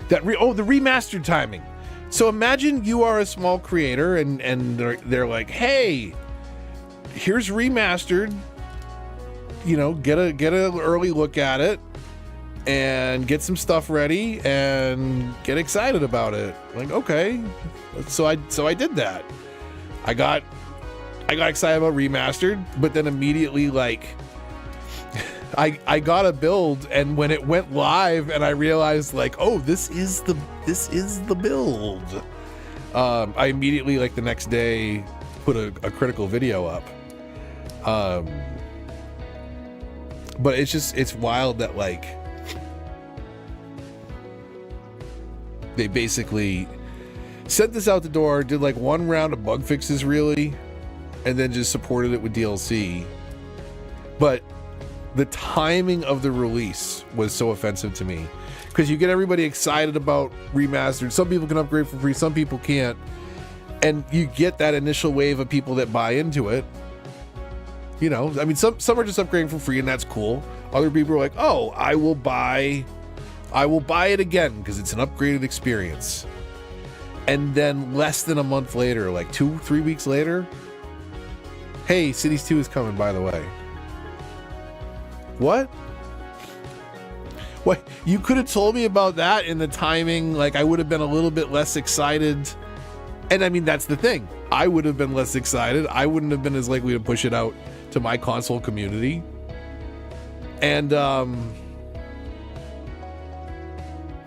The remastered timing. So imagine you are a small creator and they're like, hey, here's remastered. You know, get an early look at it and get some stuff ready and get excited about it. Like, okay. So I did that. I got excited about remastered, but then immediately like I got a build, and when it went live and I realized like, oh, this is the build. I immediately, like the next day, put a critical video up. But it's wild that like they basically sent this out the door, did like one round of bug fixes really, and then just supported it with DLC. But the timing of the release was so offensive to me, because you get everybody excited about remastered. Some people can upgrade for free, some people can't, and you get that initial wave of people that buy into it. You know, I mean, some are just upgrading for free, and that's cool. Other people are like, oh, I will buy it again because it's an upgraded experience. And then less than a month later, like 2-3 weeks later, hey, Cities 2 is coming, by the way. What? You could have told me about that in the timing. Like, I would have been a little bit less excited. And I mean, that's the thing. I would have been less excited. I wouldn't have been as likely to push it out to my console community. And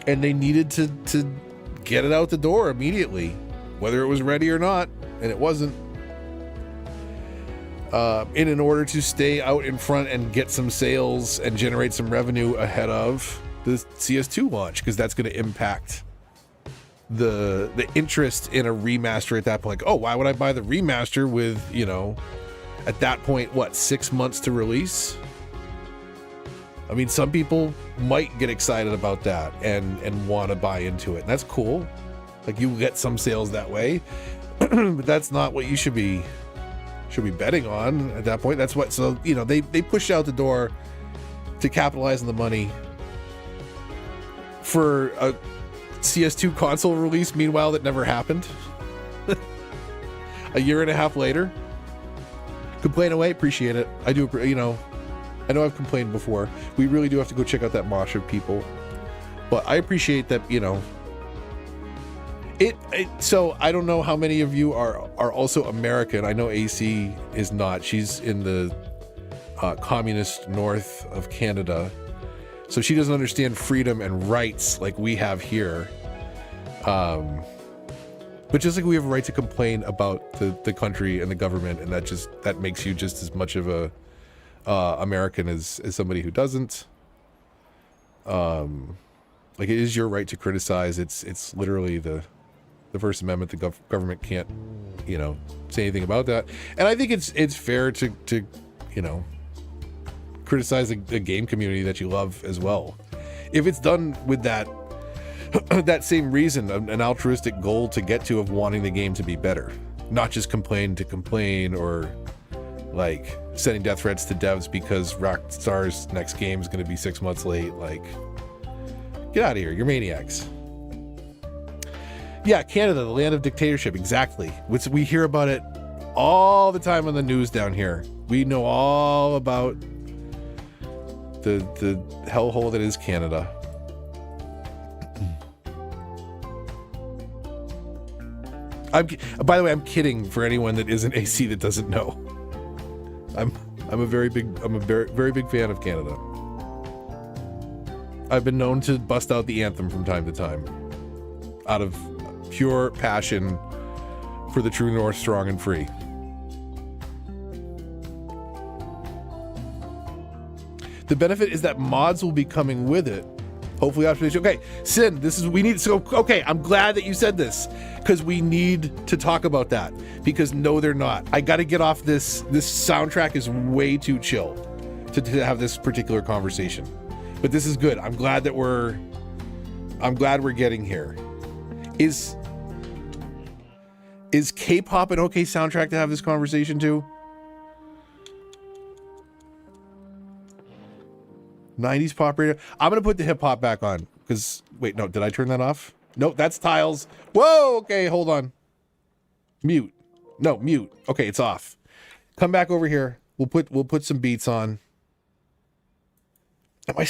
they needed to get it out the door immediately, whether it was ready or not, and it wasn't. In order to stay out in front and get some sales and generate some revenue ahead of the CS2 launch, because that's going to impact the interest in a remaster at that point. Like, oh, why would I buy the remaster with, you know, at that point, what, 6 months to release? I mean, some people might get excited about that and want to buy into it. And that's cool. Like, you get some sales that way, but that's not what you should be betting on at that point. That's what, so, you know, they pushed out the door to capitalize on the money for a CS2 console release, meanwhile, that never happened. A year and a half later. Complain away, appreciate it. I do, you know, I know I've complained before. We really do have to go check out that mosh of people, but I appreciate that, you know, so I don't know how many of you are also American. I know AC is not. She's in the communist north of Canada, so she doesn't understand freedom and rights like we have here. But just like we have a right to complain about the country and the government, and that makes you just as much of a American as somebody who doesn't. Like, it is your right to criticize. It's literally the First Amendment. The government can't, you know, say anything about that. And I think it's fair to you know, criticize the game community that you love as well, if it's done with that that same reason, an altruistic goal to get to, of wanting the game to be better, not just complain to complain, or like sending death threats to devs because Rockstar's next game is going to be 6 months late. Like, get out of here, you're maniacs. Yeah, Canada, the land of dictatorship, exactly. We hear about it all the time on the news down here. We know all about the hellhole that is Canada. By the way, I'm kidding for anyone that isn't AC that doesn't know. I'm a very big fan of Canada. I've been known to bust out the anthem from time to time, out of pure passion for the true north, strong and free. The benefit is that mods will be coming with it. Hopefully optimization. Okay, Sin, okay, I'm glad that you said this because we need to talk about that because no, they're not. I got to get off this. This soundtrack is way too chill to have this particular conversation, but this is good. I'm glad we're getting here. Is K-pop an okay soundtrack to have this conversation too? 90s pop radio. I'm gonna put the hip hop back on because wait, no, did I turn that off? Nope, that's Tiles. Whoa, okay, hold on. Mute. No, mute. Okay, it's off. Come back over here. We'll put some beats on. Am I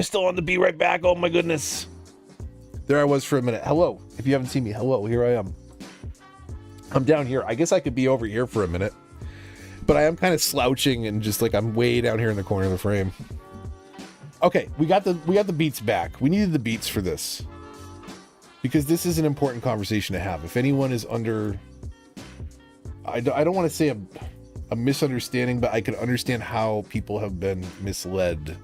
still on the Be Right Back? Oh my goodness. There I was for a minute. Hello. If you haven't seen me, hello, here I am. I'm down here. I guess I could be over here for a minute. But I am kind of slouching and just like I'm way down here in the corner of the frame. Okay, we got the beats back. We needed the beats for this. Because this is an important conversation to have. If anyone is under I don't want to say a misunderstanding, but I can understand how people have been misled.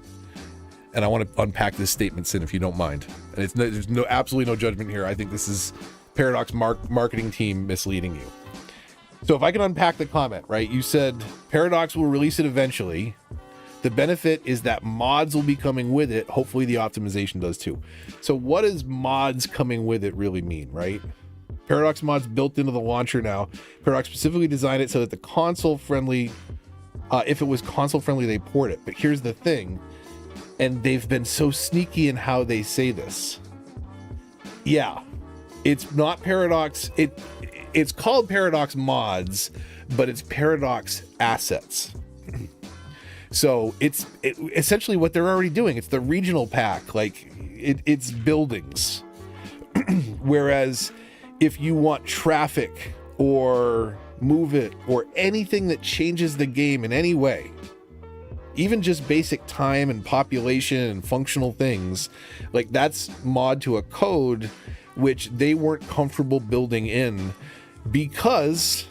And I want to unpack this statement, Sin, if you don't mind. And there's absolutely no judgment here. I think this is Paradox marketing team misleading you. So if I can unpack the comment, right? You said Paradox will release it eventually. The benefit is that mods will be coming with it. Hopefully the optimization does too. So what does mods coming with it really mean, right? Paradox mods built into the launcher now. Paradox specifically designed it so that the console friendly, if it was console friendly, they port it. But here's the thing, and they've been so sneaky in how they say this. Yeah, it's not Paradox. It's called Paradox mods, but it's Paradox assets. So it's essentially what they're already doing. It's the regional pack, like it's buildings. Whereas if you want traffic or move it or anything that changes the game in any way, even just basic time and population and functional things, like that's mod to a code which they weren't comfortable building in because,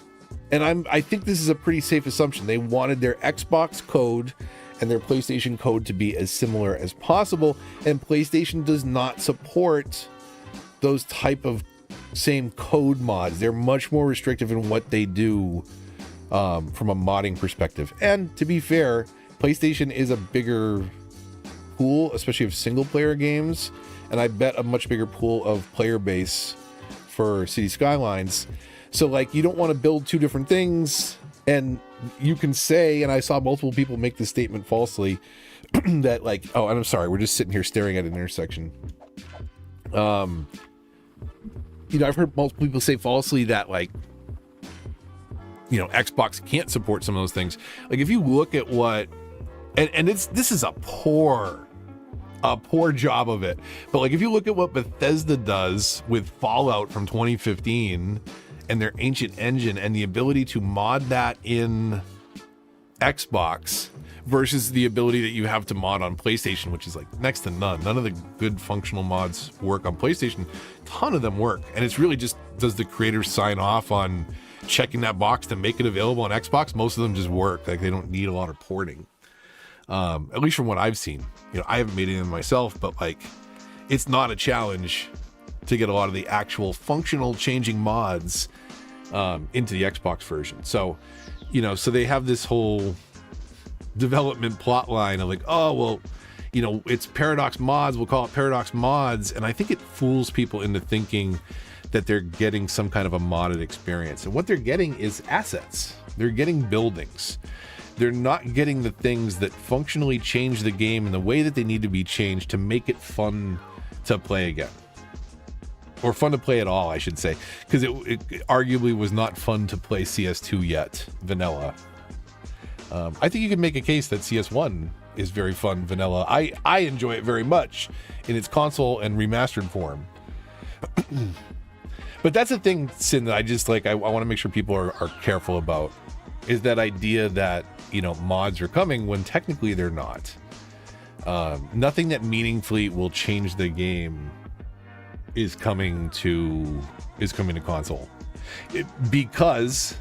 and I think this is a pretty safe assumption, they wanted their Xbox code and their PlayStation code to be as similar as possible, and PlayStation does not support those type of same code mods. They're much more restrictive in what they do from a modding perspective. And to be fair, PlayStation is a bigger pool, especially of single player games, and I bet a much bigger pool of player base for City Skylines. So like you don't want to build two different things, and you can say, and I saw multiple people make this statement falsely, that like, oh, and I'm sorry, we're just sitting here staring at an intersection. You know, I've heard multiple people say falsely that like, you know, Xbox can't support some of those things. Like if you look at what, and this is a poor job of it, but like if you look at what Bethesda does with Fallout from 2015 and their ancient engine and the ability to mod that in Xbox versus the ability that you have to mod on PlayStation, which is like next to none. None of the good functional mods work on PlayStation. A ton of them work, and it's really just, does the creator sign off on checking that box to make it available on Xbox? Most of them just work. Like they don't need a lot of porting, at least from what I've seen. You know, I haven't made any of them myself, but like it's not a challenge to get a lot of the actual functional changing mods into the Xbox version. So, you know, so they have this whole development plot line of like, oh, well, you know, it's Paradox mods, we'll call it Paradox mods. And I think it fools people into thinking that they're getting some kind of a modded experience. And what they're getting is assets. They're getting buildings. They're not getting the things that functionally change the game in the way that they need to be changed to make it fun to play again. Or fun to play at all, I should say. Because it arguably was not fun to play CS2 yet, vanilla. I think you can make a case that CS1 is very fun vanilla. I enjoy it very much in its console and remastered form. But that's the thing, Sin, that I just like, I want to make sure people are careful about, is that idea that, you know, mods are coming when technically they're not. Nothing that meaningfully will change the game is coming to console. Because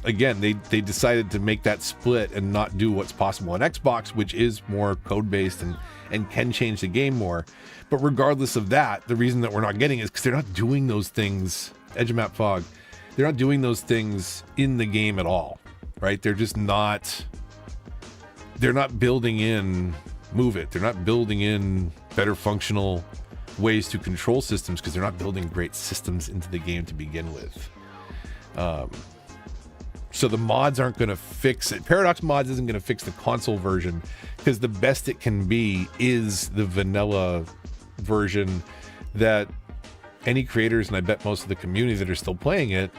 again, they decided to make that split and not do what's possible on Xbox, which is more code-based and can change the game more. But regardless of that, the reason that we're not getting it is because they're not doing those things, Edge of Map Fog, they're not doing those things in the game at all, right? They're just not, they're not building in Move It. They're not building in better functional ways to control systems because they're not building great systems into the game to begin with. So the mods aren't going to fix it. Paradox Mods isn't going to fix the console version because the best it can be is the vanilla version that any creators, and I bet most of the community that are still playing it,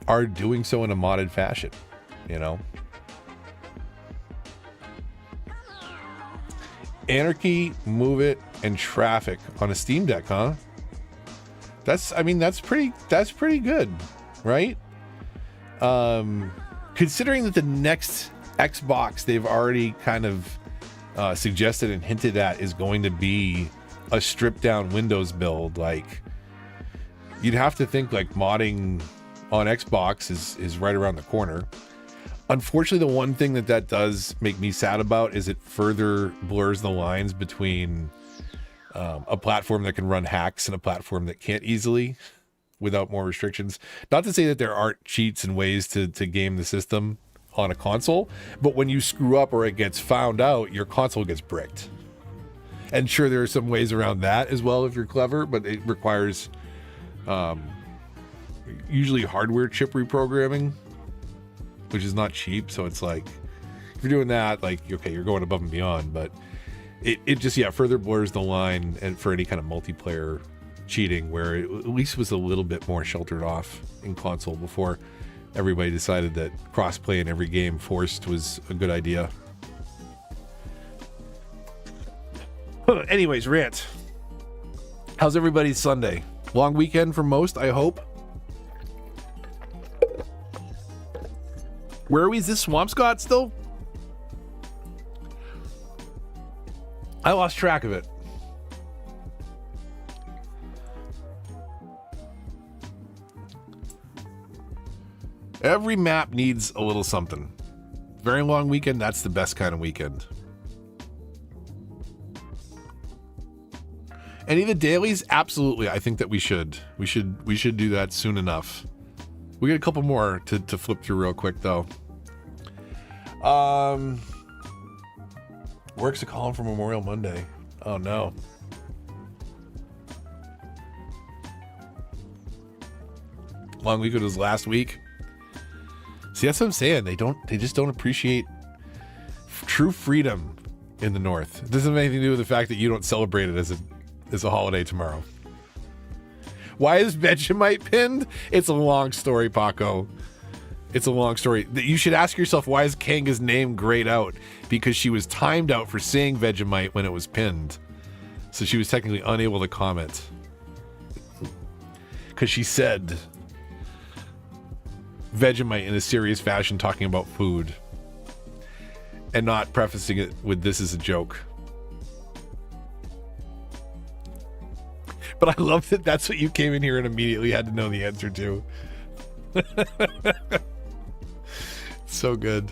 are doing so in a modded fashion, you know? Anarchy, Move It, and Traffic on a Steam Deck, huh? That's pretty good, right? Considering that the next Xbox they've already kind of suggested and hinted at is going to be a stripped down Windows build, like you'd have to think like modding on Xbox is right around the corner. Unfortunately, the one thing that does make me sad about is it further blurs the lines between a platform that can run hacks and a platform that can't easily without more restrictions. Not to say that there aren't cheats and ways to game the system on a console, but when you screw up or it gets found out, your console gets bricked. And sure, there are some ways around that as well if you're clever, but it requires usually hardware chip reprogramming, which is not cheap. So it's like, if you're doing that, like, okay, you're going above and beyond, but it just, yeah, further blurs the line and for any kind of multiplayer cheating where it at least was a little bit more sheltered off in console before everybody decided that crossplay in every game forced was a good idea. Anyways, rant. How's everybody's Sunday? Long weekend for most, I hope. Where are we? Is this Swampscott still? I lost track of it. Every map needs a little something. Very long weekend, that's the best kind of weekend. Any of the dailies? Absolutely. I think that we should do that soon enough. We got a couple more to flip through real quick though. Works a column for Memorial Monday. Oh no. Long weekend was last week. See, that's what I'm saying. They just don't appreciate true freedom in the North. It doesn't have anything to do with the fact that you don't celebrate it as a holiday tomorrow. Why is Vegemite pinned? It's a long story, Paco. It's a long story. You should ask yourself, why is Kanga's name grayed out? Because she was timed out for saying Vegemite when it was pinned. So she was technically unable to comment. Because she said Vegemite in a serious fashion, talking about food. And not prefacing it with "this is a joke." But I love that that's what you came in here and immediately had to know the answer to. So good.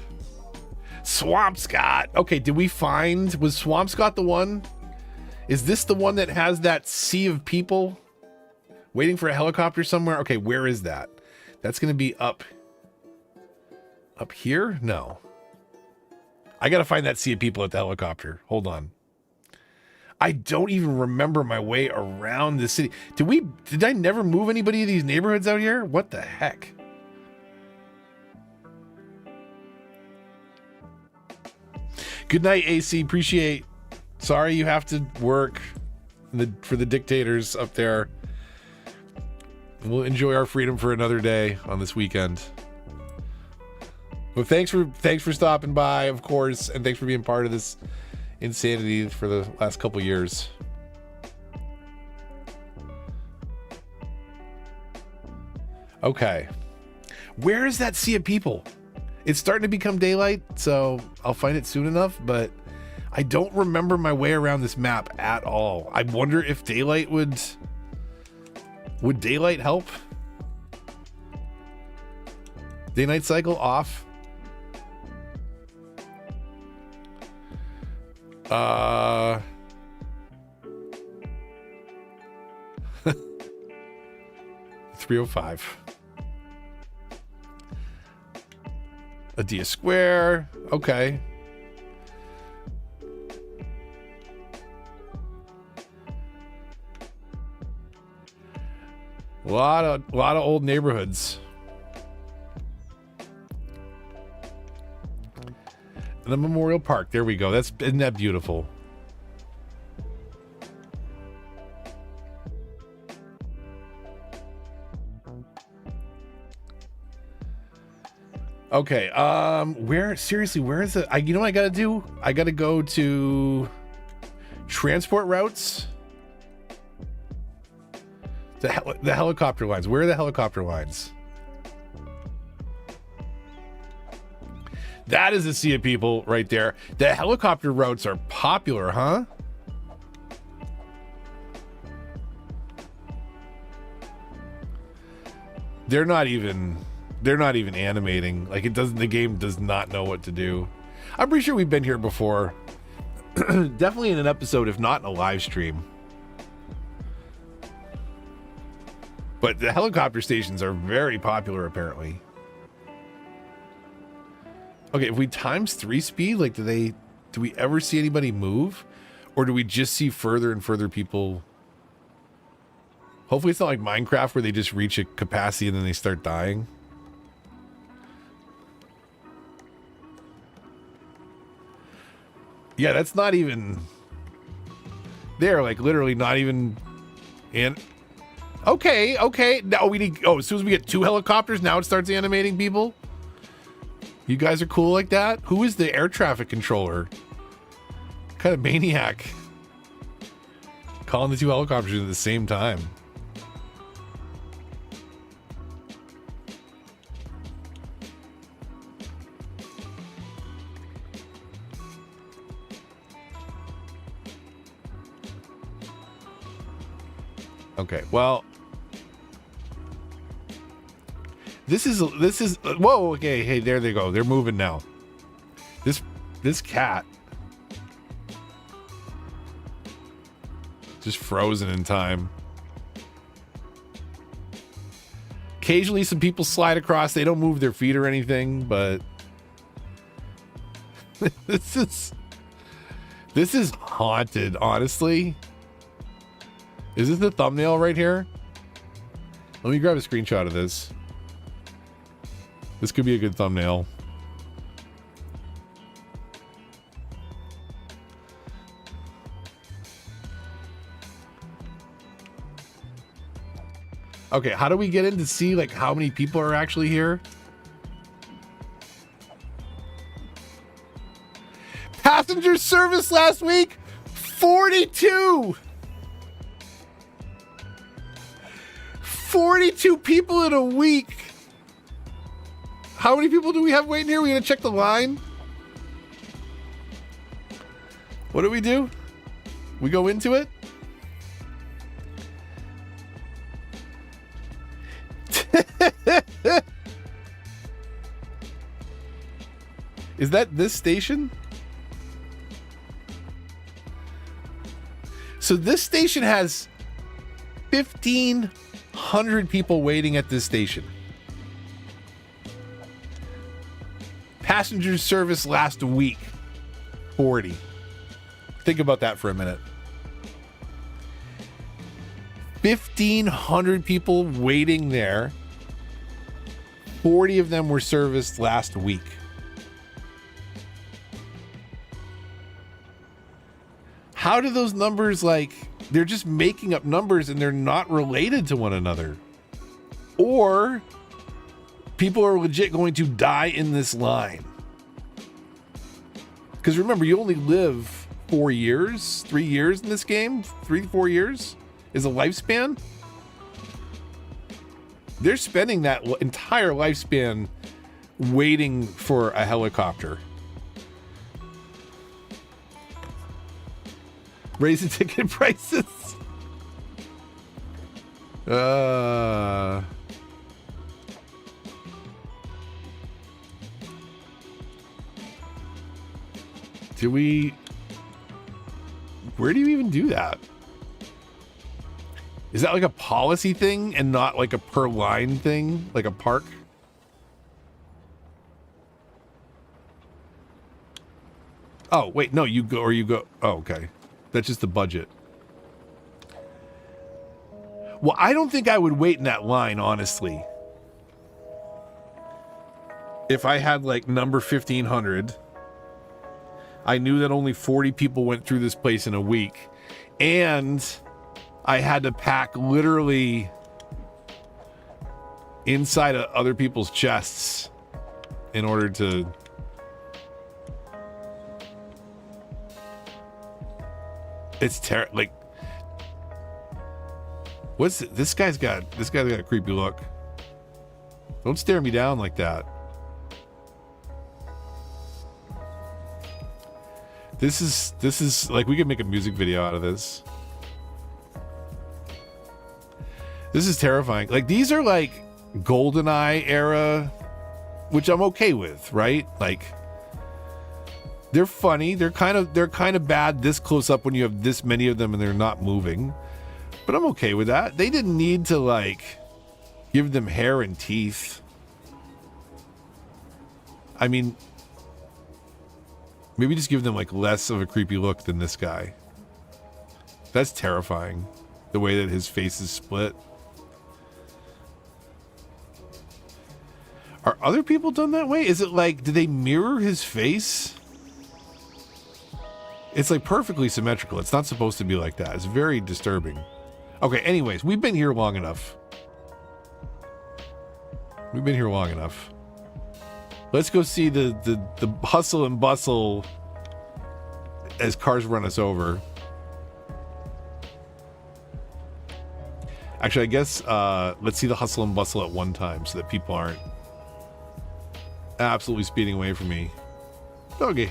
Swampscott. Okay, was Swampscott the one? Is this the one that has that sea of people waiting for a helicopter somewhere? Okay, where is that? That's going to be up here? No. I got to find that sea of people at the helicopter. Hold on. I don't even remember my way around the city. Did I never move anybody to these neighborhoods out here? What the heck? Good night, AC. Appreciate. Sorry you have to work for the dictators up there. We'll enjoy our freedom for another day on this weekend. Well, thanks for stopping by, of course, and thanks for being part of this insanity for the last couple years. Okay. Where is that sea of people? It's starting to become daylight, so I'll find it soon enough, but I don't remember my way around this map at all. I wonder if daylight would daylight help? Day-night cycle off. 305. A D square. Okay. A lot of old neighborhoods. And the Memorial Park. There we go. Isn't that beautiful? Okay. Where is it? You know what I gotta do? I gotta go to transport routes. The helicopter lines. Where are the helicopter lines? That is a sea of people right there. The helicopter routes are popular, huh? They're not even animating. Like the game does not know what to do. I'm pretty sure we've been here before. Definitely in an episode, if not in a live stream. But the helicopter stations are very popular, apparently. Okay, if we times 3 speed, like do we ever see anybody move? Or do we just see further and further people? Hopefully it's not like Minecraft where they just reach a capacity and then they start dying. Yeah, that's not even... They're like literally not even... Okay. Now we need... Oh, as soon as we get 2 helicopters, now it starts animating people? You guys are cool like that? Who is the air traffic controller? What kind of maniac? Calling the 2 helicopters at the same time. Okay, well... This is whoa, okay, hey, there they go. They're moving now. This cat just frozen in time. Occasionally some people slide across. They don't move their feet or anything, but this is haunted, honestly. Is this the thumbnail right here? Let me grab a screenshot of this. This could be a good thumbnail. Okay, how do we get in to see like how many people are actually here? Passenger service last week, 42. 42 people in a week. How many people do we have waiting here? We gonna check the line? What do? We go into it? Is that this station? So this station has 1,500 people waiting at this station. Passenger service last week, 40. Think about that for a minute. 1,500 people waiting there. 40 of them were serviced last week. How do those numbers, like, they're just making up numbers and they're not related to one another? Or people are legit going to die in this line. Because remember, you only live 4 years, 3 years in this game. 3 to 4 years is a lifespan. They're spending that entire lifespan waiting for a helicopter. Raising ticket prices. Where do you even do that? Is that like a policy thing and not like a per line thing, like a park? Oh, wait, no, you go. Oh, okay. That's just the budget. Well, I don't think I would wait in that line, honestly. If I had like number 1500, I knew that only 40 people went through this place in a week, and I had to pack literally inside of other people's chests in order to... It's terrible. Like, what's it? This guy's got a creepy look. Don't stare me down like that. This is like, we could make a music video out of this. This is terrifying. Like, these are like GoldenEye era, which I'm okay with, right? Like, they're funny. They're kind of bad this close up when you have this many of them and they're not moving. But I'm okay with that. They didn't need to like give them hair and teeth. I mean, maybe just give them like less of a creepy look than this guy. That's terrifying. The way that his face is split. Are other people done that way? Is it like, do they mirror his face? It's like perfectly symmetrical. It's not supposed to be like that. It's very disturbing. Okay, anyways, we've been here long enough. Let's go see the hustle and bustle as cars run us over. Actually, I guess let's see the hustle and bustle at one time so that people aren't absolutely speeding away from me. Okay.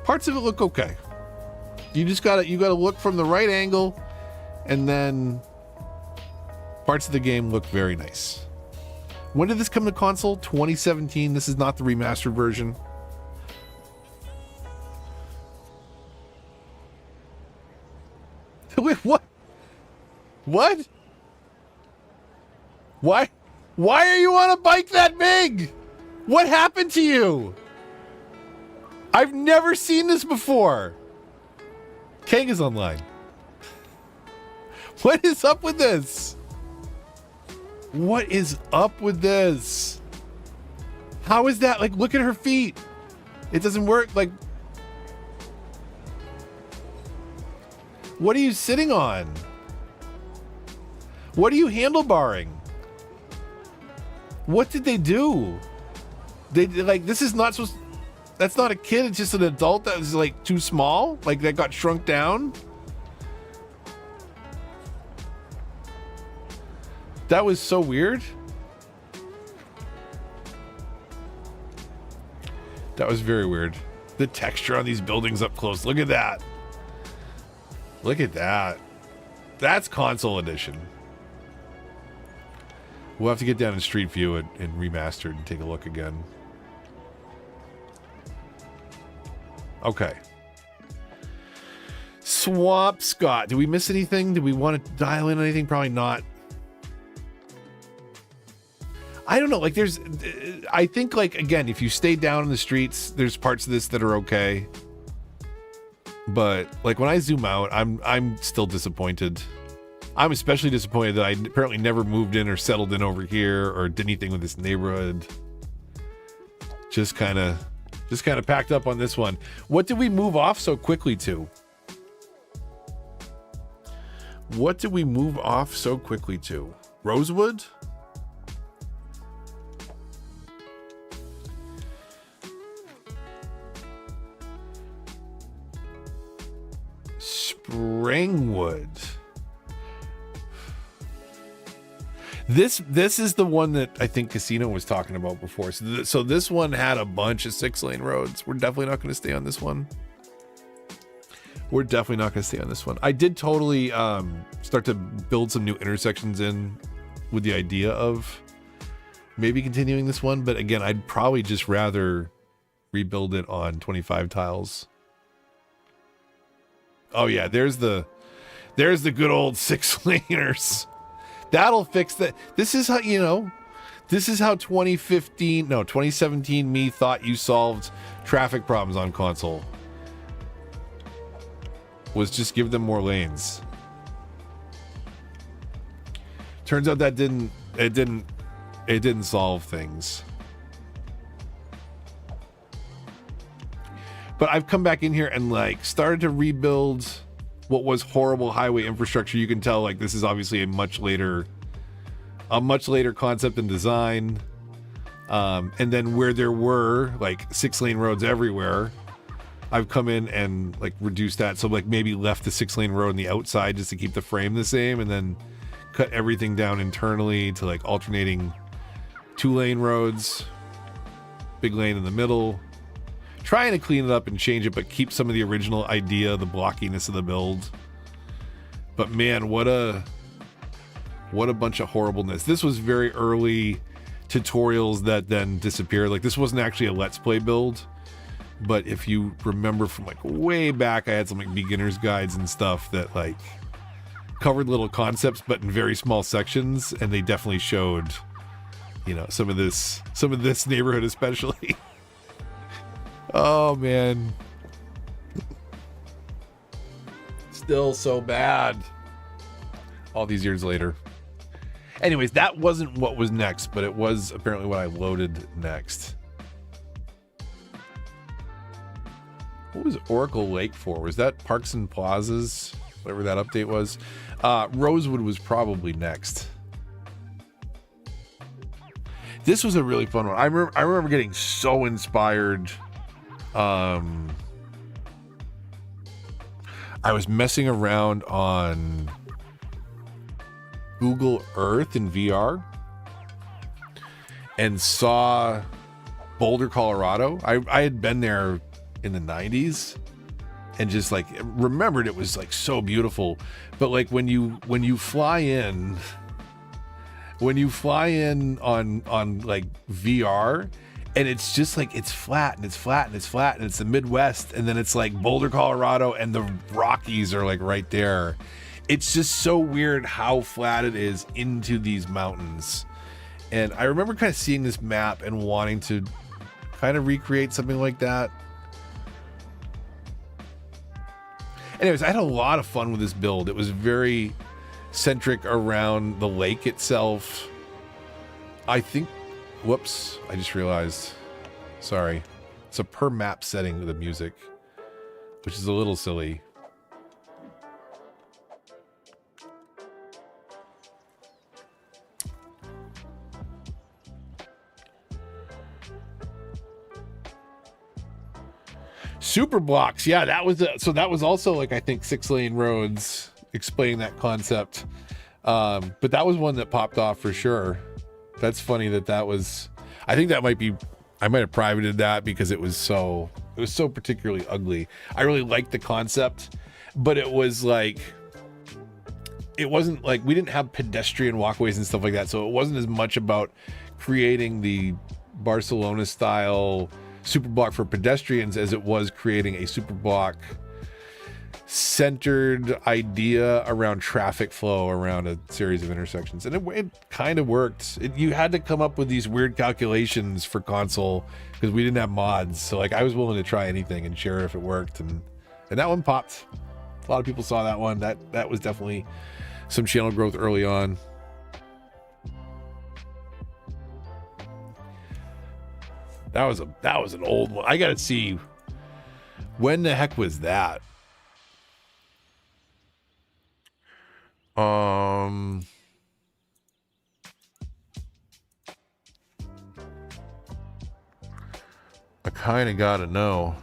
Parts of it look okay. You gotta look from the right angle, and then parts of the game look very nice. When did this come to console? 2017. This is not the remastered version. Wait, what? What? Why are you on a bike that big? What happened to you? I've never seen this before. Kang is online. What is up with this? What is up with this? How is that? Like, look at her feet. It doesn't work. Like, what are you sitting on? What are you handlebarring? What did they do? They like, this is not supposed. That's not a kid. It's just an adult that was like too small. Like, that got shrunk down. That was so weird. That was very weird. The texture on these buildings up close. Look at that. Look at that. That's console edition. We'll have to get down in Street View and remastered and take a look again. Okay. Swamp Scott. Did we miss anything? Did we want to dial in anything? Probably not. I don't know. Like, I think, like, again, if you stay down in the streets, there's parts of this that are okay. But like, when I zoom out, I'm still disappointed. I'm especially disappointed that I apparently never moved in or settled in over here or did anything with this neighborhood. Just kind of packed up on this one. What did we move off so quickly to? What did we move off so quickly to? Rosewood? Springwood. This is the one that I think Casino was talking about before. So this one had a bunch of 6-lane roads. We're definitely not going to stay on this one. I did totally start to build some new intersections in with the idea of maybe continuing this one. But again, I'd probably just rather rebuild it on 25 tiles. Oh yeah, there's the good old 6-laners. That'll fix that. This is how, this is how 2017 me thought you solved traffic problems on console. Was just give them more lanes. Turns out that didn't solve things. But I've come back in here and like started to rebuild what was horrible highway infrastructure. You can tell like this is obviously a much later concept and design. And then where there were like 6-lane roads everywhere, I've come in and like reduced that. So like maybe left the 6-lane road on the outside just to keep the frame the same, and then cut everything down internally to like alternating 2-lane roads, big lane in the middle. Trying to clean it up and change it, but keep some of the original idea, the blockiness of the build. But man, what a bunch of horribleness. This was very early tutorials that then disappeared. Like this wasn't actually a Let's Play build, but if you remember from like way back, I had some like beginner's guides and stuff that like covered little concepts, but in very small sections, and they definitely showed, some of this neighborhood especially. Oh man. Still so bad. All these years later. Anyways, that wasn't what was next, but it was apparently what I loaded next. What was Oracle Lake for? Was that Parks and Plazas? Whatever that update was. Rosewood was probably next. This was a really fun one. I remember getting so inspired. I was messing around on Google Earth in VR and saw Boulder, Colorado. I had been there in the 90s and just like remembered it was like so beautiful. But like when you fly in on like VR, and it's just like it's flat and it's flat and it's flat and it's the Midwest, and then it's like Boulder, Colorado, and the Rockies are like right there. It's just so weird how flat it is into these mountains. And I remember kind of seeing this map and wanting to kind of recreate something like that. Anyways, I had a lot of fun with this build. It was very centric around the lake itself. I think, whoops, I just realized, sorry. It's a per map setting of the music, which is a little silly. Super blocks, yeah, that was so that was also like I think 6-lane roads, explaining that concept. But that was one that popped off for sure. That's funny that was. I think that might be. I might have privated that because it was so particularly ugly. I really liked the concept, but it was like. It wasn't like we didn't have pedestrian walkways and stuff like that, so it wasn't as much about creating the Barcelona style super block for pedestrians as it was creating a super block centered idea around traffic flow around a series of intersections. And it kind of worked. You had to come up with these weird calculations for console because we didn't have mods. So like I was willing to try anything and share if it worked. And that one popped. A lot of people saw that one. That was definitely some channel growth early on. That was an old one. I gotta see when the heck was that. I kind of gotta know.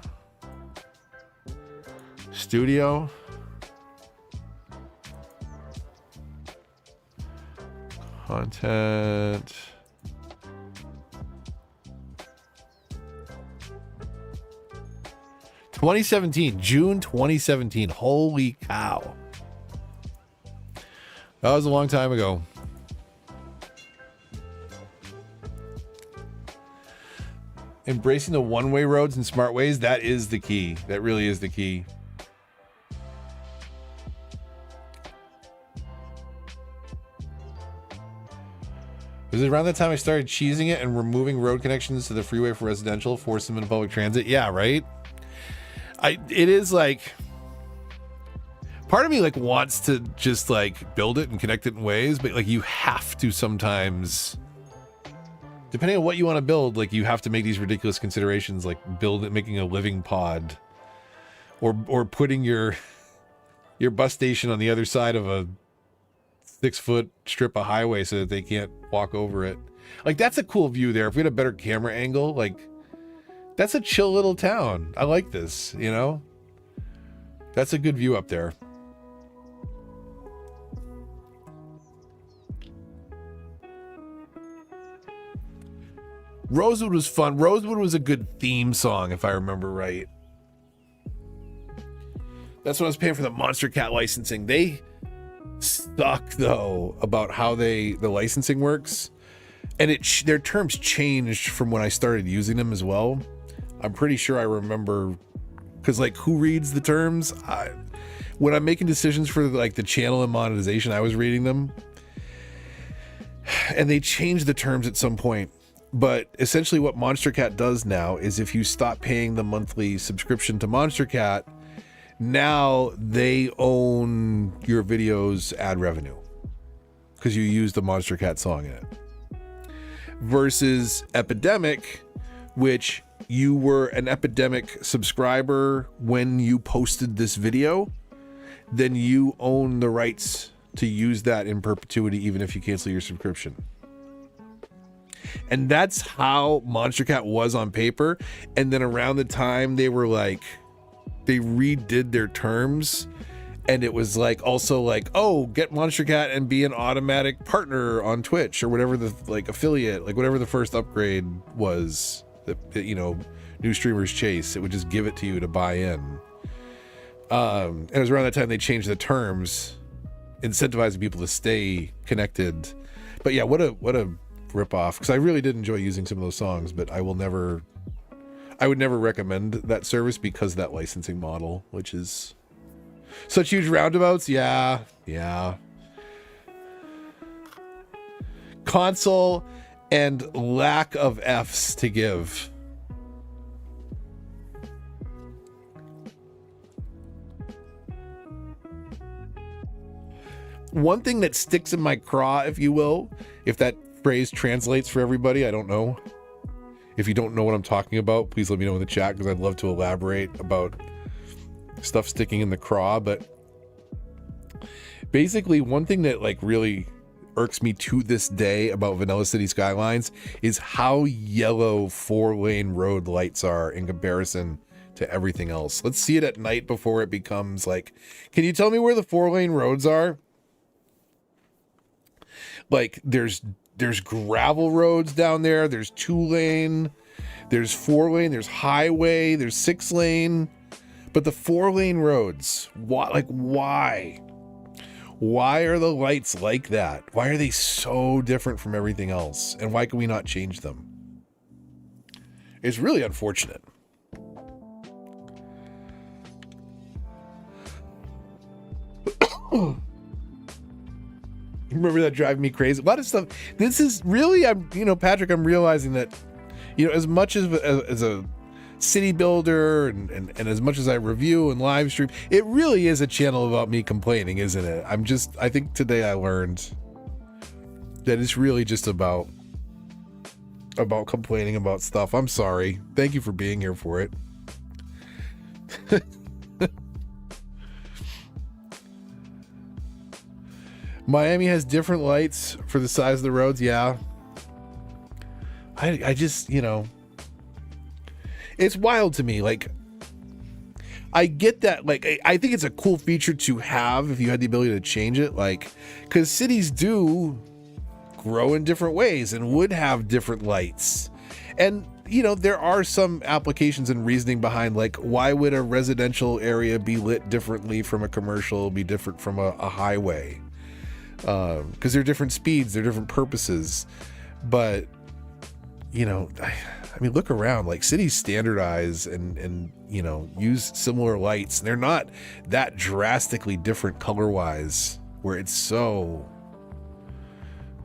Studio. Content. June 2017. Holy cow. That was a long time ago. Embracing the one-way roads and smart ways, that is the key. That really is the key. Was it around that time I started cheesing it and removing road connections to the freeway for residential, force them into public transit? Yeah, right? It is like... Part of me like wants to just like build it and connect it in ways, but like you have to sometimes, depending on what you want to build, like you have to make these ridiculous considerations, like making a living pod, or putting your bus station on the other side of a 6-foot strip of highway so that they can't walk over it. Like that's a cool view there. If we had a better camera angle, like that's a chill little town. I like this, you know? That's a good view up there. Rosewood was fun. Rosewood was a good theme song, if I remember right. That's what I was paying for the Monster Cat licensing. They suck, though, about how the licensing works. And their terms changed from when I started using them as well. I'm pretty sure I remember... Because, like, who reads the terms? When I'm making decisions for, like, the channel and monetization, I was reading them. And they changed the terms at some point. But essentially what Monster Cat does now is if you stop paying the monthly subscription to Monster Cat, now they own your video's ad revenue because you used the Monster Cat song in it. Versus Epidemic, which you were an Epidemic subscriber when you posted this video, then you own the rights to use that in perpetuity even if you cancel your subscription. And that's how Monster Cat was on paper. And then around the time they were like, they redid their terms, and it was like also like, oh, get Monster Cat and be an automatic partner on Twitch or whatever the like affiliate, like whatever the first upgrade was that, you know, new streamers chase. It would just give it to you to buy in. And it was around that time they changed the terms, incentivizing people to stay connected. But yeah, what a rip off, because I really did enjoy using some of those songs, but I would never recommend that service because of that licensing model, which is such huge roundabouts. Yeah. Console and lack of F's to give. One thing that sticks in my craw, if you will, if that phrase translates for everybody, I don't know. If you don't know what I'm talking about, please let me know in the chat, because I'd love to elaborate about stuff sticking in the craw. But basically, one thing that like really irks me to this day about Vanilla City Skylines is how yellow 4-lane road lights are in comparison to everything else. Let's see it at night before it becomes like, can you tell me where the 4-lane roads are? Like there's gravel roads down there, there's 2-lane, there's 4-lane, there's highway, there's 6-lane, but the 4-lane roads, why are the lights like that? Why are they so different from everything else? And why can we not change them? It's really unfortunate. Remember that driving me crazy? A lot of stuff. This is really, Patrick, I'm realizing that, as much as a city builder and as much as I review and live stream, it really is a channel about me complaining, isn't it? I think today I learned that it's really just about complaining about stuff. I'm sorry. Thank you for being here for it. Miami has different lights for the size of the roads. Yeah. I just, it's wild to me. Like, I get that. Like, I think it's a cool feature to have if you had the ability to change it. Like, because cities do grow in different ways and would have different lights. And, there are some applications and reasoning behind, like, why would a residential area be lit differently from a commercial, be different from a highway? Because they're different speeds, they're different purposes. But you know, I mean, look around, like cities standardize and, you know, use similar lights. They're not that drastically different color wise where it's so,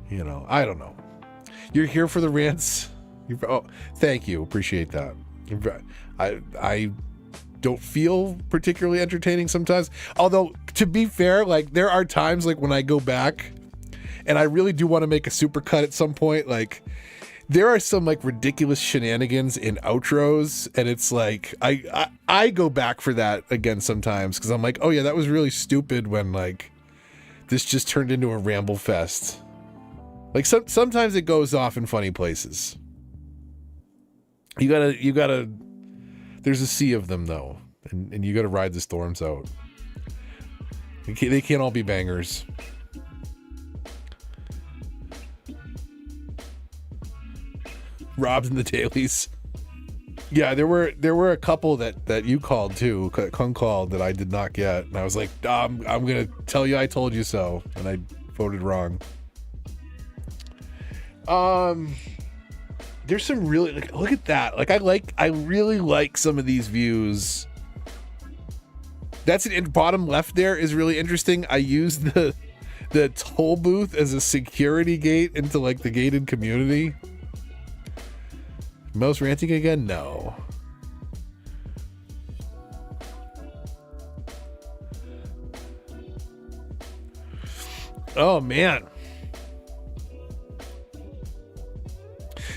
you know, I don't know. You're here for the rants. Oh, thank you. Appreciate that. I don't feel particularly entertaining sometimes. Although, to be fair, like there are times like when I go back and I really do want to make a supercut at some point, like there are some like ridiculous shenanigans in outros, and it's like I go back for that again sometimes because I'm like, oh yeah, that was really stupid when like this just turned into a ramble fest. Like sometimes it goes off in funny places. You gotta there's a sea of them though, and you gotta ride the storms out. They can't all be bangers. Rob's in the dailies. Yeah, there were a couple that you called too, Kung called, that I did not get, and I was like, I'm gonna tell you I told you so, and I voted wrong. There's some really, like, look at that. Like I really like some of these views. That's in bottom left there is really interesting. I used the toll booth as a security gate into like the gated community. Mouse ranting again? No. Oh man.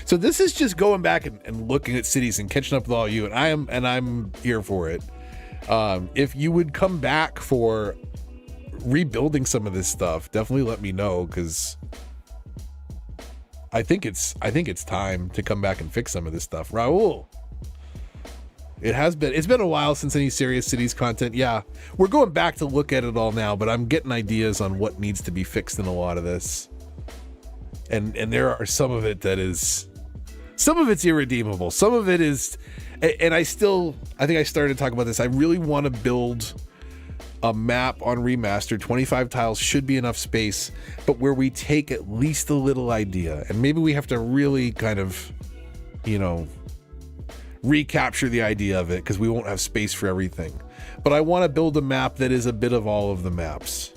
So this is just going back and looking at cities and catching up with all you, and I'm here for it. If you would come back for rebuilding some of this stuff, definitely let me know, because I think it's time to come back and fix some of this stuff. Raul, it's been a while since any Serious Cities content. Yeah, we're going back to look at it all now, but I'm getting ideas on what needs to be fixed in a lot of this. And there are some of it's irredeemable. Some of it is, and I think I started to talk about this. I really want to build a map on remastered. 25 tiles should be enough space, but where we take at least a little idea, and maybe we have to really kind of, you know, recapture the idea of it because we won't have space for everything. But I want to build a map that is a bit of all of the maps,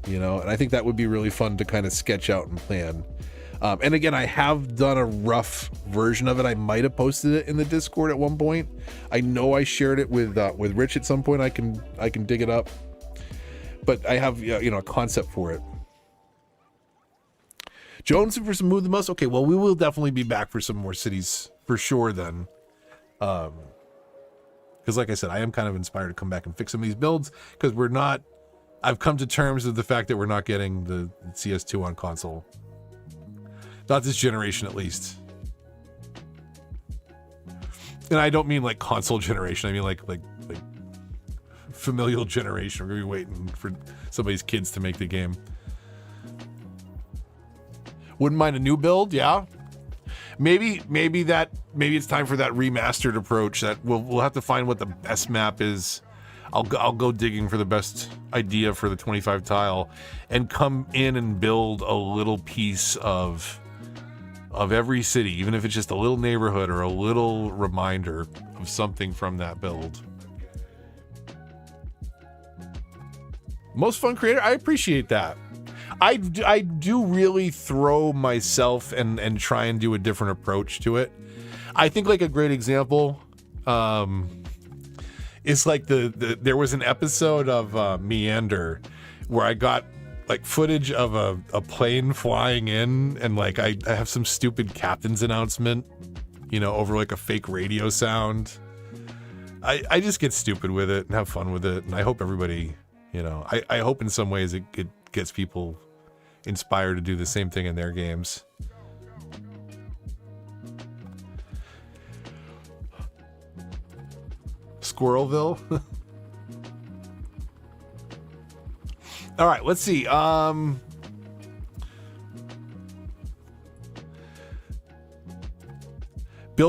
you know, and I think that would be really fun to kind of sketch out and plan. And again, I have done a rough version of it. I might have posted it in the Discord at one point. I know I shared it with Rich at some point. I can dig it up, but I have a concept for it. Jones for some Move the Most. Okay, well, we will definitely be back for some more cities for sure then. Because like I said, I am kind of inspired to come back and fix some of these builds because I've come to terms with the fact that we're not getting the CS2 on console. Not this generation, at least. And I don't mean like console generation. I mean like familial generation. We're gonna be waiting for somebody's kids to make the game. Wouldn't mind a new build, yeah. Maybe it's time for that remastered approach. That we'll have to find what the best map is. I'll go digging for the best idea for the 25 tile, and come in and build a little piece of every city, even if it's just a little neighborhood or a little reminder of something from that build. Most fun creator, I appreciate that. I do really throw myself and try and do a different approach to it. I think like a great example is like there was an episode of Meander where I got like footage of a plane flying in, and like I have some stupid captain's announcement, over like a fake radio sound. I just get stupid with it and have fun with it, and I hope everybody, I hope in some ways it gets people inspired to do the same thing in their games. Squirrelville. All right, let's see. Build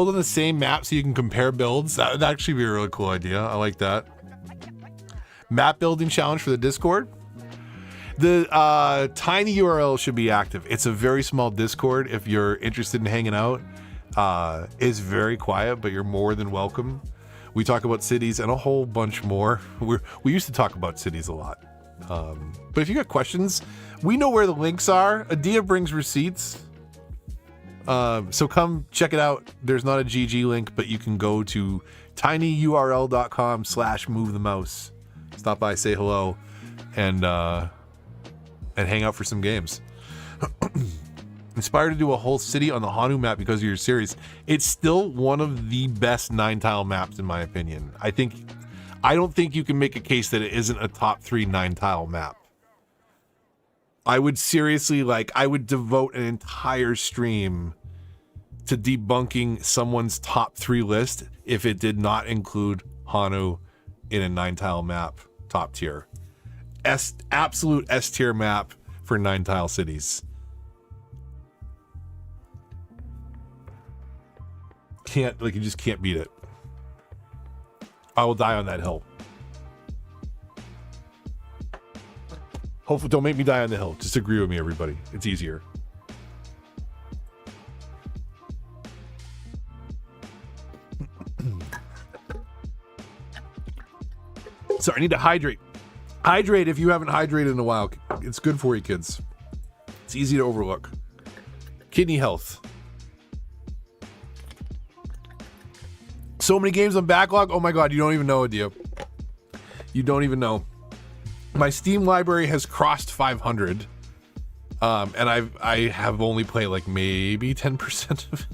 on the same map so you can compare builds. That would actually be a really cool idea. I like that. Map building challenge for the Discord. The tiny URL should be active. It's a very small Discord if you're interested in hanging out. is very quiet, but you're more than welcome. We talk about cities and a whole bunch more. We used to talk about cities a lot. But if you got questions, we know where the links are. Adia brings receipts. So come check it out. There's not a GG link, but you can go to tinyurl.com/movethemouse. Stop by, say hello, and hang out for some games. Inspired to do a whole city on the Hanu map because of your series. It's still one of the best 9-tile maps in my opinion. I don't think you can make a case that it isn't a top 3 9-tile map. I would seriously, I would devote an entire stream to debunking someone's top 3 list if it did not include Hanu in a 9-tile map top tier. Absolute S tier map for 9-tile cities. You just can't beat it. I will die on that hill. Hopefully, don't make me die on the hill. Just agree with me, everybody. It's easier. Sorry, I need to hydrate. Hydrate if you haven't hydrated in a while. It's good for you, kids. It's easy to overlook. Kidney health. So many games on backlog. Oh my god, you don't even know, Adia. You don't even know. My Steam library has crossed 500. And I have only played maybe 10% of it.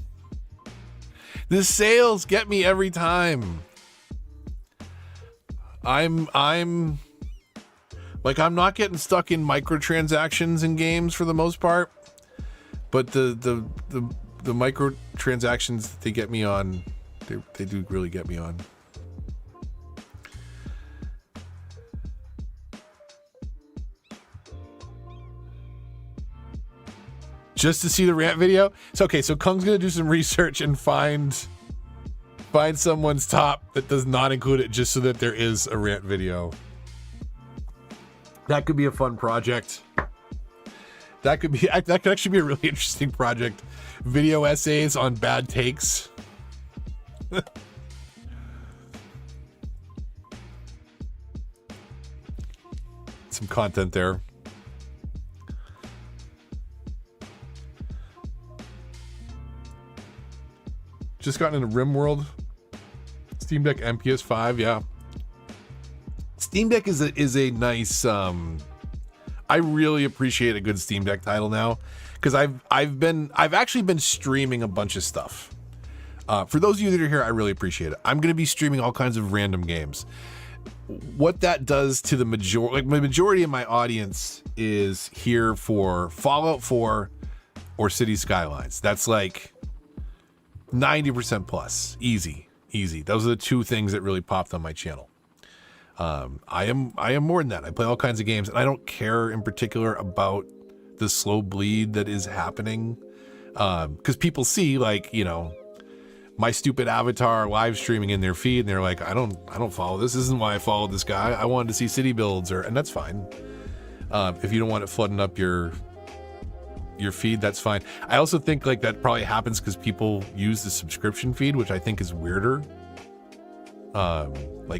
The sales get me every time. I'm not getting stuck in microtransactions in games for the most part. But the microtransactions that they get me on, they do really get me on. Just to see the rant video? So Kung's gonna do some research and find someone's top that does not include it just so that there is a rant video. That could be a fun project. That could actually be a really interesting project. Video essays on bad takes. Some content there. Just gotten into RimWorld. Steam Deck and PS5, yeah. Steam Deck is a nice I really appreciate a good Steam Deck title now because I've actually been streaming a bunch of stuff. For those of you that are here, I really appreciate it. I'm going to be streaming all kinds of random games. What that does to the majority of my audience is here for Fallout 4 or City Skylines. That's 90% plus. Easy. Those are the two things that really popped on my channel. I am more than that. I play all kinds of games, and I don't care in particular about the slow bleed that is happening. Because people see my stupid avatar live streaming in their feed, and they're like, I don't follow this. This isn't why I followed this guy. I wanted to see city builds, and that's fine. If you don't want it flooding up your feed, that's fine. I also think that probably happens because people use the subscription feed, which I think is weirder.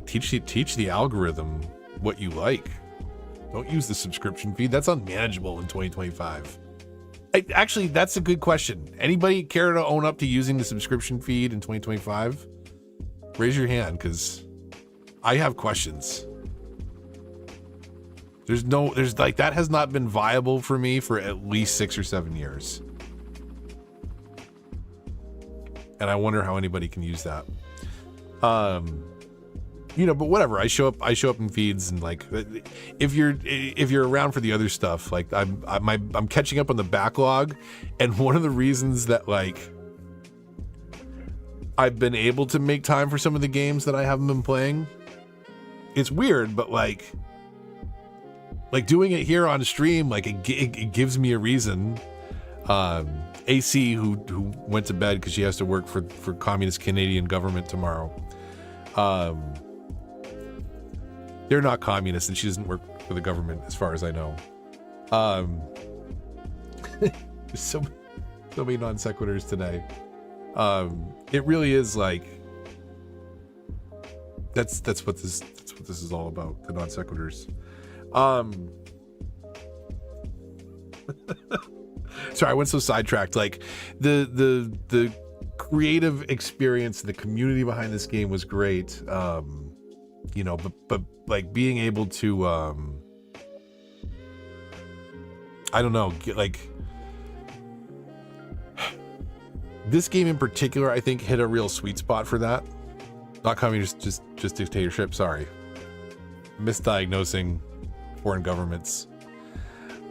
Teach the algorithm what you like. Don't use the subscription feed. That's unmanageable in 2025. Actually, that's a good question. Anybody care to own up to using the subscription feed in 2025? Raise your hand, because I have questions. That has not been viable for me for at least 6 or 7 years. And I wonder how anybody can use that. But whatever. I show up in feeds, and if you're around for the other stuff, I'm catching up on the backlog, and one of the reasons that I've been able to make time for some of the games that I haven't been playing, it's weird, but doing it here on stream, it gives me a reason. AC, who went to bed because she has to work for communist Canadian government tomorrow. They're not communists, and she doesn't work for the government, as far as I know. There's so many non sequiturs today. It really is like that's what this is all about, the non sequiturs. Sorry, I went so sidetracked. Like the creative experience, the community behind this game was great. You know, but like being able to I don't know, like this game in particular, I think hit a real sweet spot for that. Not communist, just dictatorship. Sorry, misdiagnosing foreign governments.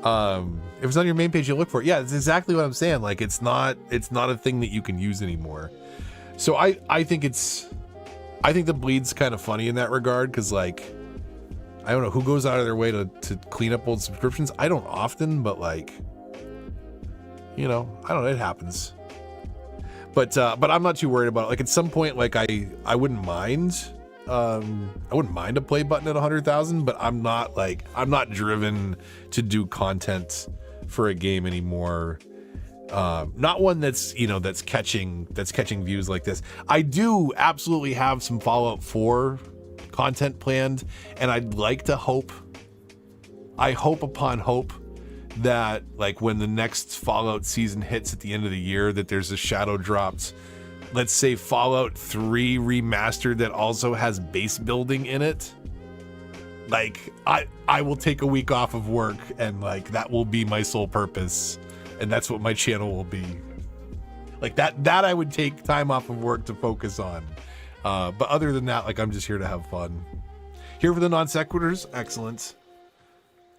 If it's on your main page, you look for it. Yeah, it's exactly what I'm saying. Like it's not a thing that you can use anymore. So I think the bleed's kind of funny in that regard, because like I don't know who goes out of their way to clean up old subscriptions. I don't often, but like, you know, I don't know, it happens. But I'm not too worried about it. Like at some point, like I wouldn't mind. I wouldn't mind a play button at 100,000, but I'm not driven to do content for a game anymore. Not one that's, you know, that's catching views like this. I do absolutely have some Fallout 4 content planned, and I'd like to hope upon hope that like when the next Fallout season hits at the end of the year, that there's a shadow dropped, let's say Fallout 3 remastered that also has base building in it. Like I will take a week off of work, and like that will be my sole purpose, and that's what my channel will be. Like that I would take time off of work to focus on. But other than that, like I'm just here to have fun. Here for the non sequiturs, excellent.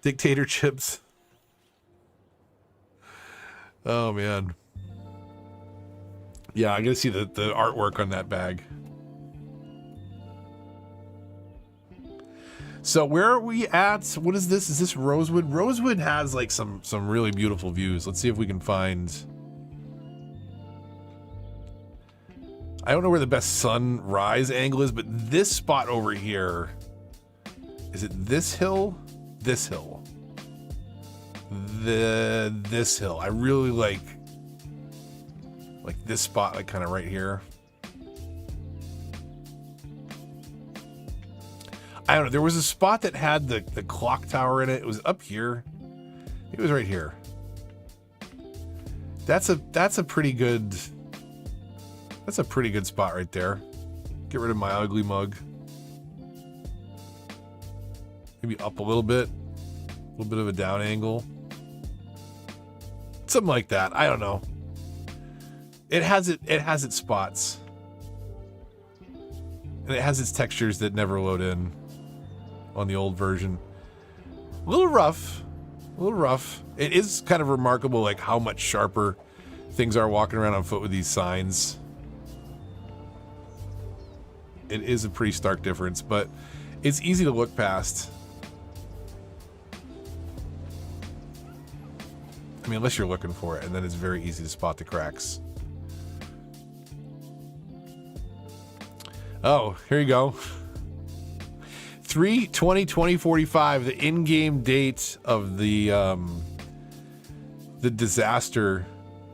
Dictatorships. Oh man. Yeah, I gotta see the artwork on that bag. So where are we at? What is this? Is this Rosewood? Rosewood has like some really beautiful views. Let's see if we can find. I don't know where the best sunrise angle is, but this spot over here. Is it this hill? This hill. This hill. I really like this spot, like kind of right here. I don't know. There was a spot that had the clock tower in it. It was up here. It was right here. That's a pretty good. That's a pretty good spot right there. Get rid of my ugly mug. Maybe up a little bit of a down angle. Something like that. I don't know. It has its spots. And it has its textures that never load in on the old version. A little rough. It is kind of remarkable like how much sharper things are walking around on foot with these signs. It is a pretty stark difference, but it's easy to look past. I mean, unless you're looking for it, and then it's very easy to spot the cracks. Oh, here you go. 3/20/2045, the in-game date of the disaster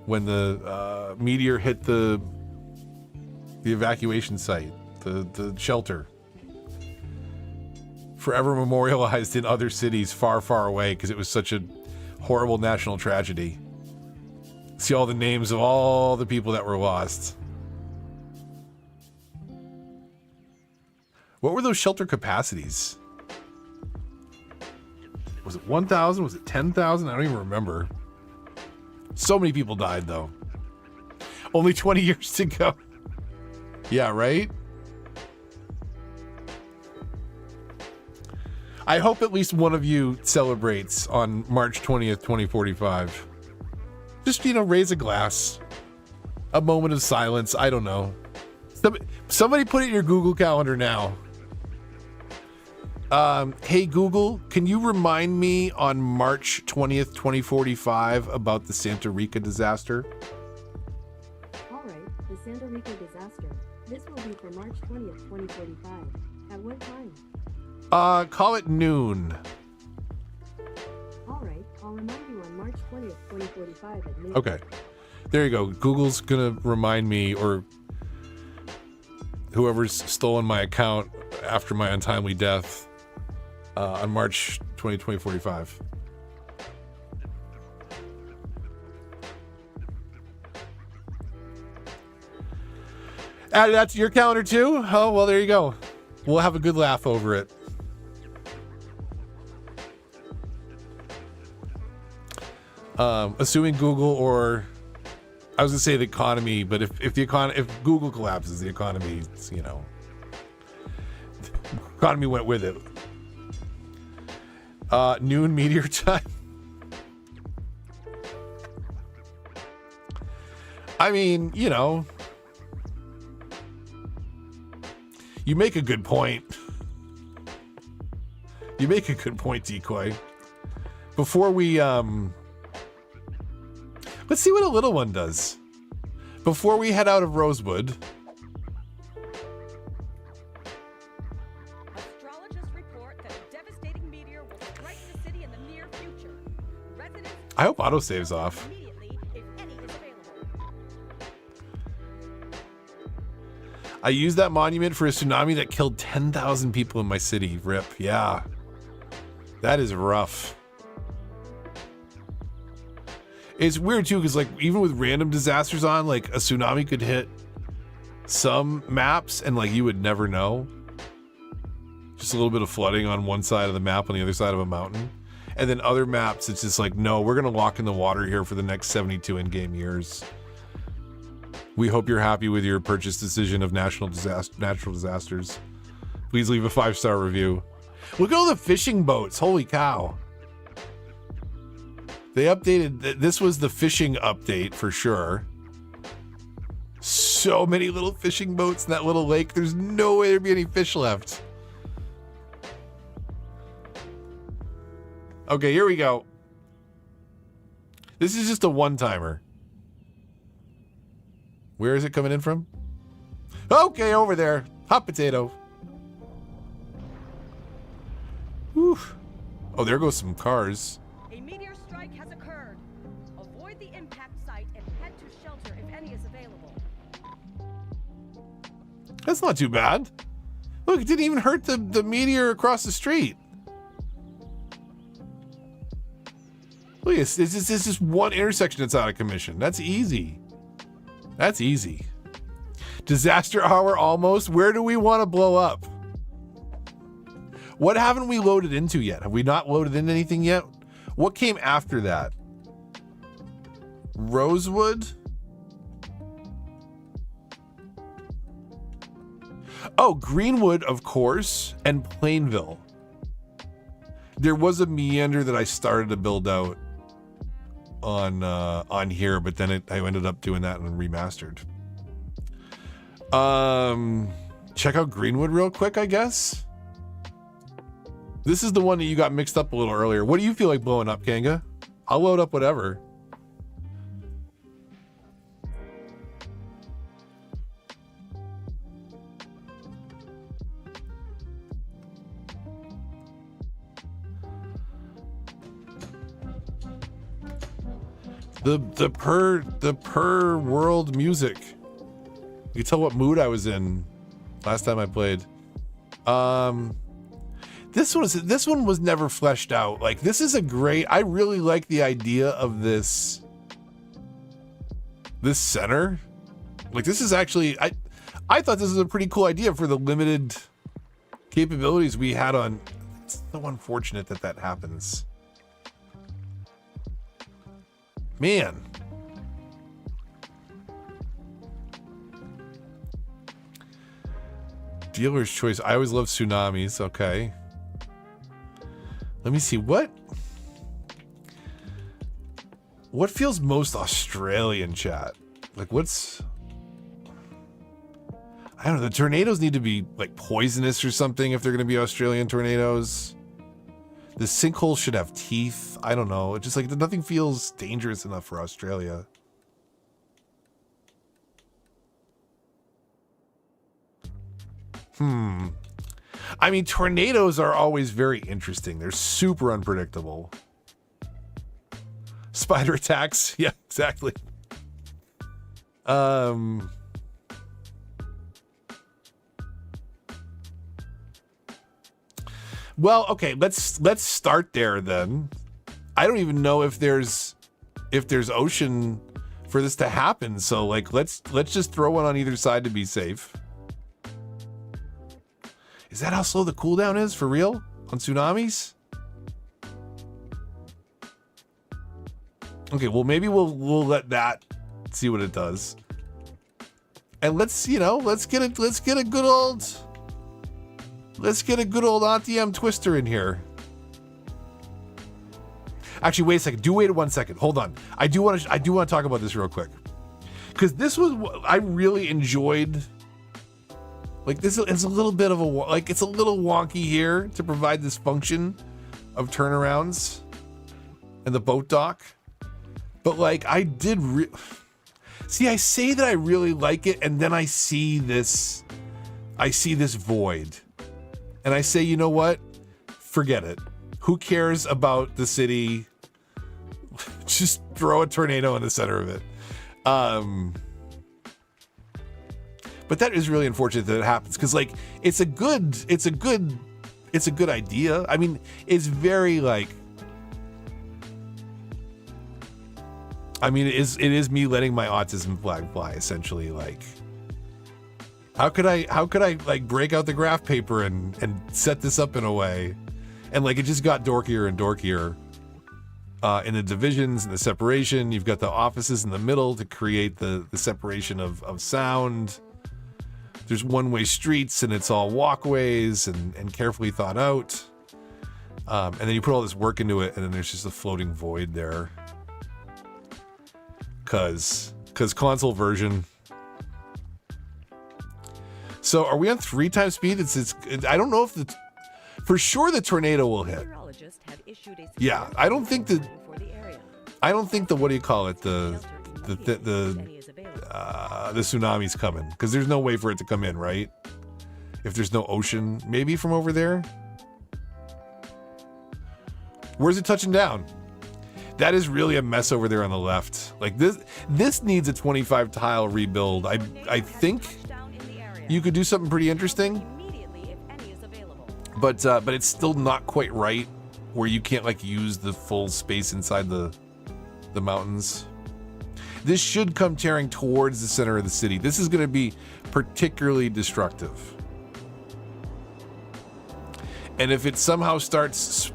when the meteor hit the evacuation site, the shelter. Forever memorialized in other cities far, far away because it was such a horrible national tragedy. See all the names of all the people that were lost. What were those shelter capacities? Was it 1,000? Was it 10,000? I don't even remember. So many people died though. Only 20 years to go. Yeah, right? I hope at least one of you celebrates on March 20th, 2045. Just, raise a glass. A moment of silence. I don't know. Somebody put it in your Google Calendar now. Hey Google, can you remind me on March 20th, 2045 about the Santa Rica disaster? All right, the Santa Rica disaster. This will be for March 20th, 2045. At what time? Call it noon. All right, I'll remind you on March 20th, 2045 at noon. Okay. There you go. Google's gonna remind me, or whoever's stolen my account after my untimely death on March 2045. Add that to your calendar too? Oh, well, there you go. We'll have a good laugh over it. Assuming Google, or I was gonna say the economy, but if Google collapses, the economy, you know, economy went with it. Noon meteor time. I mean, you know, you make a good point. You make a good point, Decoy. Before we let's see what a little one does. Before we head out of Rosewood. Astrologists report that a devastating meteor will strike the city in the near future. Residents I hope autosave's off. immediately if any is available. I used that monument for a tsunami that killed 10,000 people in my city. RIP. Yeah. That is rough. It's weird too, because like even with random disasters on, like a tsunami could hit some maps and like you would never know. Just a little bit of flooding on one side of the map on the other side of a mountain. And then other maps, it's just like, no, we're gonna lock in the water here for the next 72 in-game years. We hope you're happy with your purchase decision of natural disasters. Please leave a 5-star review. Look at all the fishing boats. Holy cow. They updated, this was the fishing update for sure. So many little fishing boats in that little lake. There's no way there'd be any fish left. Okay, here we go. This is just a one-timer. Where is it coming in from? Okay, over there. Hot potato. Whew. Oh, there goes some cars. A meteor strike has occurred. Avoid the impact site and head to shelter if any is available. That's not too bad. Look, it didn't even hurt the meteor across the street. Look, it's just one intersection that's out of commission. That's easy. That's easy. Disaster hour almost. Where do we want to blow up? What haven't we loaded into yet? Have we not loaded in anything yet? What came after that? Rosewood? Oh, Greenwood, of course, and Plainville. There was a meander that I started to build out on here, but then I ended up doing that and remastered. Check out Greenwood real quick, I guess. This is the one that you got mixed up a little earlier. What do you feel like blowing up, Kanga? I'll load up whatever. The per world music. You can tell what mood I was in last time I played. This one was never fleshed out. Like, this is a great, I really like the idea of this center. Like, this is actually, I thought this was a pretty cool idea for the limited capabilities we had on. It's so unfortunate that happens. Man. Dealer's choice. I always love tsunamis. Okay. Let me see. What feels most Australian, chat? Like, what's... I don't know. The tornadoes need to be, like, poisonous or something if they're going to be Australian tornadoes. The sinkhole should have teeth. I don't know. It's just like nothing feels dangerous enough for Australia. I mean, tornadoes are always very interesting. They're super unpredictable. Spider attacks. Yeah, exactly. Well, okay, let's start there then. I don't even know if there's ocean for this to happen. So like let's just throw one on either side to be safe. Is that how slow the cooldown is for real on tsunamis? Okay, well maybe we'll let that see what it does. And let's get a good old Auntie M Twister in here. Actually, wait a second. Wait 1 second. Hold on. I do want to talk about this real quick. Cuz this was I really enjoyed. Like this is a little bit of it's a little wonky here to provide this function of turnarounds and the boat dock. But like I did see, I say that I really like it, and then I see this void. And I say, you know what? Forget it. Who cares about the city? Just throw a tornado in the center of it. But that is really unfortunate that it happens, because like it's a good idea. I mean, it's very like, I mean, it is me letting my autism flag fly, essentially. Like, how could I like break out the graph paper and set this up in a way? And like, it just got dorkier and dorkier. In the divisions and the separation, you've got the offices in the middle to create the separation of sound. There's one-way streets, and it's all walkways and carefully thought out. And then you put all this work into it, and then there's just a floating void there. Cause console version. So are we on 3 times speed? It's I don't know if for sure the tornado will hit. Yeah, I don't think the what do you call it, the tsunami's coming, because there's no way for it to come in, right? If there's no ocean, maybe from over there. Where's it touching down? That is really a mess over there on the left. Like this needs a 25 tile rebuild. I think you could do something pretty interesting, but it's still not quite right where you can't like use the full space inside the mountains. This should come tearing towards the center of the city. This is going to be particularly destructive. And if it somehow starts,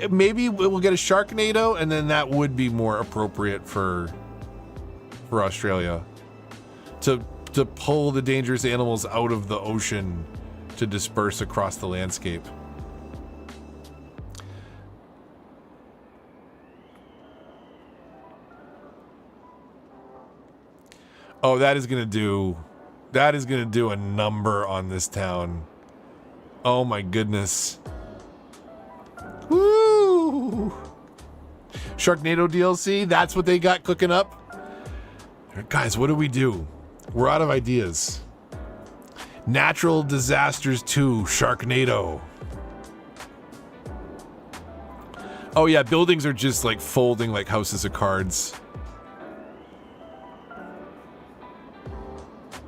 maybe we'll get a Sharknado, and then that would be more appropriate for Australia to pull the dangerous animals out of the ocean to disperse across the landscape. Oh, that is gonna do a number on this town. Oh my goodness. Woo! Sharknado DLC, that's what they got cooking up. Guys, what do? We're out of ideas. Natural Disasters 2, Sharknado. Oh yeah, buildings are just like folding like houses of cards.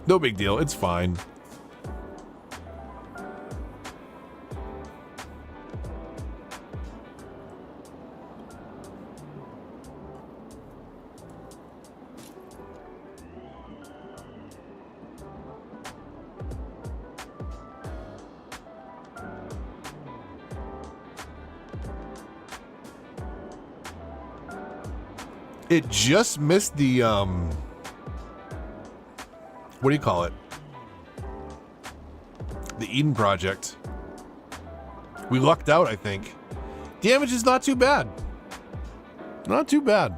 No big deal, it's fine. It just missed the what do you call it? The Eden Project. We lucked out, I think. Damage is not too bad. Not too bad.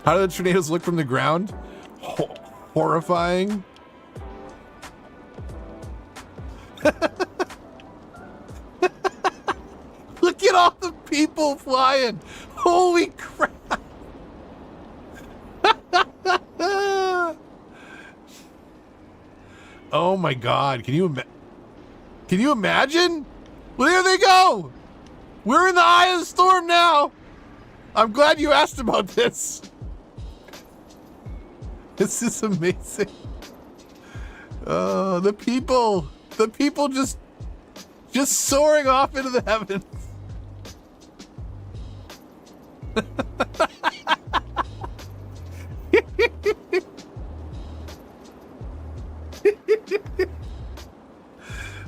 How do the tornadoes look from the ground? Horrifying. Look at all the people flying. Holy crap. Oh my God. Can you imagine? Well, there they go. We're in the eye of the storm now. I'm glad you asked about this. This is amazing. The people just soaring off into the heavens.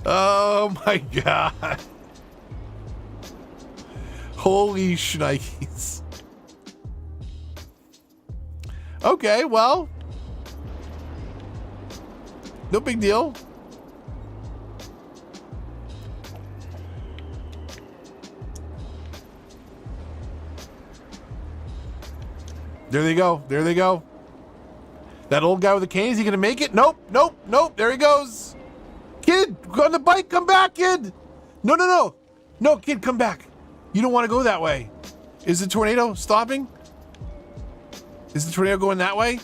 Oh my God. Holy shnikes. Okay, well, no big deal. There they go. There they go. That old guy with the cane, is he going to make it? Nope, nope, nope. There he goes. Kid, go on the bike. Come back, kid. No, no, no. No, kid, come back. You don't want to go that way. Is the tornado stopping? Is the tornado going that way?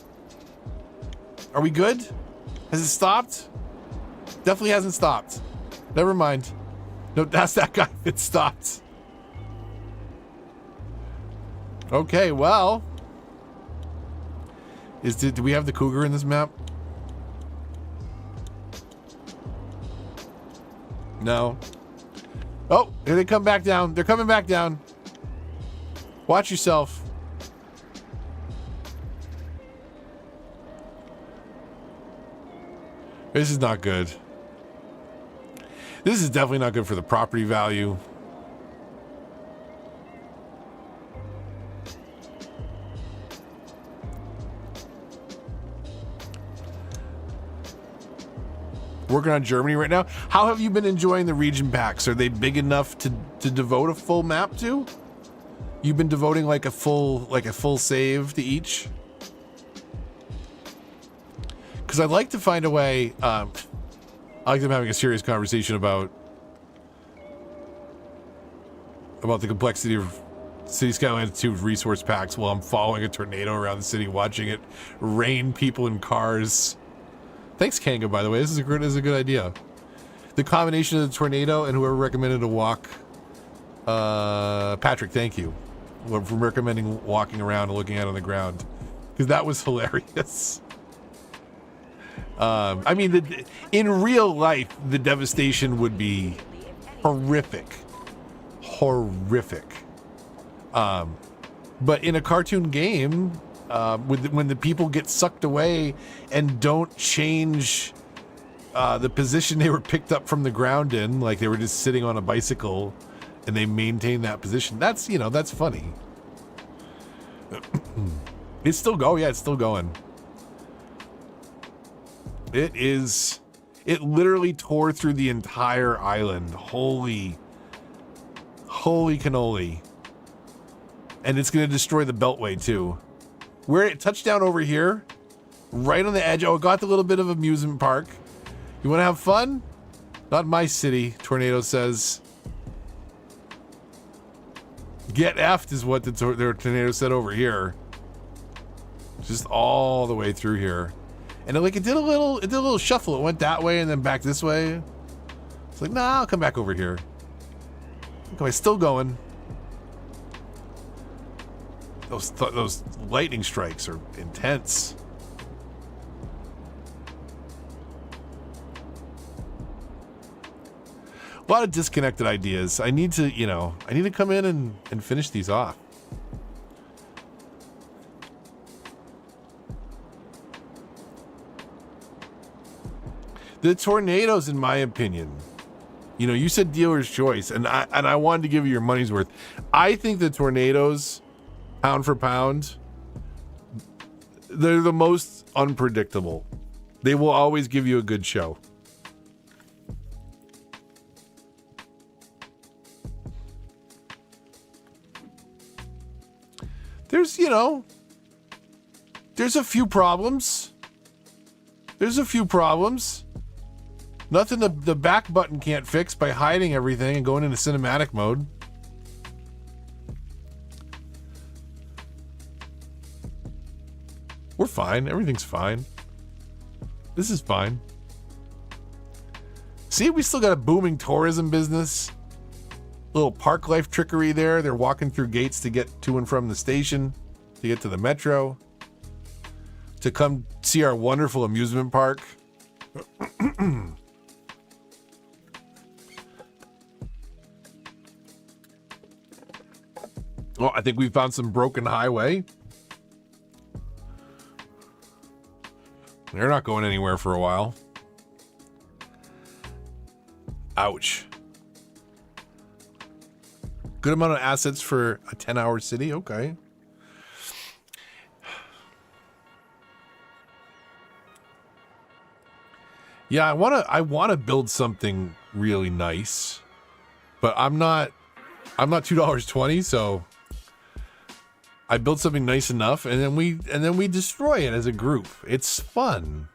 Are we good? Has it stopped? Definitely hasn't stopped. Never mind. No, that's that guy. It stopped. Okay, well. Do we have the cougar in this map? No. Oh, here they come back down. They're coming back down. Watch yourself. This is not good. This is definitely not good for the property value. Working on Germany right now. How have you been enjoying the region packs? Are they big enough to devote a full map to? You've been devoting like a full save to each? Because I'd like to find a way. I like them having a serious conversation about the complexity of City Skylines 2 resource packs while I'm following a tornado around the city, watching it rain people in cars. Thanks, Kanga, by the way. This is a good idea. The combination of the tornado and whoever recommended a walk. Patrick, thank you for recommending walking around and looking out on the ground. Because that was hilarious. I mean, in real life, the devastation would be horrific. Horrific. But in a cartoon game, when the people get sucked away and don't change the position they were picked up from the ground in, like they were just sitting on a bicycle and they maintain that position, that's funny. It's still going. Yeah, it's still going. It literally tore through the entire island. Holy cannoli. And it's going to destroy the Beltway too. Where it touched down over here, right on the edge. Oh, it got the little bit of amusement park. You want to have fun? Not in my city, Tornado says. Get effed is what the tornado said over here. Just all the way through here. And it did a little shuffle. It went that way and then back this way. It's like, nah, I'll come back over here. Okay, still going. Those lightning strikes are intense. A lot of disconnected ideas. I need to come in and finish these off. The tornadoes, in my opinion, you said dealer's choice, and I wanted to give you your money's worth. I think the tornadoes, pound for pound, they're the most unpredictable. They will always give you a good show. There's a few problems. Nothing the back button can't fix by hiding everything and going into cinematic mode. We're fine. Everything's fine. This is fine. See, we still got a booming tourism business. Little park life trickery there. They're walking through gates to get to and from the station, to get to the metro, to come see our wonderful amusement park. Well, I think we found some broken highway. They're not going anywhere for a while. Ouch. Good amount of assets for a 10-hour city. Okay. Yeah, I want to build something really nice, but I'm not $2.20, so I built something nice enough, and then we destroy it as a group. It's fun.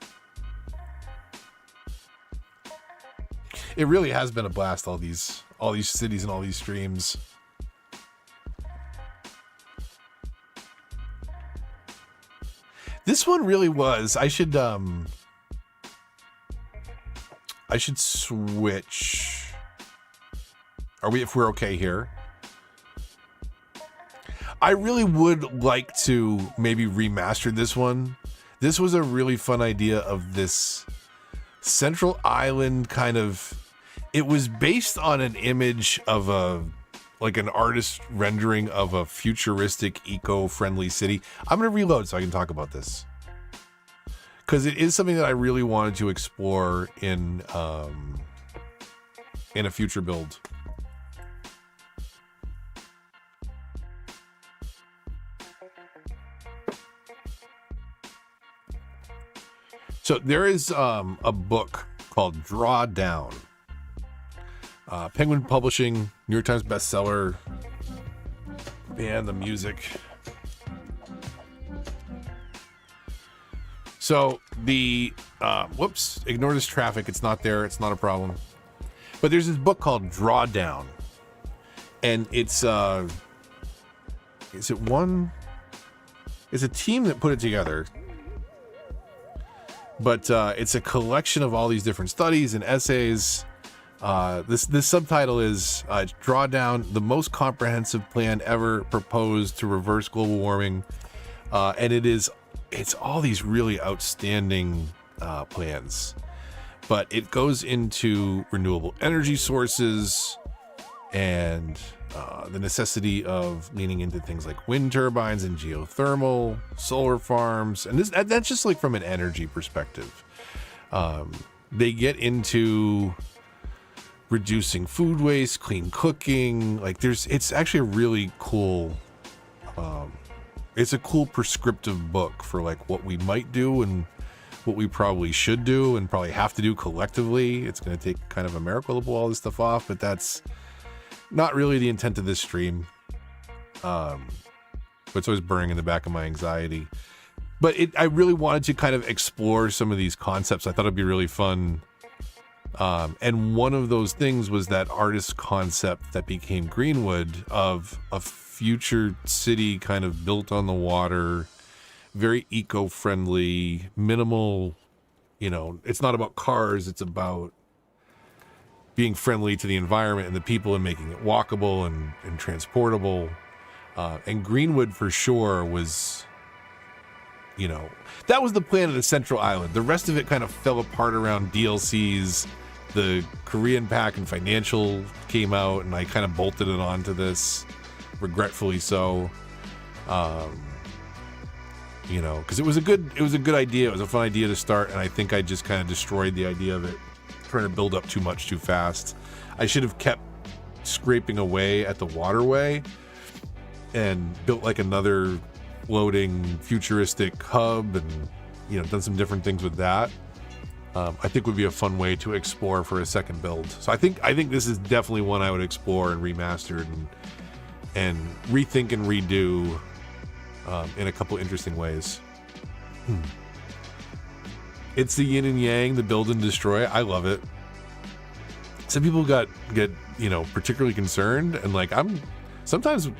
It really has been a blast. All these cities and all these streams. This one really was. I should switch. If we're okay here? I really would like to maybe remaster this one. This was a really fun idea of this central island kind of. It was based on an image of an artist rendering of a futuristic, eco-friendly city. I'm going to reload so I can talk about this, because it is something that I really wanted to explore in a future build. So there is a book called Drawdown. Penguin Publishing, New York Times bestseller. And the music. So the whoops, ignore this traffic. It's not there. It's not a problem. But there's this book called Drawdown, and it's a team that put it together. But it's a collection of all these different studies and essays. This subtitle is Drawdown, the most comprehensive plan ever proposed to reverse global warming. And it's all these really outstanding plans. But it goes into renewable energy sources and the necessity of leaning into things like wind turbines and geothermal, solar farms, and that's just like from an energy perspective. They get into reducing food waste, clean cooking. It's actually a really cool. It's a cool prescriptive book for like what we might do and what we probably should do and probably have to do collectively. It's going to take kind of a miracle to pull all this stuff off, but that's not really the intent of this stream. But it's always burning in the back of my anxiety. But I really wanted to kind of explore some of these concepts. I thought it'd be really fun. And one of those things was that artist concept that became Greenwood of a future city kind of built on the water, very eco-friendly, minimal, it's not about cars, it's about being friendly to the environment and the people and making it walkable and transportable. And Greenwood for sure was, that was the plan of the Central Island. The rest of it kind of fell apart around DLCs. The Korean Pack and Financial came out and I kind of bolted it onto this, regretfully so. Because it was a good idea. It was a fun idea to start, and I think I just kind of destroyed the idea of it, trying to build up too much too fast. I should have kept scraping away at the waterway and built like another floating futuristic hub and done some different things with that. I think would be a fun way to explore for a second build. So I think this is definitely one I would explore and remaster and rethink and redo in a couple interesting ways. It's the yin and yang, the build and destroy. I love it. Some people get particularly concerned, and sometimes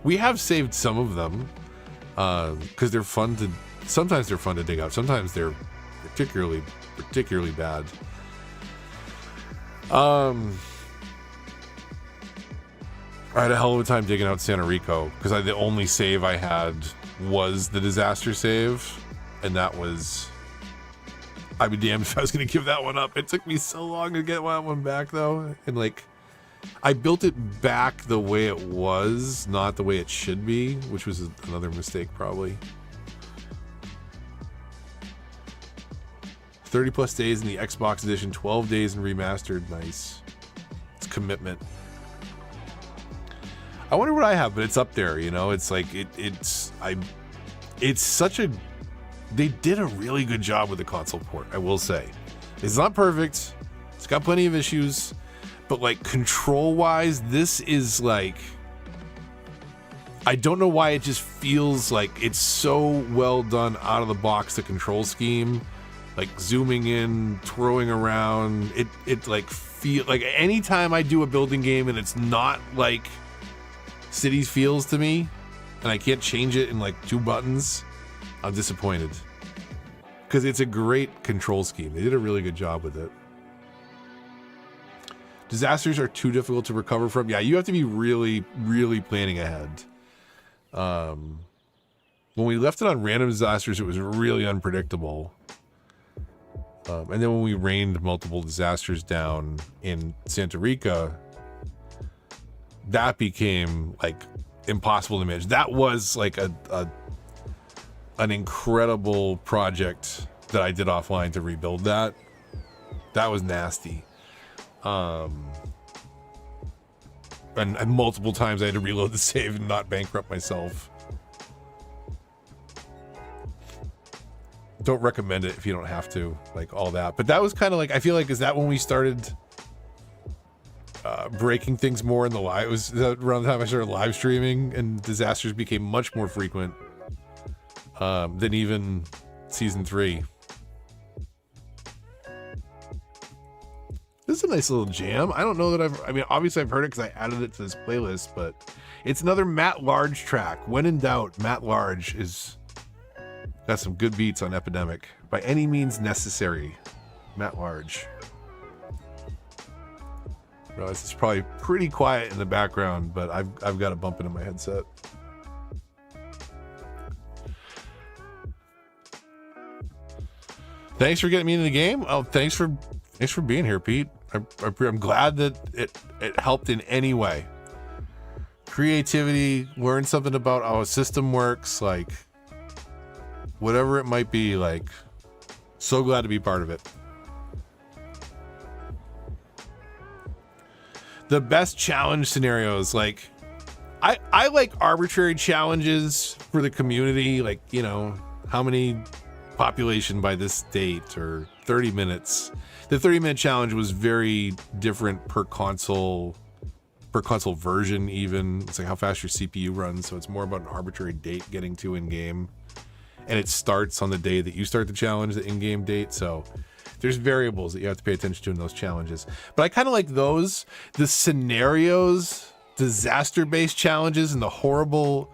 we have saved some of them because they're fun to. Sometimes they're fun to dig out. Sometimes they're particularly bad. I had a hell of a time digging out Santa Rico because the only save I had was the disaster save, and that was, I'd be damned if I was going to give that one up. It took me so long to get that one back, though, and like, I built it back the way it was, not the way it should be, which was another mistake, probably. 30 plus days in the Xbox edition, 12 days in remastered. Nice. It's commitment. I wonder what I have, but it's up there, you know. It's like it's such a, they did a really good job with the console port, I will say. It's not perfect. It's got plenty of issues, but like control wise, this is like, I don't know why it just feels like it's so well done out of the box, the control scheme, like zooming in, twirling around. It like feel like anytime I do a building game and it's not like Cities feels to me, and I can't change it in like 2 buttons, I'm disappointed. Because it's a great control scheme. They did a really good job with it. Disasters are too difficult to recover from. Yeah, you have to be really, really planning ahead. When we left it on random disasters, it was really unpredictable. And then when we rained multiple disasters down in Santa Rica, that became like impossible to manage. That was like an incredible project that I did offline to rebuild that. That was nasty. And multiple times I had to reload the save and not bankrupt myself. Don't recommend it if you don't have to, like all that. But that was kind of like, I feel like, is that when we started breaking things more in the live? It was around the time I started live streaming and disasters became much more frequent than even season 3. This is a nice little jam. I don't know that I mean, obviously I've heard it because I added it to this playlist, but it's another Matt Large track. When in doubt, Matt Large is got some good beats on Epidemic. By any means necessary, Matt Large. I realize it's probably pretty quiet in the background, but I've got it bumping in my headset. Thanks for getting me into the game. Oh, thanks for being here, Pete. I'm glad that it helped in any way. Creativity, learn something about how a system works, like whatever it might be, like so glad to be part of it. The best challenge scenarios, like I like arbitrary challenges for the community, like, you know, how many population by this date or 30 minutes. The 30-minute challenge was very different per console version even. It's like how fast your CPU runs, so it's more about an arbitrary date getting to in-game. And it starts on the day that you start the challenge, the in-game date, so there's variables that you have to pay attention to in those challenges. But I kind of like those, the scenarios, disaster-based challenges, and the horrible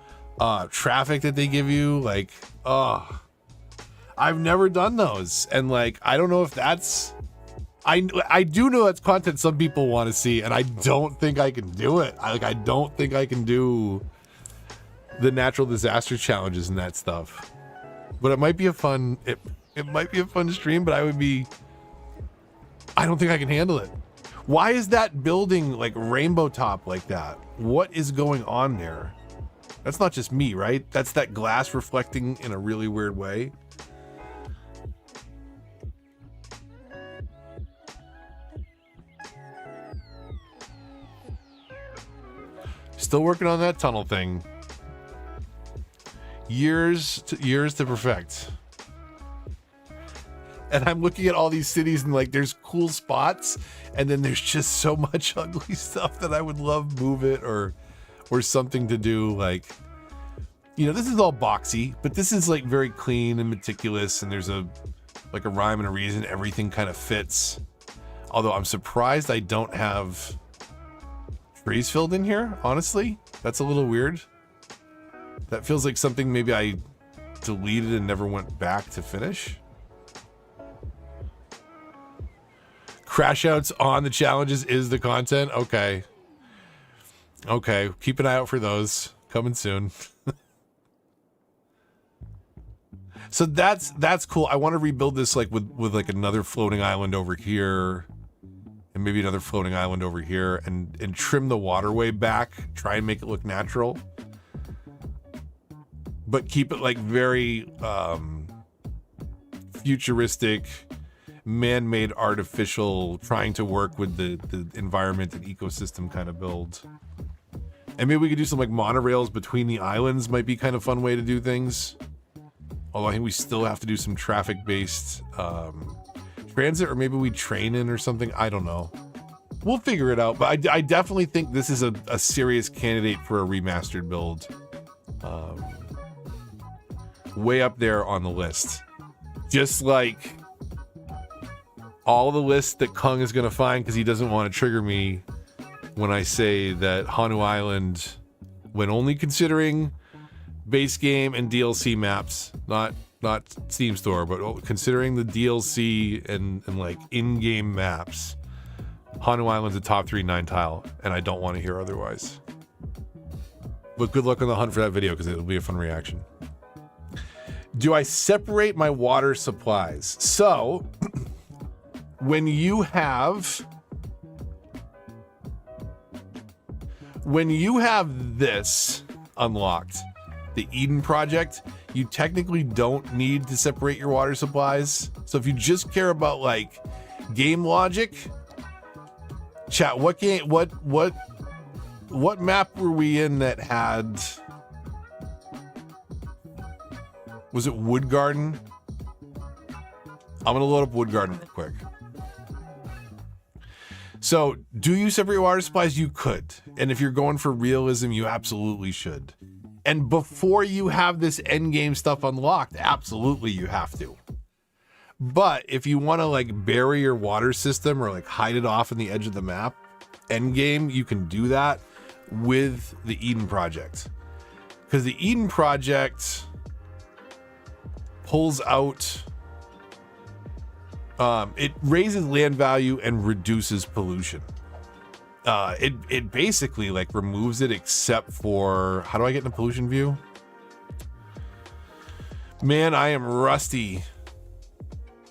traffic that they give you. Like, oh, I've never done those, and like I don't know if that's. I do know that's content some people want to see, and I don't think I can do it. I don't think I can do the natural disaster challenges and that stuff. But it might be a fun. It might be a fun stream, but I don't think I can handle it. Why is that building like rainbow top like that? What is going on there? That's not just me, right? That's that glass reflecting in a really weird way. Still working on that tunnel thing. Years to perfect. And I'm looking at all these cities and like there's cool spots, and then there's just so much ugly stuff that I would love move it or something to do. Like, you know, this is all boxy, but this is like very clean and meticulous, and there's a rhyme and a reason. Everything kind of fits. Although I'm surprised I don't have trees filled in here, honestly. That's a little weird. That feels like something maybe I deleted and never went back to finish. Crash outs on the challenges is the content. Okay. Okay, keep an eye out for those coming soon. So that's cool. I want to rebuild this like with like another floating island over here, and maybe another floating island over here, and trim the waterway back. Try and make it look natural, but keep it like very futuristic, man-made, artificial, trying to work with the environment and ecosystem kind of build. And maybe we could do some like monorails between the islands. Might be kind of fun way to do things. Although I think we still have to do some traffic-based transit, or maybe we train in or something. I don't know. We'll figure it out. But I definitely think this is a serious candidate for a remastered build. Way up there on the list. Just like all the lists that Kung is going to find because he doesn't want to trigger me when I say that Hanu Island, when only considering base game and DLC maps, not Steam store, but considering the DLC and like in-game maps, Hanu Island's a top 3 9 tile, and I don't want to hear otherwise. But good luck on the hunt for that video because it'll be a fun reaction. Do I separate my water supplies? So, when you have this unlocked, the Eden project, you technically don't need to separate your water supplies. So if you just care about like game logic, chat, what map were we in that had, was it Woodgarden? I'm gonna load up Woodgarden real quick. So, do you separate your water supplies? You could. And if you're going for realism, you absolutely should. And before you have this endgame stuff unlocked, absolutely you have to. But if you want to like bury your water system or like hide it off in the edge of the map, endgame, you can do that with the Eden project. Because the Eden project pulls out, it raises land value and reduces pollution. It basically like removes it except for, how do I get in a pollution view? Man, I am rusty.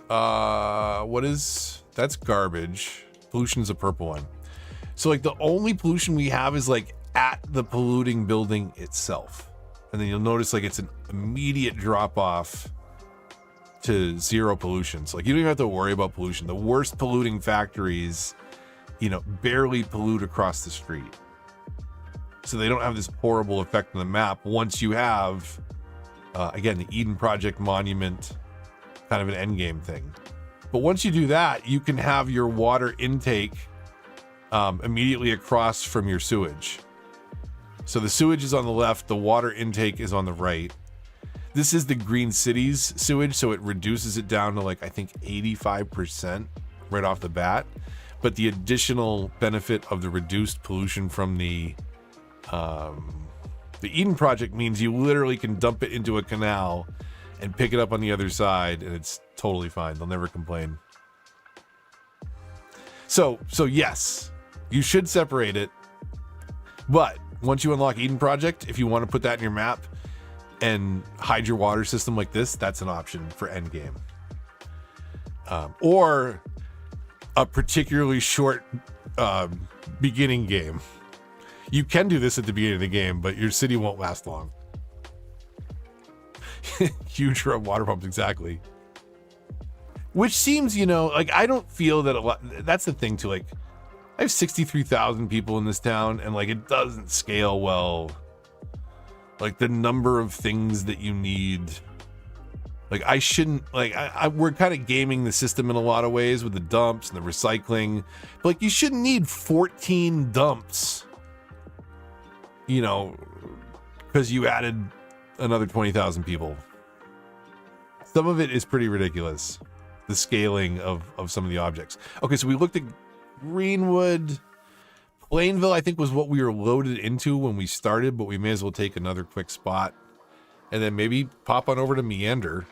That's garbage. Pollution is a purple one. So like the only pollution we have is like at the polluting building itself. And then you'll notice like it's an immediate drop off to 0 pollution. So like you don't even have to worry about pollution. The worst polluting factories, you know, barely pollute across the street. So they don't have this horrible effect on the map once you have, again, the Eden Project monument, kind of an endgame thing. But once you do that, you can have your water intake immediately across from your sewage. So the sewage is on the left, the water intake is on the right. This is the Green Cities sewage, so it reduces it down to like, I think 85% right off the bat. But the additional benefit of the reduced pollution from the Eden project means you literally can dump it into a canal and pick it up on the other side, and it's totally fine. They'll never complain. So yes, you should separate it. But once you unlock Eden project, if you want to put that in your map and hide your water system like this, that's an option for endgame. Or a particularly short beginning game. You can do this at the beginning of the game, but your city won't last long. Huge water pumps, exactly. Which seems, you know, like I don't feel that a lot. That's the thing too. Like I have 63,000 people in this town, and like it doesn't scale well. Like the number of things that you need. Like I shouldn't, like we're kind of gaming the system in a lot of ways with the dumps and the recycling. But like you shouldn't need 14 dumps, you know, because you added another 20,000 people. Some of it is pretty ridiculous, the scaling of some of the objects. Okay, so we looked at Greenwood. Plainville, I think, was what we were loaded into when we started, but we may as well take another quick spot and then maybe pop on over to Meander.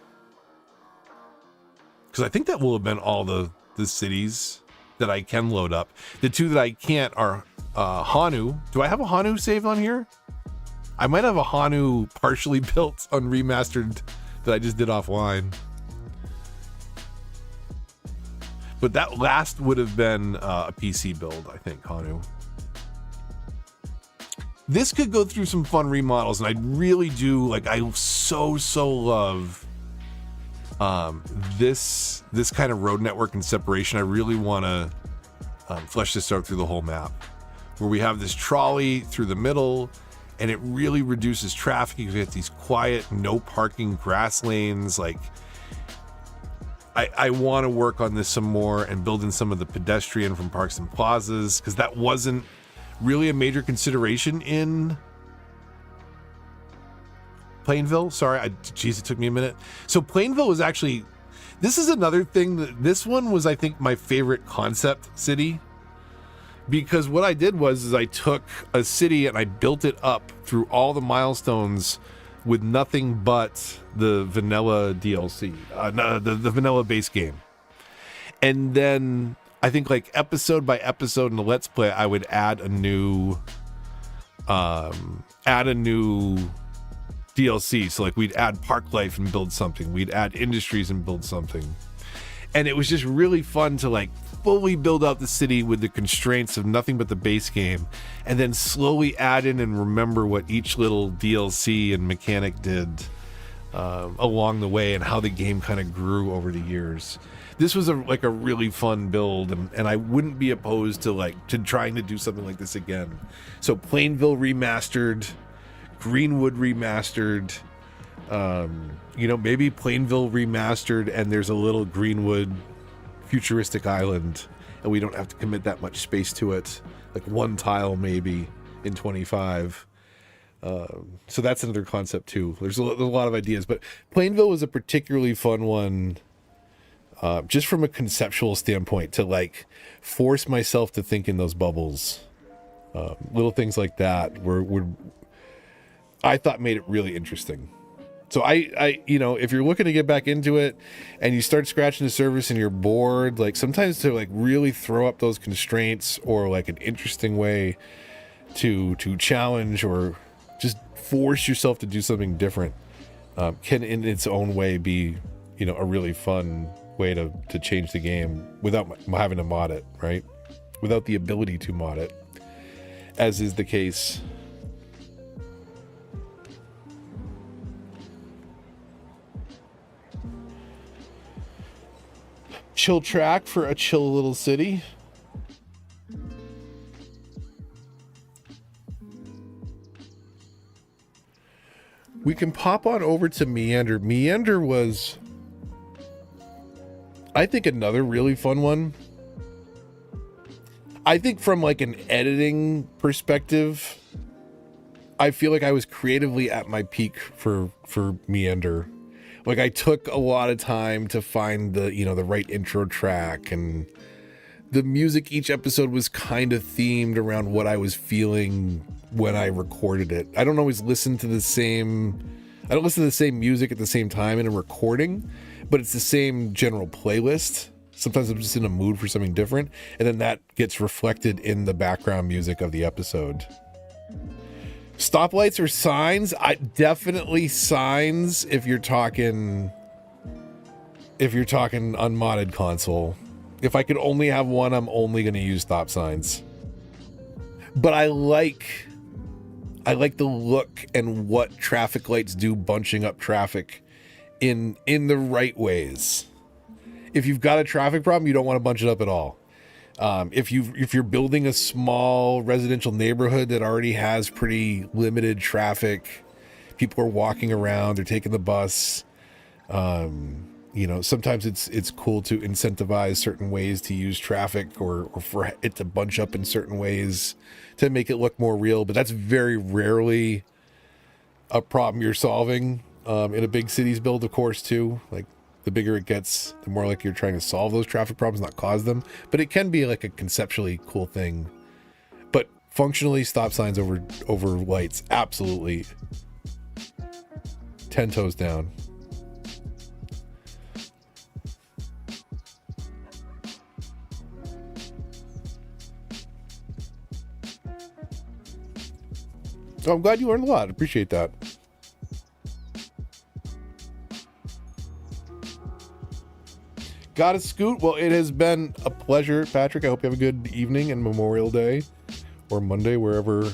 Because I think that will have been all the cities. that I can load up. The two that I can't are Hanu. Do I have a Hanu saved on here? I might have a Hanu partially built on remastered that I just did offline. But that last would have been a PC build, I think, Hanu. This could go through some fun remodels, and I really do, like, I so love this kind of road network and separation. I really want to flesh this out through the whole map, where we have this trolley through the middle, and it really reduces traffic. You get these quiet, no parking grass lanes. Like, I want to work on this some more and build in some of the pedestrian from parks and plazas, because that wasn't really a major consideration in Plainville. Sorry, geez, it took me a minute. So Plainville was actually, this is another thing that this one was, I think, my favorite concept city, because what I did was I took a city and I built it up through all the milestones with nothing but the vanilla DLC, the vanilla base game. And then I think, like, episode by episode in the Let's Play, I would add a new DLC. So, like, we'd add park life and build something. We'd add industries and build something. And it was just really fun to, like, fully build out the city with the constraints of nothing but the base game, and then slowly add in and remember what each little DLC and mechanic did along the way, and how the game kind of grew over the years. This was a really fun build, and I wouldn't be opposed to trying to do something like this again. So Plainville remastered, Greenwood remastered, maybe Plainville remastered, and there's a little Greenwood futuristic island, and we don't have to commit that much space to it, like one tile maybe in 25. So that's another concept too. There's a lot of ideas, but Plainville was a particularly fun one. Just from a conceptual standpoint, to like force myself to think in those bubbles, little things like that were I thought made it really interesting. So I if you're looking to get back into it and you start scratching the surface and you're bored, like sometimes to like really throw up those constraints, or like an interesting way to challenge or just force yourself to do something different, can in its own way be a really fun way to change the game without having to mod it, right? Without the ability to mod it, as is the case. Chill track for a chill little city. We can pop on over to Meander. Meander was, I think, another really fun one. I think from like an editing perspective, I feel like I was creatively at my peak for Meander. Like, I took a lot of time to find the right intro track, and the music each episode was kind of themed around what I was feeling when I recorded it. I don't always listen to the same music at the same time in a recording, but it's the same general playlist. Sometimes I'm just in a mood for something different, and then that gets reflected in the background music of the episode. Stoplights or signs? Definitely signs if you're talking unmodded console. If I could only have one, I'm only going to use stop signs. But I like the look and what traffic lights do, bunching up traffic in the right ways. If you've got a traffic problem, you don't want to bunch it up at all. If you're building a small residential neighborhood that already has pretty limited traffic, people are walking around, they're taking the bus. Sometimes it's cool to incentivize certain ways to use traffic, or for it to bunch up in certain ways to make it look more real. But that's very rarely a problem you're solving in a big cities build, of course, too. Like, the bigger it gets, the more like you're trying to solve those traffic problems, not cause them. But it can be like a conceptually cool thing. But functionally, stop signs over lights, absolutely 10 toes down. So I'm glad you learned a lot. Appreciate that. Got a scoot. Well, it has been a pleasure, Patrick. I hope you have a good evening and Memorial Day or Monday, wherever.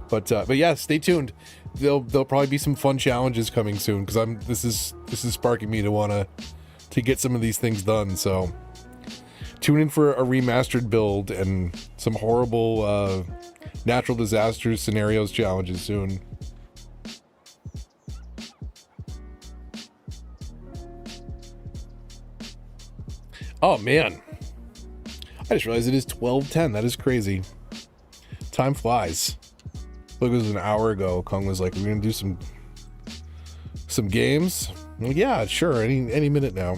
But yeah, stay tuned. There'll probably be some fun challenges coming soon because this is sparking me to want to get some of these things done. So tune in for a remastered build and some horrible natural disasters scenarios challenges soon. Oh man, I just realized it is 12:10. That is crazy. Time flies. Look, it was an hour ago. Kong was like, "We're gonna do some games." I'm like, yeah, sure. Any minute now.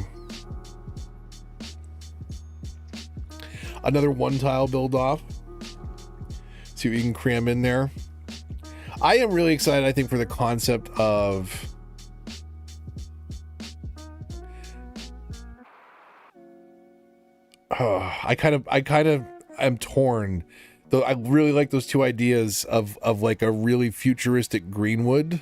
Another one tile build off. See what you can cram in there. I am really excited, I think, for the concept of I kind of am torn. Though I really like those two ideas of like a really futuristic Greenwood,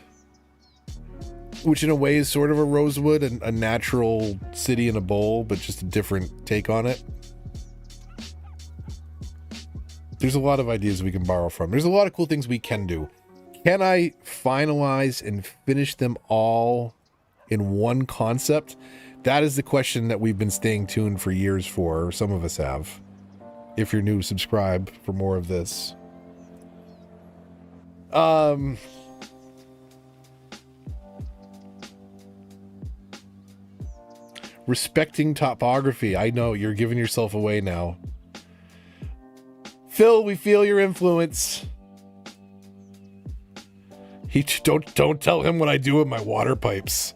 which in a way is sort of a Rosewood and a natural city in a bowl, but just a different take on it. There's a lot of ideas we can borrow from. There's a lot of cool things we can do. Can I finalize and finish them all in one concept? That is the question that we've been staying tuned for years for, or some of us have. If you're new, subscribe for more of this. Respecting topography. I know, you're giving yourself away now. Phil, we feel your influence. Don't tell him what I do with my water pipes.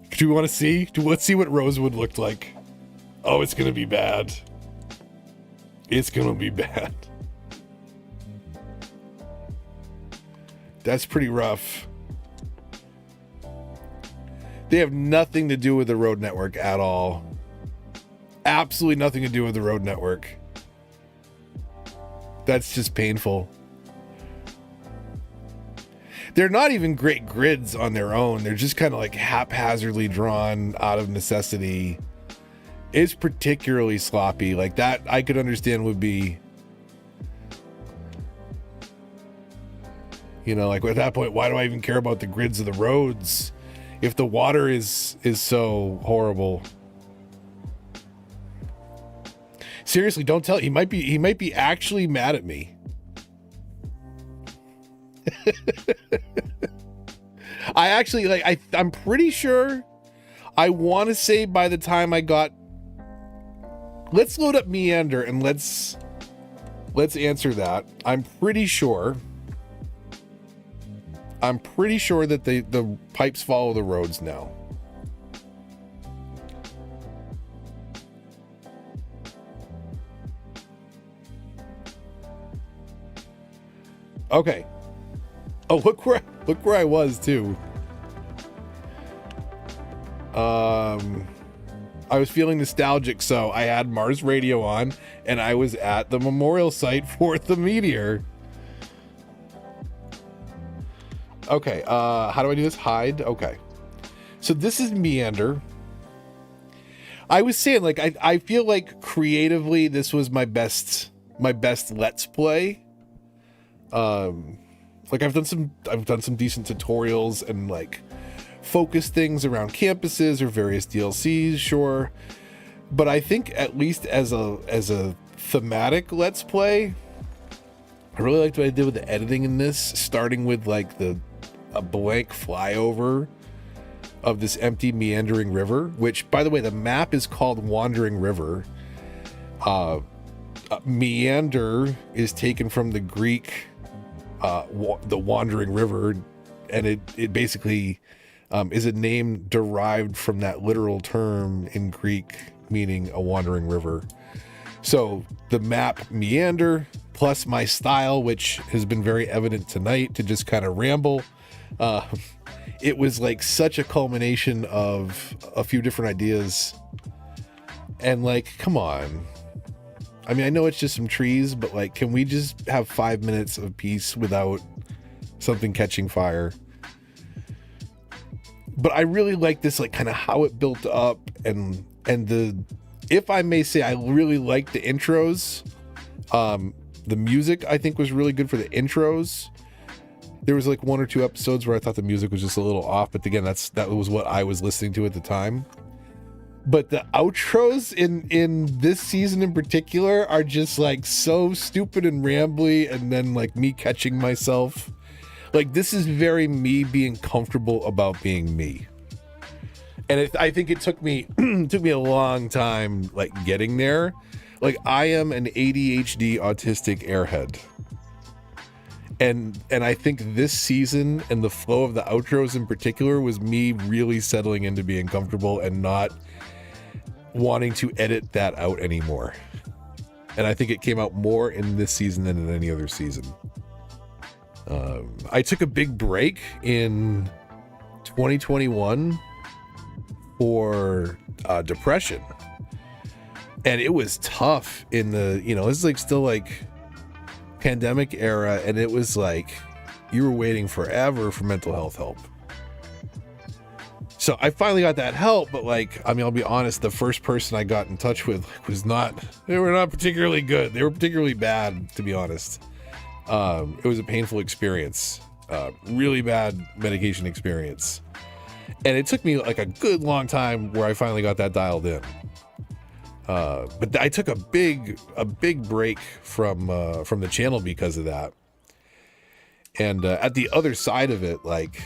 Do you want to see? Let's see what Rosewood looked like. Oh, it's gonna be bad. It's gonna be bad. That's pretty rough. They have nothing to do with the road network at all. Absolutely nothing to do with the road network. That's just painful. They're not even great grids on their own. They're just kind of like haphazardly drawn out of necessity. It's particularly sloppy. Like that, I could understand would be, you know, like at that point, why do I even care about the grids of the roads if the water is so horrible? Seriously, don't tell. He might be actually mad at me. I actually I'm pretty sure. I want to say by the time I got, let's load up Meander and let's answer that. I'm pretty sure that the pipes follow the roads now. Okay. Oh, look where I was too. I was feeling nostalgic, so I had Mars Radio on, and I was at the memorial site for the meteor. Okay, how do I do this? Hide. Okay. So this is Meander. I was saying, like, I feel like creatively this was my best Let's Play. Like I've done some decent tutorials and like focus things around campuses or various DLCs, sure. But I think at least as a thematic Let's Play, I really liked what I did with the editing in this, starting with like a blank flyover of this empty meandering river, which by the way, the map is called Wandering River. Meander is taken from the Greek the Wandering River, and it basically is a name derived from that literal term in Greek meaning a wandering river. So the map Meander plus my style, which has been very evident tonight to just kind of ramble, it was like such a culmination of a few different ideas. And like, come on, I mean, I know it's just some trees, but like, can we just have 5 minutes of peace without something catching fire? But I really like this, like kind of how it built up, and if I may say, I really like the intros. The music I think was really good for the intros. There was like 1 or 2 episodes where I thought the music was just a little off, but again, that was what I was listening to at the time. But the outros in this season in particular are just like so stupid and rambly, and then like me catching myself. Like, this is very me being comfortable about being me. And I think it took me a long time like getting there. Like, I am an ADHD autistic airhead. And I think this season and the flow of the outros in particular was me really settling into being comfortable and not wanting to edit that out anymore. And I think it came out more in this season than in any other season. I took a big break in 2021 for depression. And it was tough in the, this is like still like pandemic era, and it was like you were waiting forever for mental health help. So I finally got that help, but like, I mean, I'll be honest, the first person I got in touch with they were not particularly good. They were particularly bad, to be honest. It was a painful experience, really bad medication experience. And it took me like a good long time where I finally got that dialed in. But I took a big break from the channel because of that. And at the other side of it, like,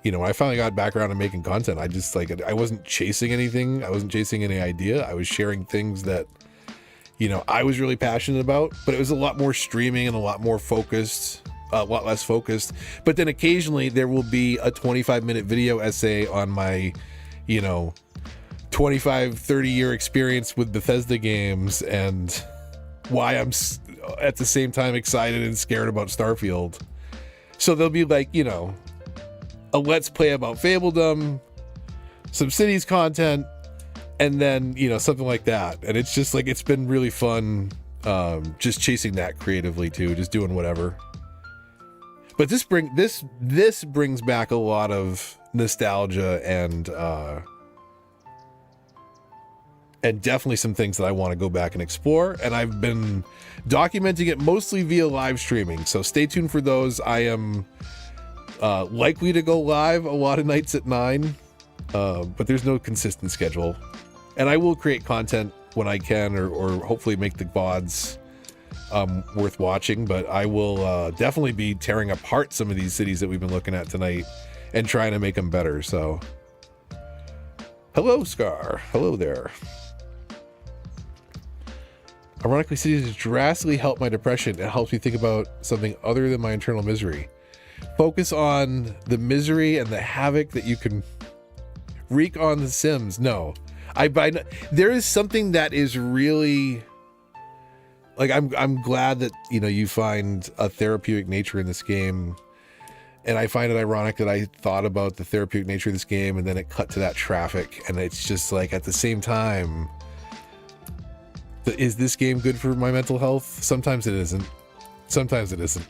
when I finally got back around to making content, I just like, I wasn't chasing anything. I wasn't chasing any idea. I was sharing things that, I was really passionate about, but it was a lot more streaming and a lot more focused, a lot less focused. But then occasionally there will be a 25-minute video essay on my, 25, 30 year experience with Bethesda games and why I'm at the same time excited and scared about Starfield. So there'll be like, a let's play about Fabledom, some Cities content, and then, something like that. And it's just like, it's been really fun, just chasing that creatively too, just doing whatever. But this brings back a lot of nostalgia and definitely some things that I want to go back and explore. And I've been documenting it mostly via live streaming. So stay tuned for those. I am likely to go live a lot of nights at 9, but there's no consistent schedule. And I will create content when I can, or hopefully make the VODs worth watching. But I will definitely be tearing apart some of these cities that we've been looking at tonight and trying to make them better. So hello, Scar. Hello there. Ironically, cities have drastically helped my depression. It helps me think about something other than my internal misery. Focus on the misery and the havoc that you can wreak on the Sims. No, there is something that is really like, I'm glad that, you find a therapeutic nature in this game. And I find it ironic that I thought about the therapeutic nature of this game and then it cut to that traffic. And it's just like, at the same time, is this game good for my mental health? Sometimes it isn't. Sometimes it isn't.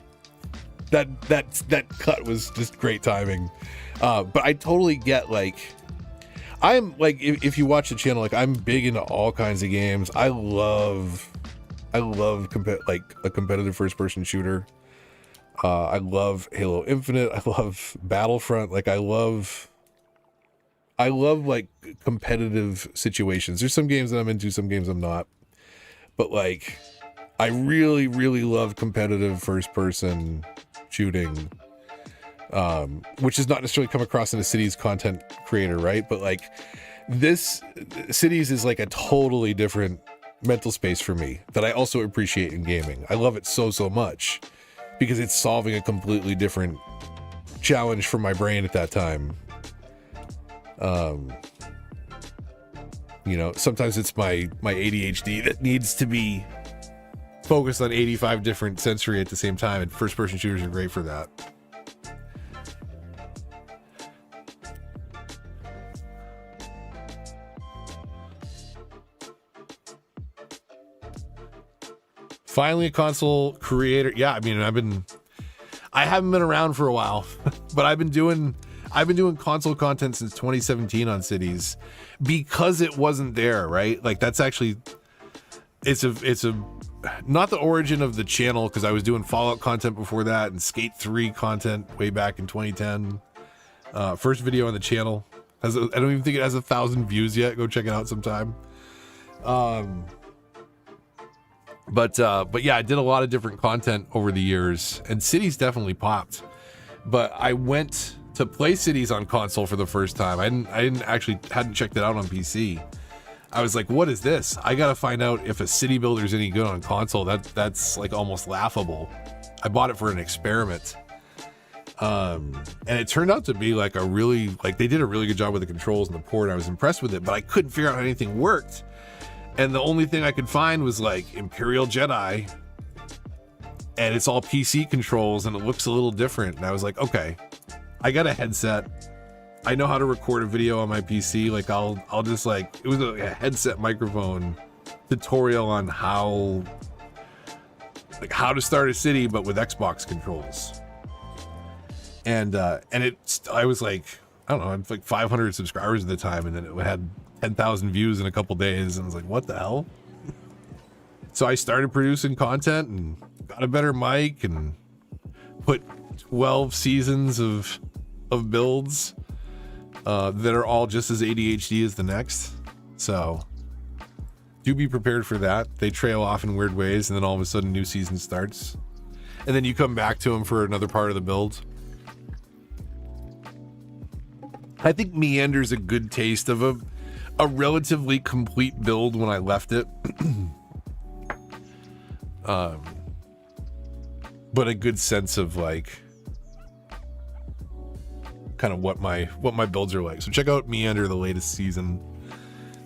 That cut was just great timing. But I totally get, like, I'm like, if you watch the channel, like, I'm big into all kinds of games. I love like a competitive first person shooter. I love Halo Infinite. I love Battlefront. Like, I love like competitive situations. There's some games that I'm into, some games I'm not. But like, I really, really love competitive first person shooting, which has not necessarily come across in a Cities content creator, right? But like, this Cities is like a totally different mental space for me that I also appreciate in gaming. I love it so much because it's solving a completely different challenge for my brain at that time. Sometimes it's my ADHD that needs to be focused on 85 different sensory at the same time, and first person shooters are great for that. Finally a console creator. Yeah, I mean, I haven't been around for a while, but I've been doing console content since 2017 on Cities because it wasn't there, right? Like that's actually it's a not the origin of the channel, because I was doing Fallout content before that and Skate 3 content way back in 2010. First video on the channel. I don't even think it has 1,000 views yet. Go check it out sometime. But yeah, I did a lot of different content over the years, and Cities definitely popped. But I went to play Cities on console for the first time. I hadn't checked it out on PC. I was like, what is this? I gotta find out if a city builder is any good on console. That's like almost laughable. I bought it for an experiment. And it turned out to be like they did a really good job with the controls and the port. I was impressed with it, but I couldn't figure out how anything worked. And the only thing I could find was like Imperial Jedi, and it's all PC controls and it looks a little different. And I was like, okay, I got a headset. I know how to record a video on my PC. Like I'll just like, it was a headset microphone tutorial on how to start a city, but with Xbox controls. And I was like, I don't know, I had like 500 subscribers at the time, and then it had 10,000 views in a couple days, and I was like, what the hell? So I started producing content and got a better mic and put 12 seasons of builds that are all just as ADHD as the next. So do be prepared for that. They trail off in weird ways, and then all of a sudden new season starts, and then you come back to them for another part of the build. I think Meander's a good taste of a relatively complete build when I left it. But a good sense of like kind of what my builds are like. So check out Meander, the latest season.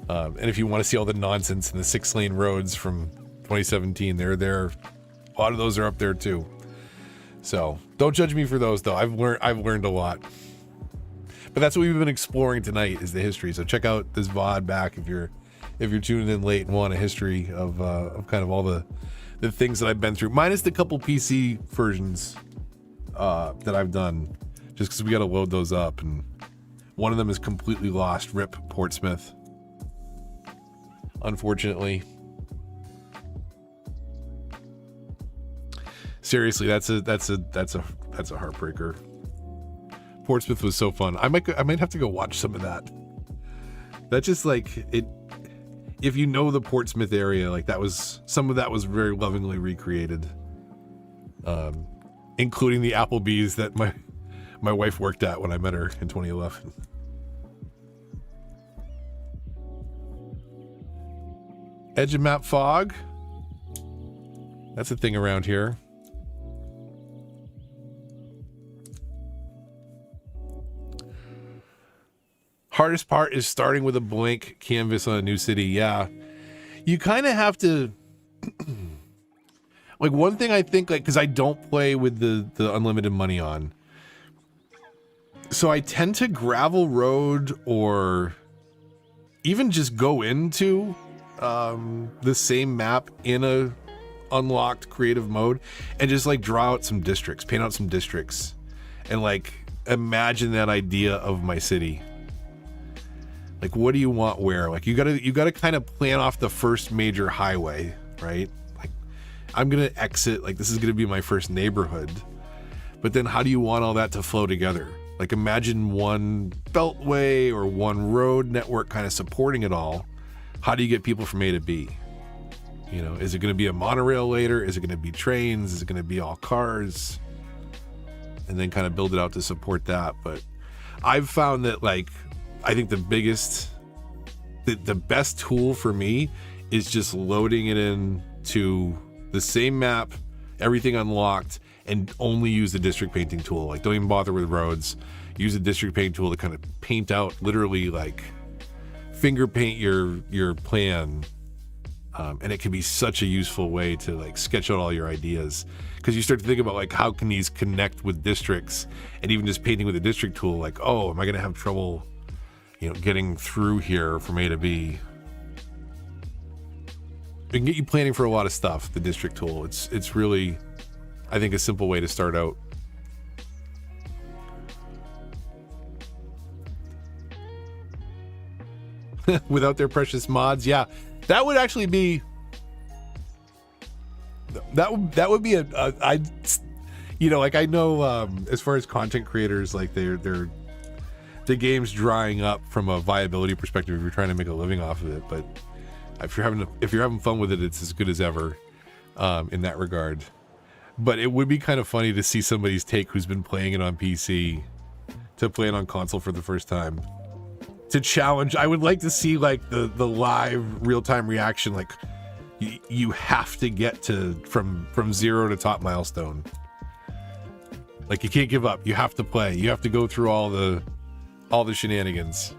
And if you want to see all the nonsense in the 6-lane roads from 2017, they're there. A lot of those are up there too. So don't judge me for those though. I've learned a lot. But that's what we've been exploring tonight, is the history. So check out this VOD back if you're tuning in late and want a history of kind of all the things that I've been through, minus the couple PC versions that I've done, just because we got to load those up, and one of them is completely lost. RIP Portsmouth, unfortunately. Seriously, that's a heartbreaker. Portsmouth was so fun. I might have to go watch some of that. That's just like it. If you know the Portsmouth area, like some of that was very lovingly recreated, including the Applebee's that my wife worked at when I met her in 2011. Edge of map fog. That's a thing around here. Hardest part is starting with a blank canvas on a new city. Yeah. You kind of have to like, one thing I think, like, because I don't play with the unlimited money on, so I tend to gravel road or even just go into the same map in a unlocked creative mode and just like draw out some districts, paint out some districts, and like imagine that idea of my city. Like, what do you want where? Like, you gotta kind of plan off the first major highway, right? Like, I'm gonna exit, like, this is gonna be my first neighborhood. But then how do you want all that to flow together? Like, imagine one beltway or one road network kind of supporting it all. How do you get people from A to B? You know, is it gonna be a monorail later? Is it gonna be trains? Is it gonna be all cars? And then kind of build it out to support that. But I've found that, like, I think the best tool for me is just loading it in to the same map, everything unlocked, and only use the district painting tool. Like, don't even bother with roads. Use the district paint tool to kind of paint out, literally like finger paint your plan. And it can be such a useful way to like sketch out all your ideas, because you start to think about like, how can these connect with districts, and even just painting with the district tool, like, oh, am I going to have trouble, you know, getting through here from A to B? It can get you planning for a lot of stuff, the district tool. It's really, I think, a simple way to start out. Without their precious mods, yeah, that would actually be that would be I you know, like, I know as far as content creators, like they're the game's drying up from a viability perspective if you're trying to make a living off of it, but if you're having fun with it, it's as good as ever in that regard. But it would be kind of funny to see somebody's take who's been playing it on PC to play it on console for the first time. To challenge, I would like to see like the live real-time reaction, like you have to get to from 0 to top milestone. Like, you can't give up. You have to play. You have to go through all the shenanigans.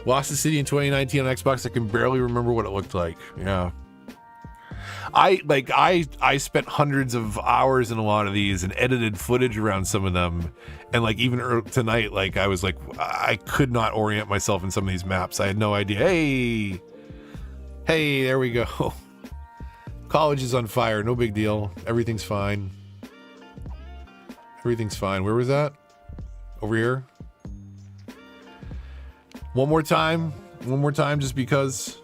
Lost the City in 2019 on Xbox. I can barely remember what it looked like. Yeah. I spent hundreds of hours in a lot of these and edited footage around some of them, and like even tonight, like I was like, I could not orient myself in some of these maps. I had no idea. Hey, there we go. College is on fire. No big deal. Everything's fine. Everything's fine. Where was that? Over here. One more time, just because.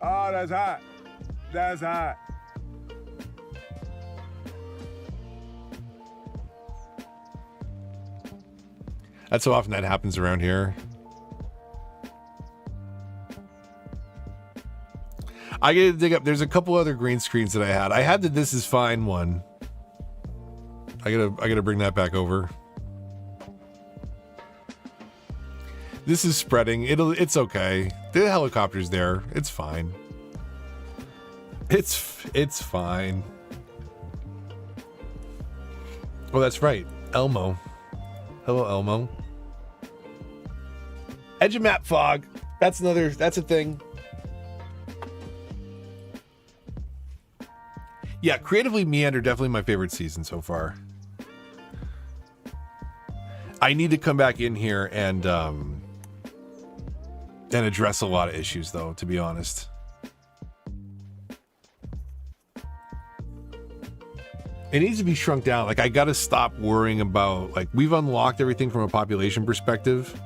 Oh, that's hot. That's hot. That's so often that happens around here. I gotta dig up. There's a couple other green screens that I had. I had the "This Is Fine" one. I gotta bring that back over. This is spreading. It's okay. The helicopter's there. It's fine. It's fine. Oh, that's right. Elmo. Hello, Elmo. Edge of map fog. That's a thing. Yeah, creatively Meander, definitely my favorite season so far. I need to come back in here and address a lot of issues, though, to be honest. It needs to be shrunk down. Like, I got to stop worrying about, like, we've unlocked everything from a population perspective,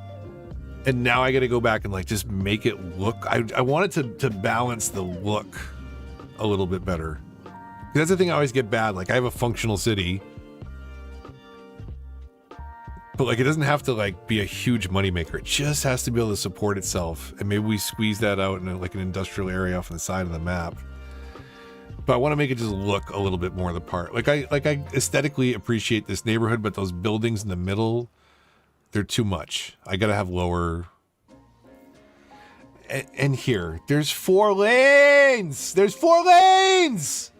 and now I got to go back and, like, just make it look. I want it to balance the look a little bit better. That's the thing I always get bad. Like, I have a functional city, but like, it doesn't have to like be a huge moneymaker. It just has to be able to support itself, and maybe we squeeze that out in like an industrial area off on the side of the map. But I want to make it just look a little bit more the part. Like I aesthetically appreciate this neighborhood, but those buildings in the middle, they're too much. I gotta have lower. And here, there's 4 lanes. There's 4 lanes.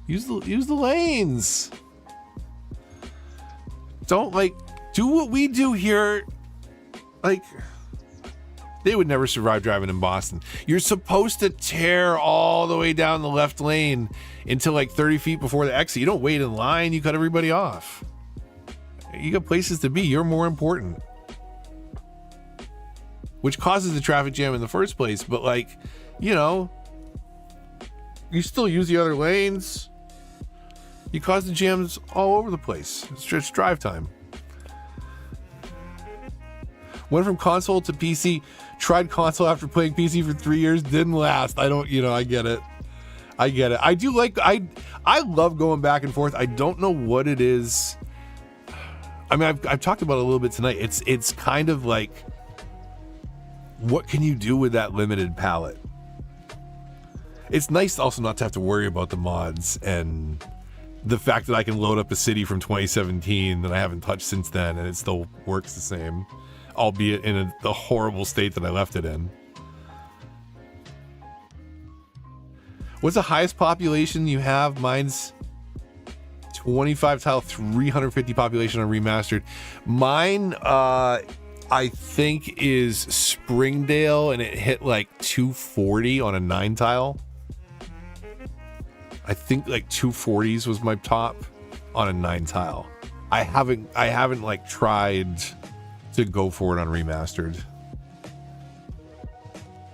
Use the lanes. Don't like do what we do here. Like, they would never survive driving in Boston. You're supposed to tear all the way down the left lane until like 30 feet before the exit. You don't wait in line. You cut everybody off. You got places to be. You're more important. Which causes the traffic jam in the first place. But like, you know, you still use the other lanes. You cause the jams all over the place. It's just drive time. Went from console to PC. Tried console after playing PC for 3 years. Didn't last. I get it. I do like, I love going back and forth. I don't know what it is. I mean, I've talked about it a little bit tonight. It's kind of like, what can you do with that limited palette? It's nice also not to have to worry about the mods and the fact that I can load up a city from 2017 that I haven't touched since then, and it still works the same, albeit in the horrible state that I left it in. What's the highest population you have? Mine's 25 tile, 350 population on remastered. Mine, I think, is Springdale, and it hit like 240 on a 9 tile. I think like 240s was my top on a 9 tile. I haven't like tried to go for it on remastered.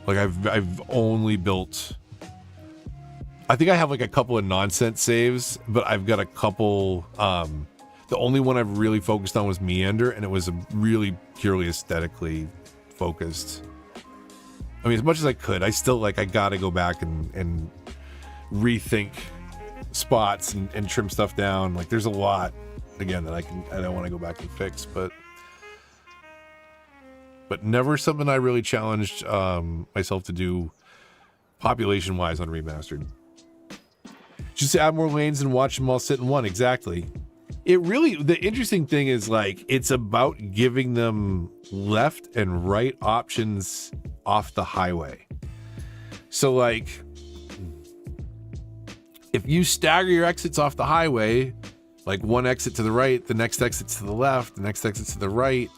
Like I've only built, I think I have like a couple of nonsense saves, but I've got a couple, the only one I've really focused on was Meander, and it was a really purely aesthetically focused. I mean, as much as I could, I still like, I gotta go back and rethink spots and trim stuff down. Like there's a lot again that I don't want to go back and fix, but never something I really challenged myself to do population wise on remastered. Just add more lanes and watch them all sit in one. Exactly. It really, the interesting thing is like, it's about giving them left and right options off the highway. So like, if you stagger your exits off the highway, like one exit to the right, the next exit to the left, the next exit to the right,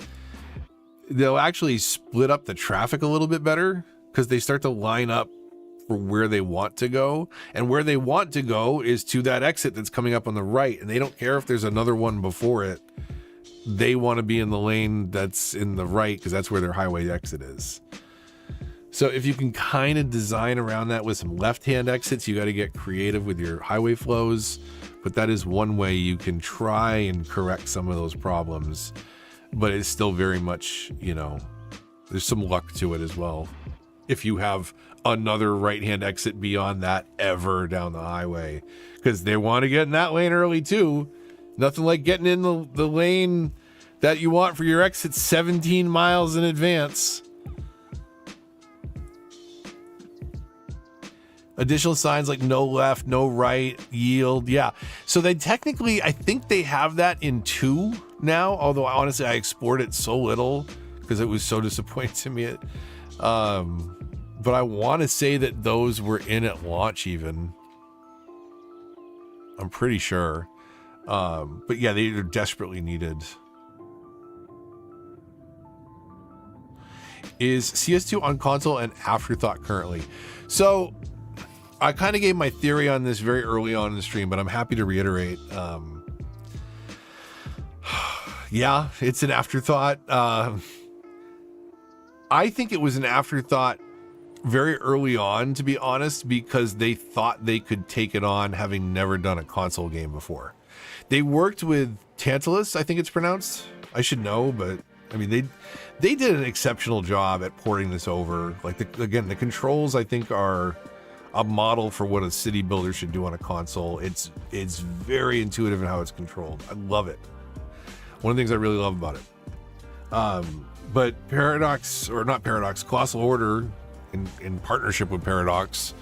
they'll actually split up the traffic a little bit better because they start to line up for where they want to go. And where they want to go is to that exit that's coming up on the right. And they don't care if there's another one before it. They want to be in the lane that's in the right because that's where their highway exit is. So if you can kind of design around that with some left-hand exits, you got to get creative with your highway flows. But that is one way you can try and correct some of those problems. But it's still very much, you know, there's some luck to it as well. If you have another right-hand exit beyond that ever down the highway, because they want to get in that lane early too. Nothing like getting in the lane that you want for your exit 17 miles in advance. Additional signs like no left, no right, yield. Yeah. So they technically, I think they have that in 2 now. Although honestly, I explored it so little because it was so disappointing to me. But I want to say that those were in at launch even. I'm pretty sure. But yeah, they're desperately needed. Is CS2 on console an afterthought currently? So I kind of gave my theory on this very early on in the stream, but I'm happy to reiterate. Yeah, it's an afterthought. I think it was an afterthought very early on, to be honest, because they thought they could take it on having never done a console game before. They worked with Tantalus, I think it's pronounced. I should know, but I mean, they did an exceptional job at porting this over. Like, the controls, I think, are a model for what a city builder should do on a console. It's very intuitive in how it's controlled. I love it. One of the things I really love about it. But Paradox, or not Paradox, Colossal Order, in partnership with Paradox,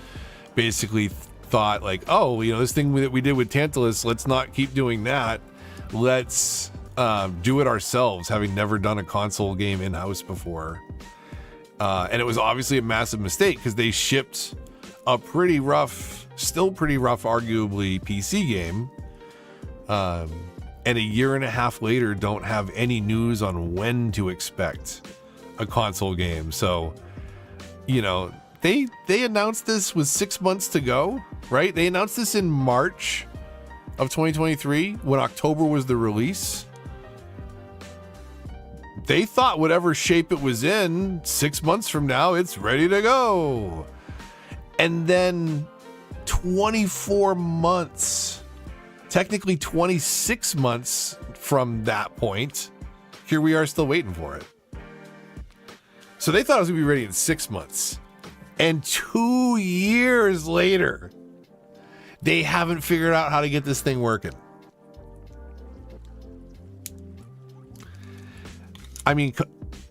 basically thought like, oh, you know, this thing that we did with Tantalus, let's not keep doing that. Let's do it ourselves, having never done a console game in-house before. And it was obviously a massive mistake because they shipped a pretty rough, still pretty rough, arguably PC game. And a year and a half later, don't have any news on when to expect a console game. So, you know, they announced this with 6 months to go, right? They announced this in March of 2023 when October was the release. They thought whatever shape it was in, 6 months from now, it's ready to go. And then 24 months, technically 26 months from that point, here we are still waiting for it. So they thought it was gonna be ready in 6 months. And 2 years later, they haven't figured out how to get this thing working. I mean,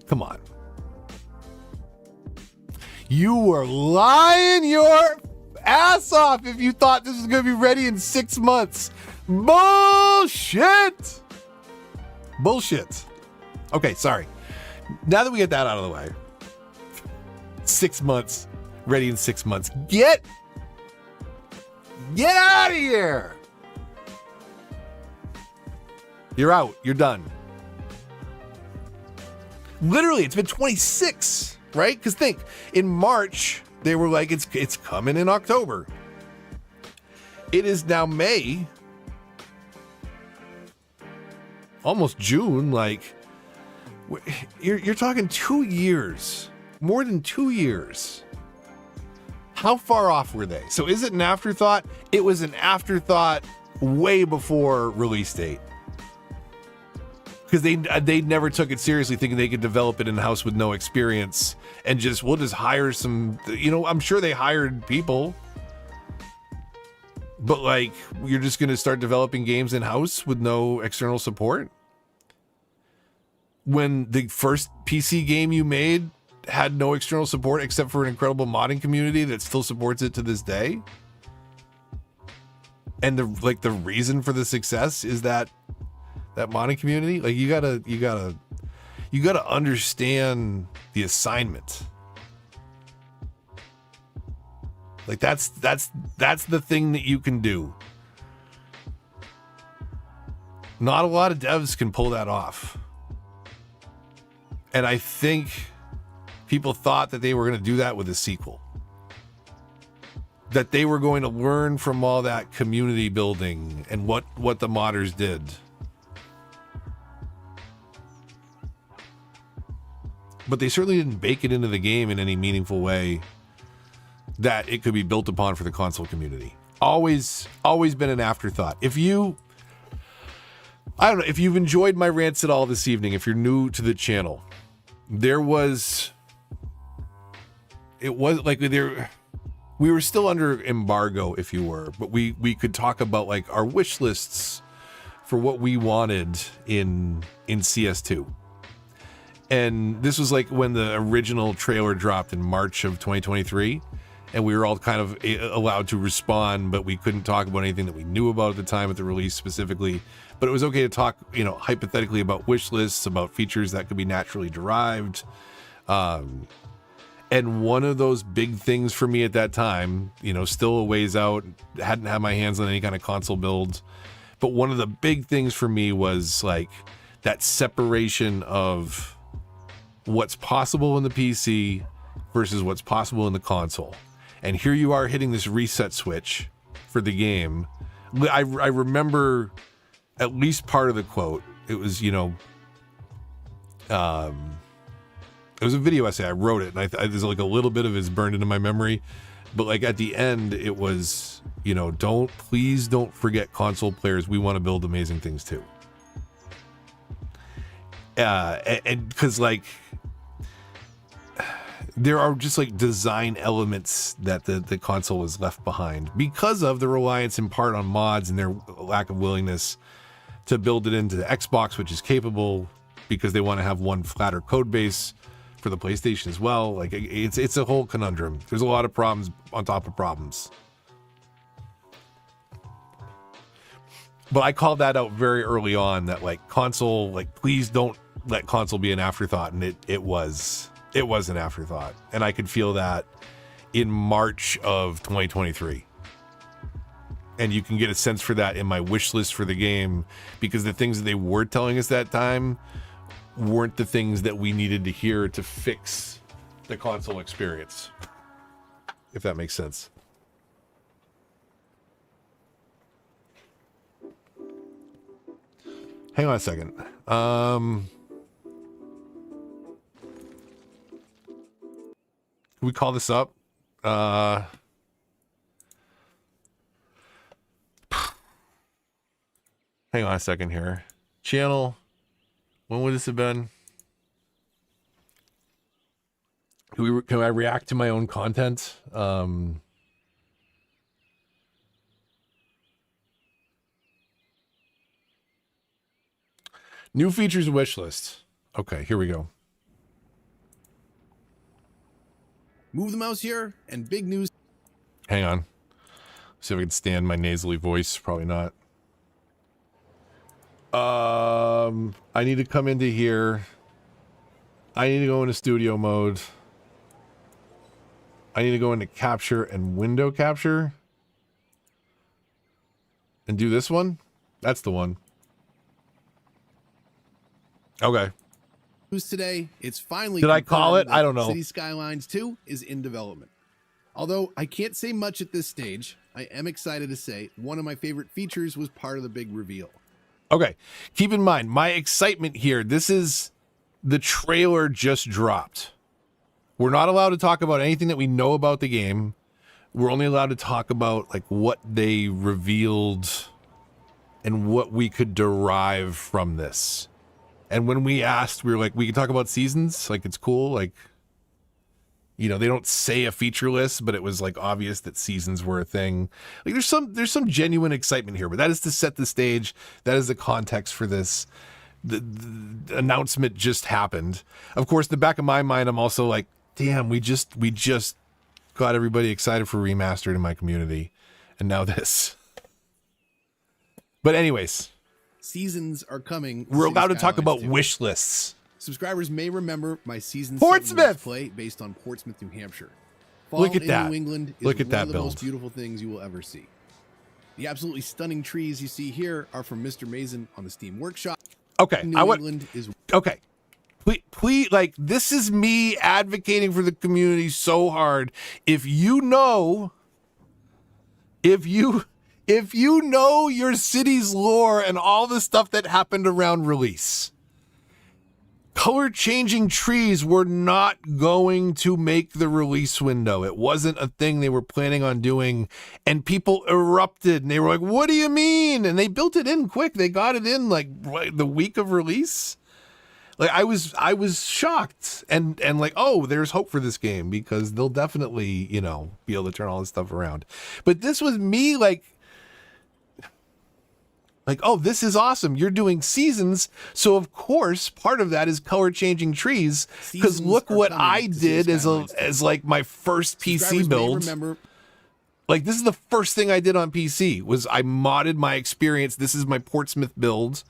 come on. You were lying your ass off if you thought this was going to be ready in 6 months. Bullshit. Bullshit. Okay, sorry. Now that we get that out of the way, 6 months, ready in 6 months. Get out of here. You're out. You're done. Literally, it's been 26, right? Because think, in March, they were like, it's coming in October. It is now May, almost June. Like, you're talking 2 years, more than 2 years. How far off were they? So is it an afterthought? It was an afterthought way before release date. Because they never took it seriously, thinking they could develop it in-house with no experience and we'll just hire some, I'm sure they hired people. But like, you're just going to start developing games in-house with no external support? When the first PC game you made had no external support except for an incredible modding community that still supports it to this day? And the reason for the success is that modding community? Like, you gotta understand the assignment. Like, that's the thing that you can do. Not a lot of devs can pull that off. And I think people thought that they were going to do that with a sequel. That they were going to learn from all that community building and what the modders did. But they certainly didn't bake it into the game in any meaningful way that it could be built upon for the console community. Always been an afterthought. If you've enjoyed my rants at all this evening, if you're new to the channel, we were still under embargo, if you were, but we could talk about like our wish lists for what we wanted in CS2. And this was like when the original trailer dropped in March of 2023, and we were all kind of allowed to respond, but we couldn't talk about anything that we knew about at the time at the release specifically. But it was okay to talk, hypothetically about wish lists, about features that could be naturally derived. And one of those big things for me at that time, still a ways out, hadn't had my hands on any kind of console build. But one of the big things for me was like that separation of what's possible in the PC versus what's possible in the console. And here you are hitting this reset switch for the game. I remember at least part of the quote. It was, it was a video essay. I wrote it, and there's like a little bit of it's burned into my memory. But like at the end, it was, please don't forget console players. We want to build amazing things too. And because like, there are just like design elements that the console has left behind because of the reliance in part on mods and their lack of willingness to build it into the Xbox, which is capable because they want to have one flatter code base for the PlayStation as well. Like it's a whole conundrum. There's a lot of problems on top of problems. But I called that out very early on, that like console, like please don't let console be an afterthought, and it was an afterthought, and I could feel that in March of 2023. And you can get a sense for that in my wish list for the game, because the things that they were telling us that time weren't the things that we needed to hear to fix the console experience, if that makes sense. Hang on a second. Can we call this up? Hang on a second here. Channel. When would this have been? Can I react to my own content? New features wish list. Okay, here we go. Move the mouse here, and big news. Hang on. See if I can stand my nasally voice. Probably not. I need to come into here. I need to go into studio mode. I need to go into capture and window capture. And do this one. That's the one. Okay. News today, it's finally. Did I call it? confirmed I that don't know. City Skylines 2 is in development. Although I can't say much at this stage, I am excited to say one of my favorite features was part of the big reveal. Okay, keep in mind my excitement here. This is the trailer just dropped. We're not allowed to talk about anything that we know about the game. We're only allowed to talk about like what they revealed and what we could derive from this. And when we asked, we were like, we can talk about seasons. Like, it's cool. Like, you know, they don't say a feature list, but it was like obvious that seasons were a thing. Like, there's some genuine excitement here, but that is to set the stage. That is the context for this. The announcement just happened. Of course, in the back of my mind, I'm also like, damn, we just got everybody excited for Remastered in my community, and now this. But anyways, Seasons are coming. we're allowed to Skylines talk about 2. wish lists. Subscribers may remember my season Portsmouth! 7 Let's Play based on Portsmouth, New Hampshire. Fall Look at in that. New England is Look at one that of the build. most beautiful things you will ever see. The absolutely stunning trees you see here are from Mr. Mason on the Steam Workshop. Okay, New I would. England is Okay, please, like, this is me advocating for the community so hard. If you know your city's lore and all the stuff that happened around release, color changing trees were not going to make the release window. It wasn't a thing they were planning on doing, and people erupted and they were like, what do you mean? And they built it in quick. They got it in like the week of release. Like, I was shocked and like, oh, there's hope for this game because they'll definitely, you know, be able to turn all this stuff around. But this was me like, oh, this is awesome. You're doing seasons. So, of course, part of that is color changing trees. Because Seasons look are what coming I to did Skylines 2. as like my first PC Subscribers may build. remember Like, this is the first thing I did on PC was I modded my experience. This is my Portsmouth build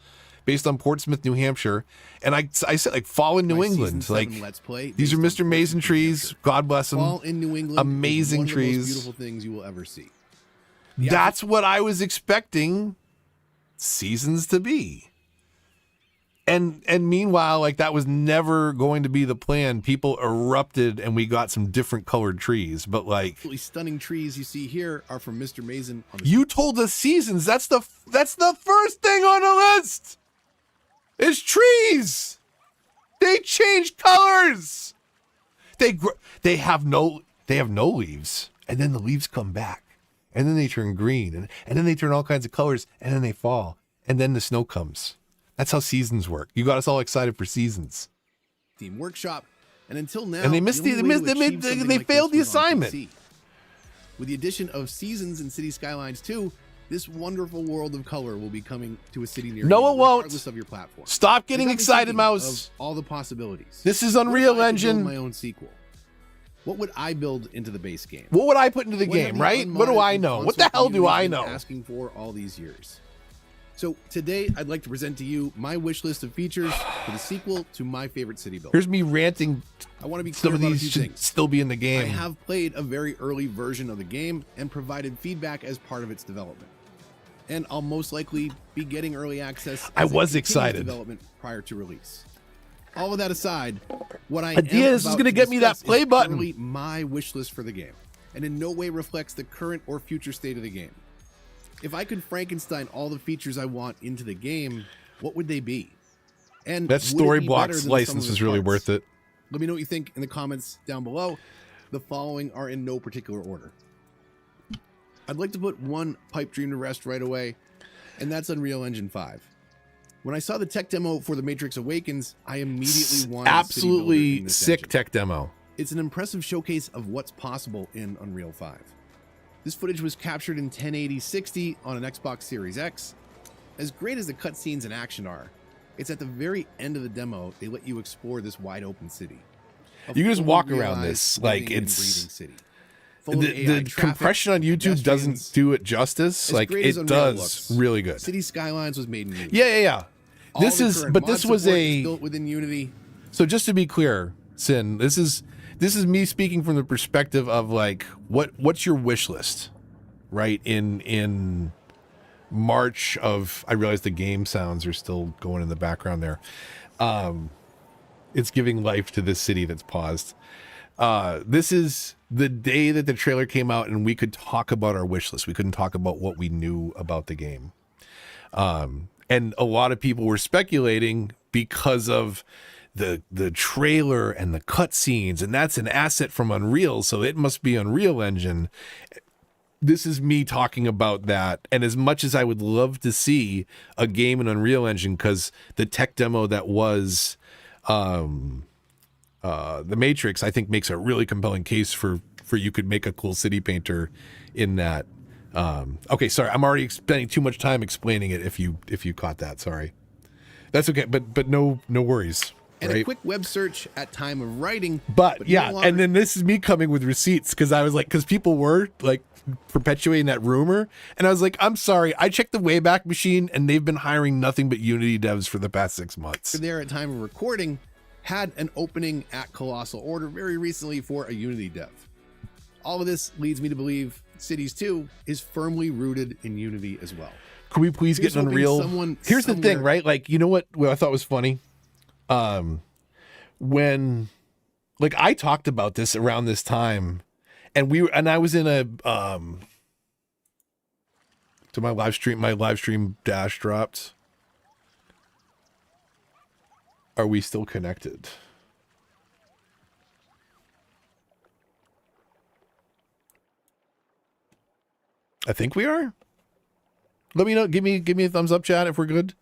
based on Portsmouth, New Hampshire. And I said, like, fall in New my England. season Like, 7 Let's Play these are based on Mr. Mason Portsmouth, New trees. Hampshire. God bless them. Fall in New England Amazing is one trees. of the most beautiful things you will ever see. That's what I was expecting seasons to be. And meanwhile, like, that was never going to be the plan. People erupted and we got some different colored trees. But like, Absolutely stunning trees you see here are from Mr. Mason on the you told us seasons. That's the first thing on the list. Is trees. They change colors. They have no leaves, and then the leaves come back, and then they turn green, and then they turn all kinds of colors, and then they fall, and then the snow comes. That's how seasons work. You got us all excited for seasons. Steam Workshop, and until now, And they missed the only way to they achieve something like failed the this was on assignment. PC. With the addition of Seasons and City Skylines 2, this wonderful world of color will be coming to a city near No, you, it won't. regardless of your platform. Stop getting It got me excited, thinking Mouse. of all the possibilities. This is What if Unreal I could build Engine. my own sequel. What would I build into the base game? What would I put into the What have game, the right? What do unmodded I and know? What console the hell do community I been know? asking for all these years. So today, I'd like to present to you my wish list of features for the sequel to my favorite city build. Here's me ranting. I want to be Some clear of about a these few should things. still be in the I game. have played a very early version of the game and provided feedback as part of its development. And I'll most likely be getting early access. I as it was continues excited. Development prior to release. All of that aside, what I Idea, am this is about gonna to get me that discuss play is button. purely my wish list for the game, and in no way reflects the current or future state of the game. If I could Frankenstein all the features I want into the game, what would they be? And That would it story be blocks better than license some of is its really parts? worth it. Let me know what you think in the comments down below. The following are in no particular order. I'd like to put one pipe dream to rest right away, and that's Unreal Engine 5. When I saw the tech demo for The Matrix Awakens, I immediately wanted a city builder in Absolutely this sick engine. tech demo. It's an impressive showcase of what's possible in Unreal 5. This footage was captured in 1080-60 on an Xbox Series X. As great as the cutscenes and action are, it's at the very end of the demo they let you explore this wide open city. A You can just fully walk around realized, this, like, living and it's- breathing city. Full of AI The traffic, compression on YouTube doesn't pedestrians. do it justice. As Like, great as it Unreal does looks, really good. City Skylines was made in Unity. Yeah. All This the is, current but mod this was support is a. built within Unity. So just to be clear, Sin, this is me speaking from the perspective of like, what's your wish list, right? In March of, I realize the game sounds are still going in the background there. It's giving life to this city that's paused. This is the day that the trailer came out, and we could talk about our wish list. We couldn't talk about what we knew about the game. And a lot of people were speculating because of the trailer and the cutscenes, and that's an asset from Unreal, so it must be Unreal Engine. This is me talking about that, and as much as I would love to see a game in Unreal Engine, because the tech demo that was The Matrix, I think, makes a really compelling case for you could make a cool city painter in that. Okay, sorry, I'm already spending too much time explaining it. If you caught that, sorry. That's okay, but no worries. And right? a quick web search at time of writing. But yeah, no longer- and then this is me coming with receipts, because I was like, because people were like perpetuating that rumor, and I was like, I'm sorry, I checked the Wayback Machine, and they've been hiring nothing but Unity devs for the past 6 months. there at time of recording had an opening at Colossal Order very recently for a Unity dev. All of this leads me to believe Cities 2 is firmly rooted in Unity as well. Could we please Here's get an hoping Unreal? someone Here's the thing, somewhere- right? Like, you know what I thought was funny? When like I talked about this around this time, and I was in a to my live stream dash dropped. Are we still connected? I think we are. Let me know. Give me a thumbs up, chat, if we're good.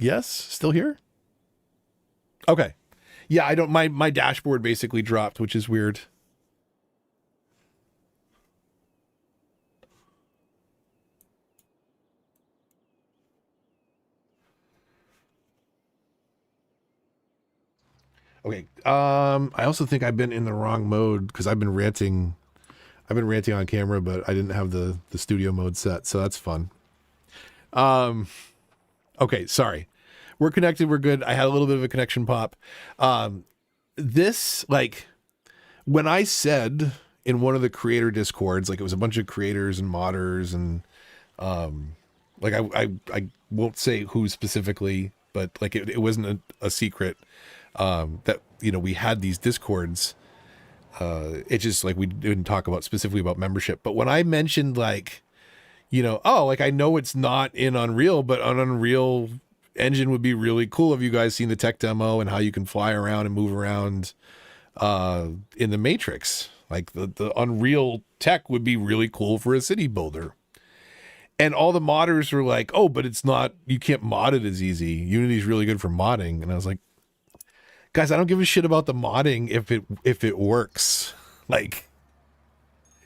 Yes, still here? Okay. Yeah, I don't my dashboard basically dropped, which is weird. Okay. I also think I've been in the wrong mode, because I've been ranting on camera, but I didn't have the studio mode set, so that's fun. Okay, sorry. We're connected, we're good. I had a little bit of a connection pop. This, like, when I said in one of the creator discords, like, it was a bunch of creators and modders, and like I won't say who specifically, but like it wasn't a secret that, you know, we had these discords. It just, like, we didn't talk about specifically about membership. But when I mentioned, like, you know, oh, like, I know it's not in Unreal, but an Unreal Engine would be really cool. Have you guys seen the tech demo and how you can fly around and move around in the Matrix? Like, the Unreal tech would be really cool for a city builder. And all the modders were like, oh, but it's not, you can't mod it as easy. Unity's really good for modding. And I was like, guys, I don't give a shit about the modding if it works. Like,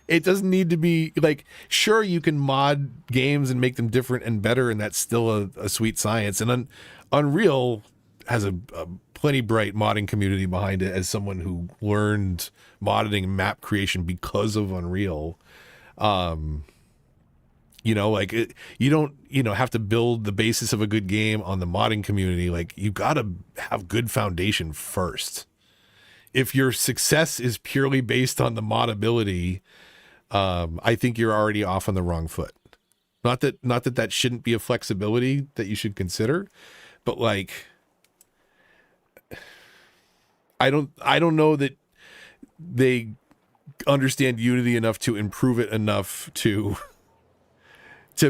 it doesn't need to be, like, sure, you can mod games and make them different and better, and that's still a sweet science. And Unreal has a plenty bright modding community behind it, as someone who learned modding and map creation because of Unreal. You know, like, you don't, you know, have to build the basis of a good game on the modding community. Like, you got to have good foundation first. If your success is purely based on the modability, I think you're already off on the wrong foot. Not that shouldn't be a flexibility that you should consider, but, like, I don't know that they understand Unity enough to improve it enough to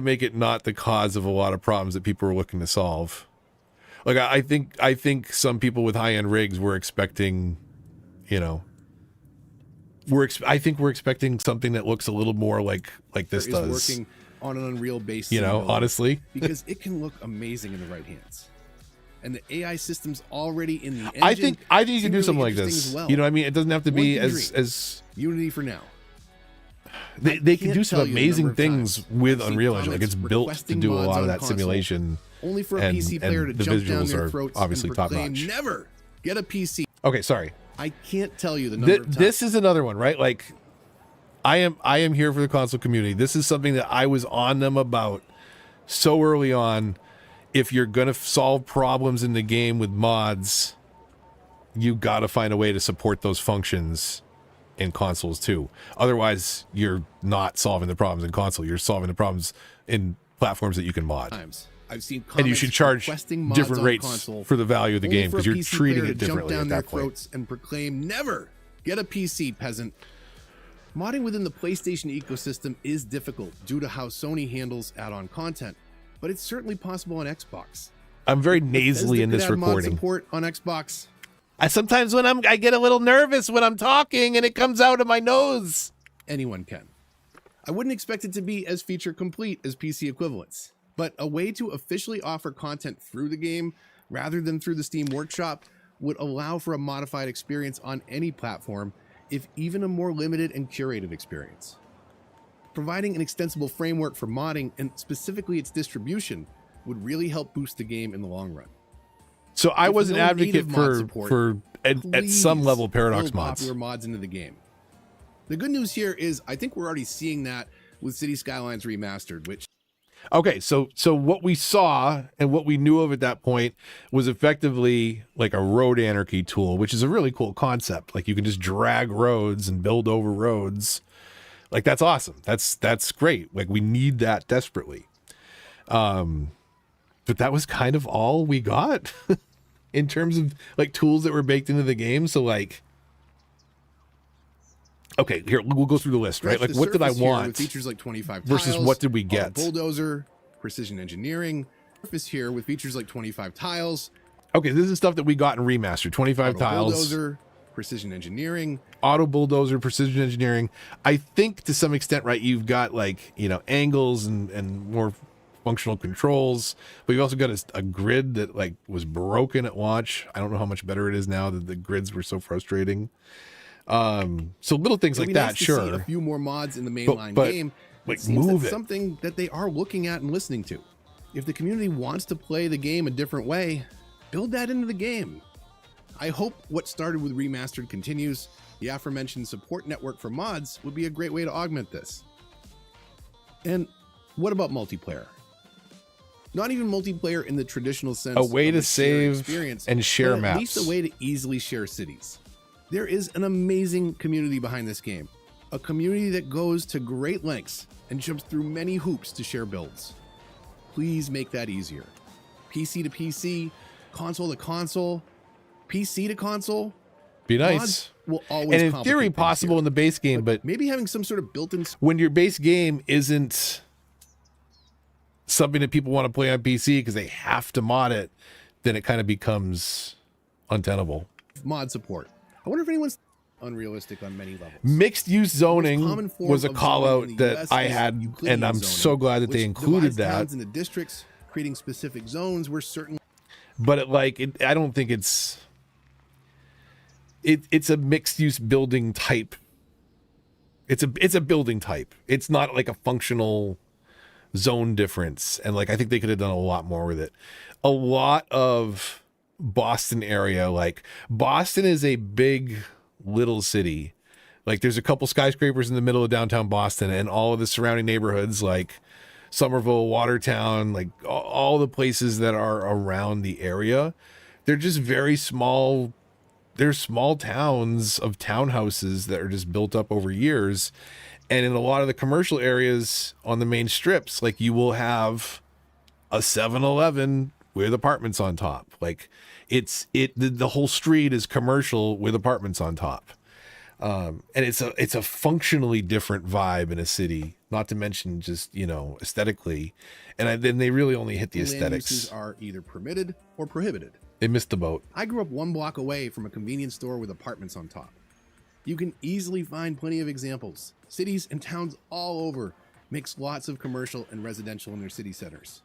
make it not the cause of a lot of problems that people are looking to solve. Like, I think some people with high-end rigs were expecting, you know, I think we're expecting something that looks a little more like this does. Working on an Unreal base, you know, honestly, because it can look amazing in the right hands, and the AI system's already in the engine. I think you can do something like this. Well. You know what I mean? It doesn't have to be as Unity for now. they can do some amazing things with I've seen Unreal Engine. Like, it's comments built to do a requesting lot of mods that on console, simulation. Only for a and- PC player to and the jump down visuals their are throats obviously and top proclaim, notch. never get a PC. Okay, sorry. I can't tell you the number of times. This is another one, right? Like, I am here for the console community. This is something that I was on them about so early on. If you're going to solve problems in the game with mods, you got to find a way to support those functions in consoles too. Otherwise, you're not solving the problems in console. You're solving the problems in platforms that you can mod. I've seen comments And you should charge requesting mods different on rates console for the value of the only game for a because you're PC treating player it to jump differently down at their that point. throats and proclaim, never get a PC, peasant. Modding within the PlayStation ecosystem is difficult due to how Sony handles add-on content, but it's certainly possible on Xbox. I'm very nasally in this Bethesda could add mod recording. support on Xbox. Sometimes when I get a little nervous when I'm talking and it comes out of my nose. Anyone can. I wouldn't expect it to be as feature complete as PC equivalents, but a way to officially offer content through the game rather than through the Steam Workshop would allow for a modified experience on any platform, if even a more limited and curated experience. Providing an extensible framework for modding and specifically its distribution would really help boost the game in the long run. So I If was an no advocate native mod support, for at some please level Paradox build mods. popular mods into the game. The good news here is I think we're already seeing that with City Skylines Remastered, which Okay, so what we saw and what we knew of at that point was effectively like a road anarchy tool, which is a really cool concept. Like you can just drag roads and build over roads. Like that's awesome. That's great. Like we need that desperately. But that was kind of all we got in terms of like tools that were baked into the game. So like, okay, here we'll go through the list, right? Like what did I want with features like 25 versus tiles, what did we auto get? bulldozer, precision engineering. Surface here with features like 25 tiles, Okay, this is stuff that we got in remastered. 25 auto tiles, bulldozer, precision engineering. auto bulldozer, precision engineering. I think to some extent, right, you've got like, you know, angles and more functional controls, but you've also got a grid that like was broken at launch. I don't know how much better it is now that the grids were so frustrating. So little things It'd like be that, nice to sure. see a few more mods in the mainline but, game. like, It seems move that's it. something that they are looking at and listening to. If the community wants to play the game a different way, build that into the game. I hope what started with Remastered continues. The aforementioned support network for mods would be a great way to augment this. And what about multiplayer? Not even multiplayer in the traditional sense. A way of to the shared save experience, and share but at least maps. a way to easily share cities. There is an amazing community behind this game. A community that goes to great lengths and jumps through many hoops to share builds. Please make that easier. PC to PC, console to console, PC to console. Be nice. Mods will always And in complicate theory things possible here. in the base game, but Maybe having some sort of built-in when your base game isn't something that people want to play on PC because they have to mod it, then it kind of becomes untenable. mod support. I wonder if anyone's unrealistic on many levels. Mixed use zoning common form was a of call zoning out in the that US I is had, Euclidean and I'm zoning, so glad that they which included divides that. towns into districts, creating specific zones where certain But I don't think it's a mixed use building type. It's a building type. It's not like a functional zone difference. And like I think they could have done a lot more with it. A lot of Boston area, like Boston is a big little city. Like there's a couple skyscrapers in the middle of downtown Boston, and all of the surrounding neighborhoods like Somerville, Watertown, like all the places that are around the area, they're just very small. They're small towns of townhouses that are just built up over years. And in a lot of the commercial areas on the main strips, like you will have a 7-Eleven with apartments on top. Like the whole street is commercial with apartments on top. And it's a functionally different vibe in a city, not to mention just, you know, aesthetically. And then they really only hit the land aesthetics. uses are either permitted or prohibited. They missed the boat. I grew up 1 block away from a convenience store with apartments on top. You can easily find plenty of examples. Cities and towns all over mix lots of commercial and residential in their city centers.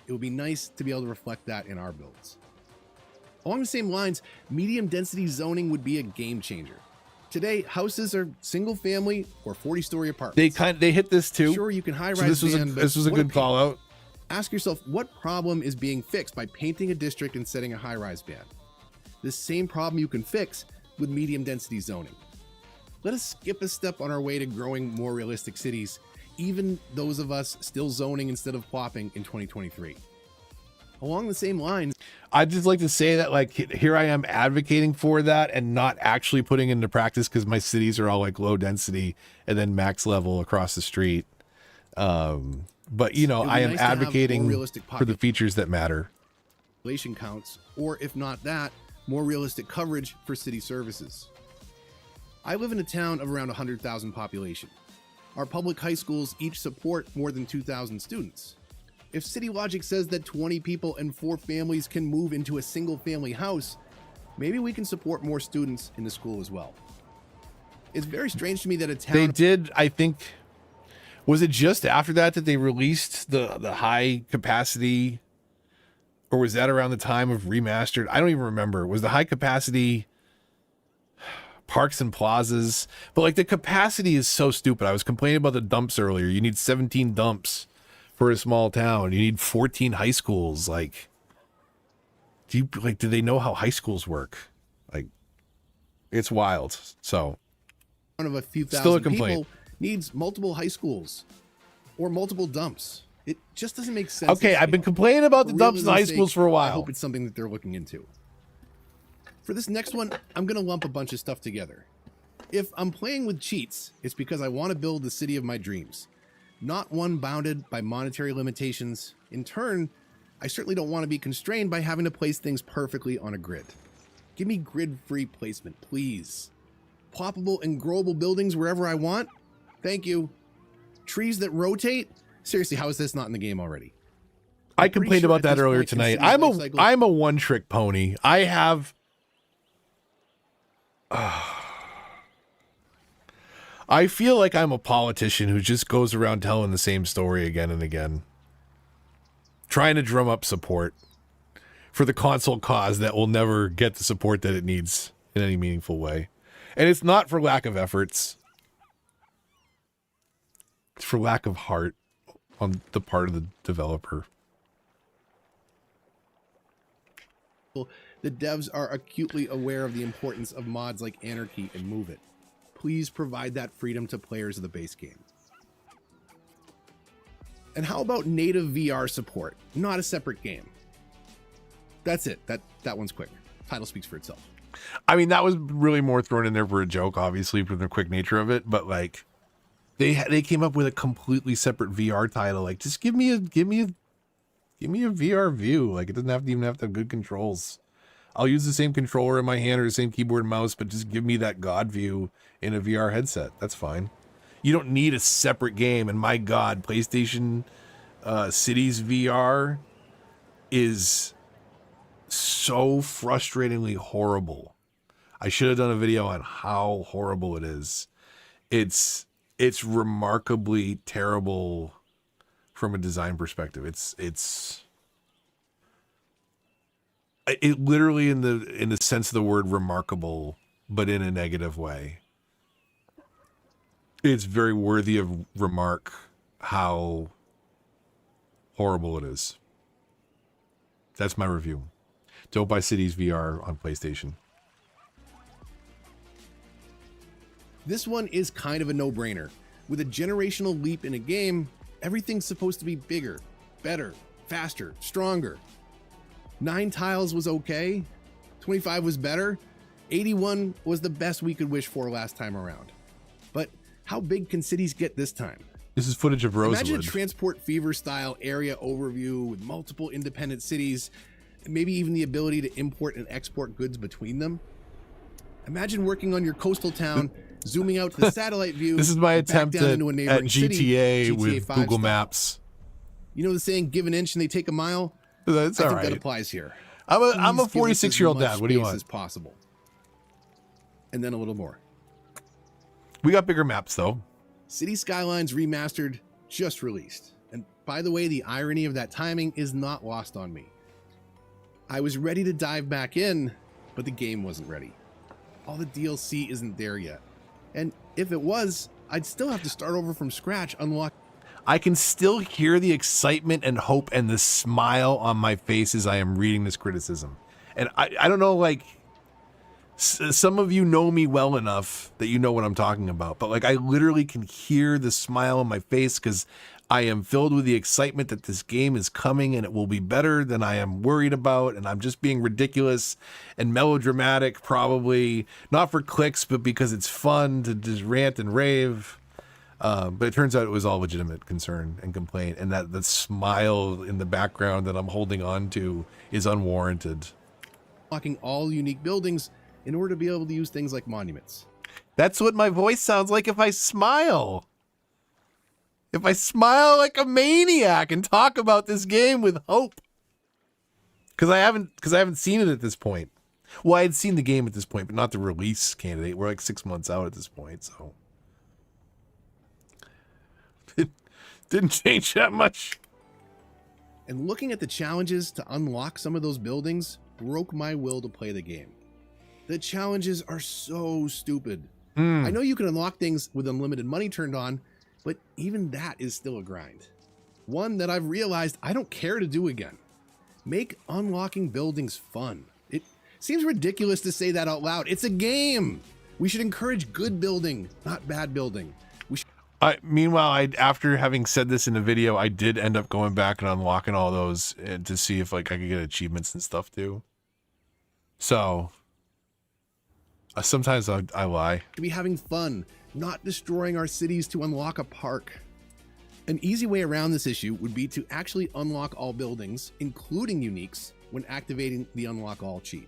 It would be nice to be able to reflect that in our builds. Along the same lines, medium density zoning would be a game changer. Today, houses are single family or 40-story apartments. They hit this too. Sure, you can high-rise So this was band, but this was a what good pain. call out. Ask yourself, what problem is being fixed by painting a district and setting a high-rise band? The same problem you can fix with medium density zoning. Let us skip a step on our way to growing more realistic cities, even those of us still zoning instead of plopping in 2023. Along the same lines, I'd just like to say that, like, here I am advocating for that and not actually putting into practice because my cities are all like low density and then max level across the street. But, you know, It would be I am nice to have more advocating realistic for the features that matter. population counts, or if not that, more realistic coverage for city services. I live in a town of around 100,000 population. Our public high schools each support more than 2,000 students. If City Logic says that 20 people and 4 families can move into a single family house, maybe we can support more students in the school as well. It's very strange to me that a town... They did, I think, was it just after that they released the high capacity, or was that around the time of remastered? I don't even remember. Was the high capacity parks and plazas? But like the capacity is so stupid. I was complaining about the dumps earlier. You need 17 dumps for a small town. You need 14 high schools. Like, do they know how high schools work? Like, it's wild. So one of a few Still a thousand complaint. people needs multiple high schools or multiple dumps. It just doesn't make sense. okay, to I've been scale. complaining about the For dumps in high realism's schools sake, for a I while. hope it's something that they're looking into. For this next one, I'm going to lump a bunch of stuff together. If I'm playing with cheats, it's because I want to build the city of my dreams, not one bounded by monetary limitations. In turn, I certainly don't want to be constrained by having to place things perfectly on a grid. Give me grid-free placement, please. Ploppable and growable buildings wherever I want? Thank you. Trees that rotate? Seriously, how is this not in the game already? I I'm pretty complained sure about at that this earlier point in tonight. City's life cycle- I'm a one-trick pony. I have I feel like I'm a politician who just goes around telling the same story again and again, trying to drum up support for the console cause that will never get the support that it needs in any meaningful way. And it's not for lack of efforts. It's for lack of heart on the part of the developer. The devs are acutely aware of the importance of mods like Anarchy and Move It. Please provide that freedom to players of the base game. And how about native VR support, not a separate game? That's it. That one's quick. Title speaks for itself. I mean, that was really more thrown in there for a joke, obviously, for the quick nature of it. But like, they came up with a completely separate VR title. Like, just give me a VR view. Like, it doesn't even have to have good controls. I'll use the same controller in my hand or the same keyboard and mouse, but just give me that God view in a VR headset. That's fine. You don't need a separate game. And my God, PlayStation Cities VR is so frustratingly horrible. I should have done a video on how horrible it is. It's remarkably terrible from a design perspective. It literally in the sense of the word remarkable, but in a negative way. It's very worthy of remark how horrible it is. That's my review. Don't buy Cities VR on PlayStation. This one is kind of a no-brainer. With a generational leap in a game, everything's supposed to be bigger, better, faster, stronger. 9 tiles was okay, 25 was better, 81 was the best we could wish for last time around. But how big can cities get this time? This is footage of Rosewood. Imagine a Transport Fever style area overview with multiple independent cities, maybe even the ability to import and export goods between them. Imagine working on your coastal town, zooming out to the satellite view. This is my and back attempt down at into a neighboring GTA, city, with 5 Google style. Maps. You know the saying, give an inch and they take a mile? That's I all think that right. applies here. I'm a Please give us 46-year-old as much dad. What do you space want? as possible. And then a little more. We got bigger maps though. City Skylines Remastered just released. And by the way, the irony of that timing is not lost on me. I was ready to dive back in, but the game wasn't ready. All the DLC isn't there yet. And if it was, I'd still have to start over from scratch, unlock. I can still hear the excitement and hope and the smile on my face as I am reading this criticism. And I don't know, like, some of you know me well enough that you know what I'm talking about. But, like, I literally can hear the smile on my face because I am filled with the excitement that this game is coming and it will be better than I am worried about. And I'm just being ridiculous and melodramatic, probably. Not for clicks, but because it's fun to just rant and rave. But it turns out it was all legitimate concern and complaint, and that the smile in the background that I'm holding on to is unwarranted. Unlocking all unique buildings in order to be able to use things like monuments. That's what my voice sounds like if I smile. If I smile like a maniac and talk about this game with hope. Because I haven't seen it at this point. Well, I had seen the game at this point, but not the release candidate. We're like 6 months out at this point, so it didn't change that much. And looking at the challenges to unlock some of those buildings broke my will to play the game. The challenges are so stupid. I know you can unlock things with unlimited money turned on, but even that is still a grind. One that I've realized I don't care to do again. Make unlocking buildings fun. It seems ridiculous to say that out loud. It's a game. We should encourage good building, not bad building. Meanwhile, after having said this in the video, I did end up going back and unlocking all those to see if like I could get achievements and stuff too. So sometimes I lie. To be having fun, not destroying our cities to unlock a park. An easy way around this issue would be to actually unlock all buildings, including uniques, when activating the unlock all cheat.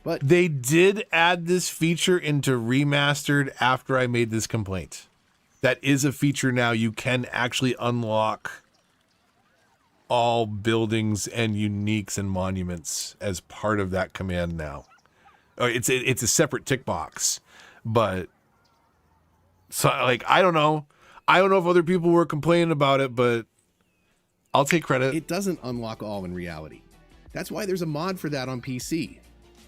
But they did add this feature into remastered after I made this complaint. That is a feature now. You can actually unlock all buildings and uniques and monuments as part of that command now. It's a separate tick box, but so like I don't know if other people were complaining about it, but I'll take credit. It doesn't unlock all in reality. That's why there's a mod for that on PC.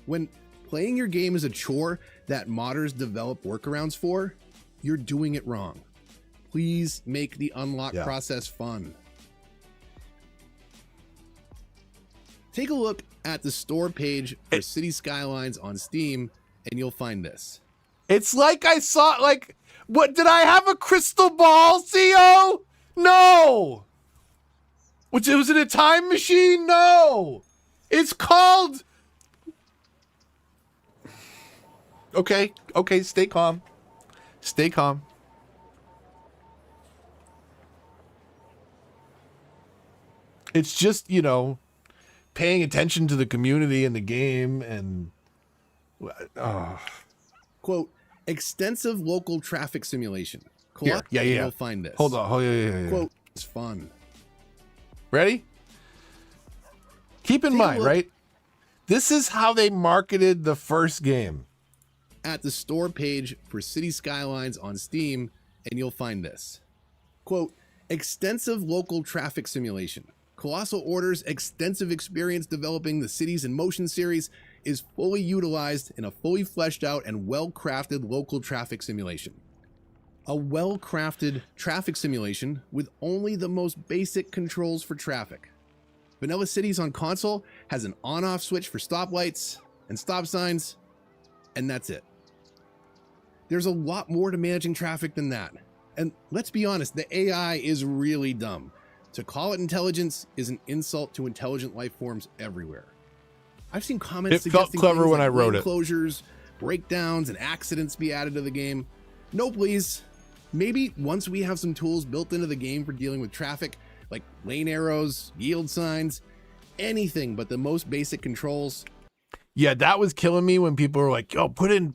When playing your game is a chore that modders develop workarounds for, you're doing it wrong. Please make the unlock process fun. Take a look at the store page for City Skylines on Steam, and you'll find this. It's like I saw, like, what, did I have a crystal ball, CO? No. Was it a time machine? No. It's called... Okay, stay calm. Stay calm. It's just, paying attention to the community and the game and... Quote, extensive local traffic simulation. Here, yeah. You'll find this. Hold on. Oh, yeah. Quote, it's fun. Ready? Keep in mind, right? This is how they marketed the first game. At the store page for City Skylines on Steam, and you'll find this. Quote, extensive local traffic simulation. Colossal Order's extensive experience developing the Cities in Motion series is fully utilized in a fully fleshed out and well-crafted local traffic simulation. A well-crafted traffic simulation with only the most basic controls for traffic. Vanilla Cities on console has an on-off switch for stoplights and stop signs, and that's it. There's a lot more to managing traffic than that. And let's be honest, the AI is really dumb. To call it intelligence is an insult to intelligent life forms everywhere. I've seen comments suggesting clever when I wrote lane it. Closures, breakdowns, and accidents be added to the game. No, please. Maybe once we have some tools built into the game for dealing with traffic, like lane arrows, yield signs, anything but the most basic controls. Yeah, that was killing me when people were like, "Yo, put in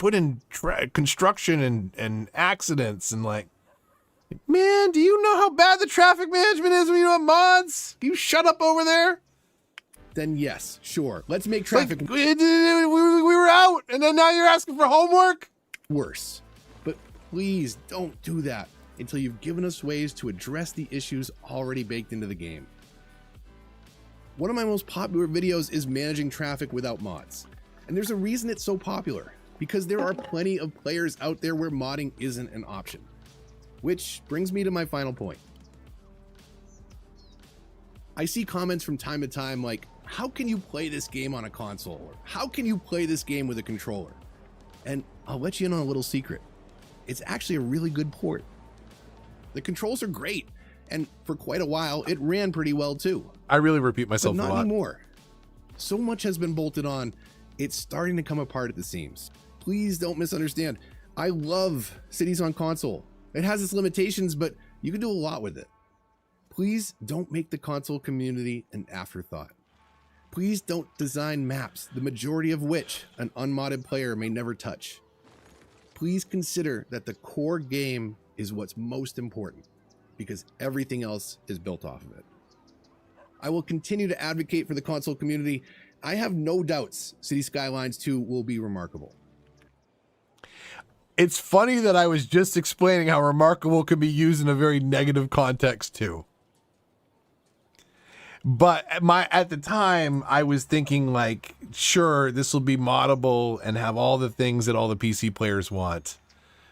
construction and accidents," and like, man, do you know how bad the traffic management is when you have mods? Can you shut up over there? Then yes, sure. Let's make traffic like, we were out, and then now you're asking for homework? Worse. But please don't do that until you've given us ways to address the issues already baked into the game. One of my most popular videos is managing traffic without mods. And there's a reason it's so popular, because there are plenty of players out there where modding isn't an option. Which brings me to my final point. I see comments from time to time like, how can you play this game on a console? Or how can you play this game with a controller? And I'll let you in on a little secret. It's actually a really good port. The controls are great, and for quite a while, it ran pretty well too. I really repeat myself but a lot. Not anymore. So much has been bolted on, it's starting to come apart at the seams. Please don't misunderstand. I love Cities on console. It has its limitations, but you can do a lot with it. Please don't make the console community an afterthought. Please don't design maps, the majority of which an unmodded player may never touch. Please consider that the core game is what's most important, because everything else is built off of it. I will continue to advocate for the console community. I have no doubts City Skylines 2 will be remarkable. It's funny that I was just explaining how remarkable could be used in a very negative context too. But at the time, I was thinking like, sure, this will be moddable and have all the things that all the PC players want.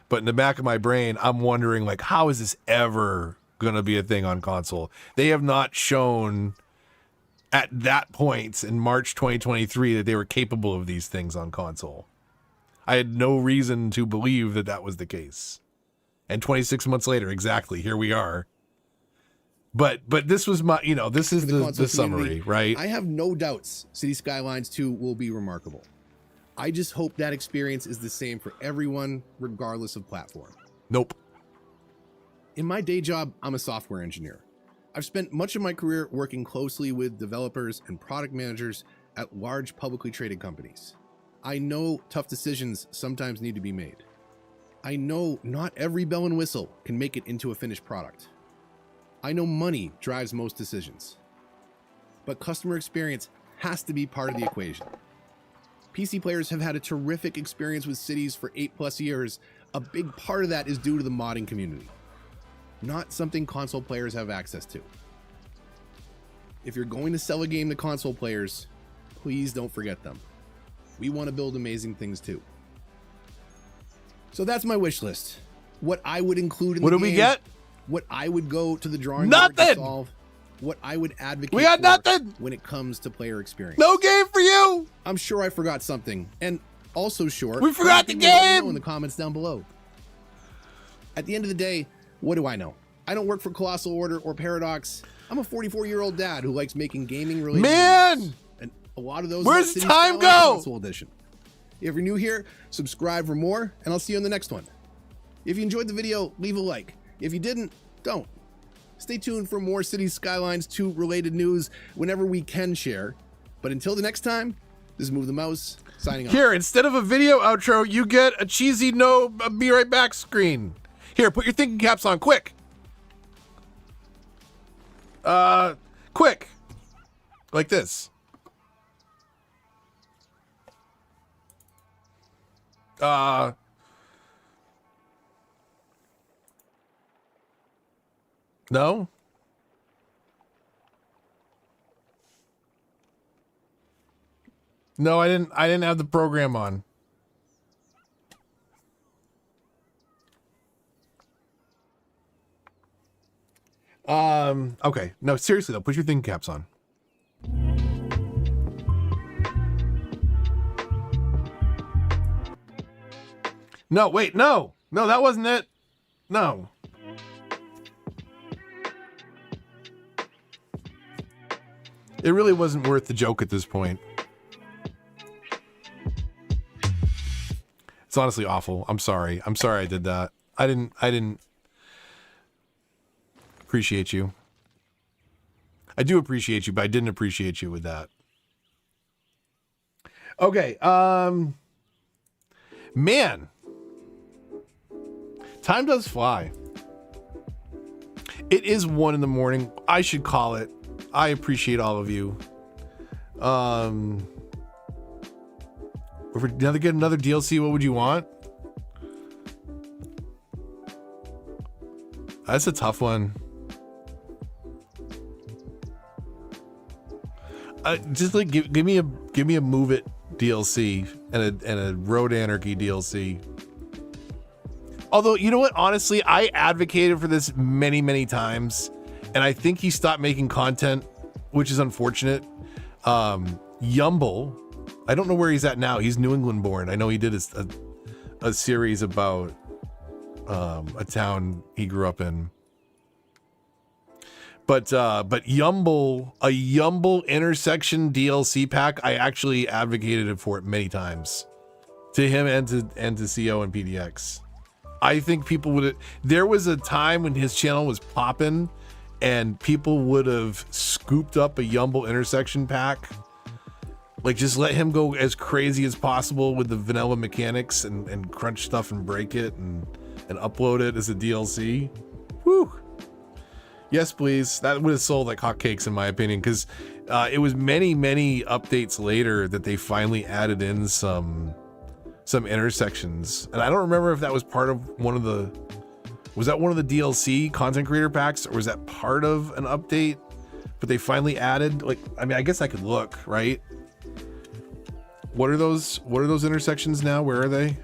But in the back of my brain, I'm wondering like, how is this ever going to be a thing on console? They have not shown at that point in March 2023 that they were capable of these things on console. I had no reason to believe that that was the case. And 26 months later, exactly, here we are. But this was my, this is the summary, right? I have no doubts City Skylines 2 will be remarkable. I just hope that experience is the same for everyone, regardless of platform. Nope. In my day job, I'm a software engineer. I've spent much of my career working closely with developers and product managers at large publicly traded companies. I know tough decisions sometimes need to be made. I know not every bell and whistle can make it into a finished product. I know money drives most decisions. But customer experience has to be part of the equation. PC players have had a terrific experience with cities for 8+ years. A big part of that is due to the modding community, not something console players have access to. If you're going to sell a game to console players, please don't forget them. We want to build amazing things too. So that's my wish list. What I would include in the game. What do we get? What I would go to the drawing board to solve. What I would advocate we got for nothing when it comes to player experience. No game for you. I'm sure I forgot something. And also sure, we forgot the let me know game in the comments down below. At the end of the day, what do I know? I don't work for Colossal Order or Paradox. I'm a 44-year-old dad who likes making gaming related videos. And a lot of those where's the time go? Console edition. If you're new here, subscribe for more, and I'll see you on the next one. If you enjoyed the video, leave a like. If you didn't, don't. Stay tuned for more City Skylines 2 related news whenever we can share. But until the next time, this is Move the Mouse, signing off. Here, instead of a video outro, you get a cheesy be right back screen. Here, put your thinking caps on, quick. Quick. Like this. No? No, I didn't have the program on. Okay. No, seriously though, put your thinking caps on. No, wait, no. No, that wasn't it. No. It really wasn't worth the joke at this point. It's honestly awful. I'm sorry. I'm sorry I did that. I didn't appreciate you. I do appreciate you, but I didn't appreciate you with that. Okay, man. Time does fly. It is 1 a.m. I should call it. I appreciate all of you. If we get another DLC, what would you want? That's a tough one. Just like give me a Move It DLC and a Road Anarchy DLC. Although, you know what? Honestly, I advocated for this many times, and I think he stopped making content, which is unfortunate. Yumble, I don't know where he's at now. He's New England born. I know he did a series about a town he grew up in. But Yumble, a Yumble intersection DLC pack, I actually advocated for it many times to him and to CO and PDX. I think people would. There was a time when his channel was popping, and people would have scooped up a Yumble intersection pack. Like, just let him go as crazy as possible with the vanilla mechanics and crunch stuff and break it and upload it as a DLC. Woo! Yes, please. That would have sold like hotcakes in my opinion, because it was many updates later that they finally added in some intersections, and I don't remember if that was part of one of the DLC content creator packs, or was that part of an update? But they finally added, like, I mean, I guess I could look, right? What are those intersections now? Where are they?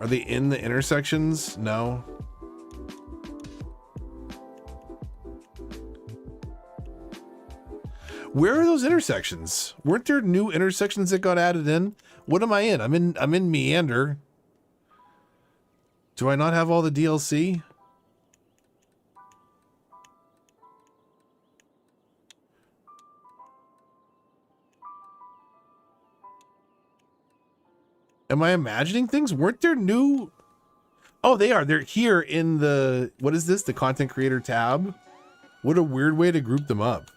Are they in the intersections? No. Where are those intersections? Weren't there new intersections that got added in? What am I in? I'm in Meander. Do I not have all the DLC? Am I imagining things? Weren't there new? Oh, they are. They're here in the, what is this? The content creator tab? What a weird way to group them up.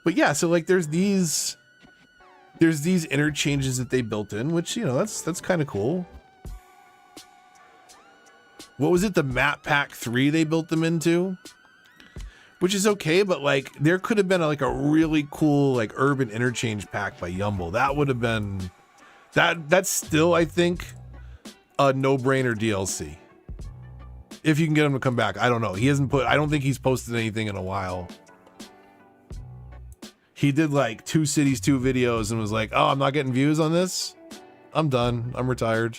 But yeah, so like there's these interchanges that they built in, which, you know, that's kind of cool. What was it? The map pack 3 they built them into? Which is okay, but like there could have been like a really cool like urban interchange pack by Yumble. That would have been that's still, I think, a no-brainer DLC. If you can get him to come back. I don't know. I don't think he's posted anything in a while. He did like 2 Cities 2 videos and was like, oh, I'm not getting views on this. I'm done. I'm retired.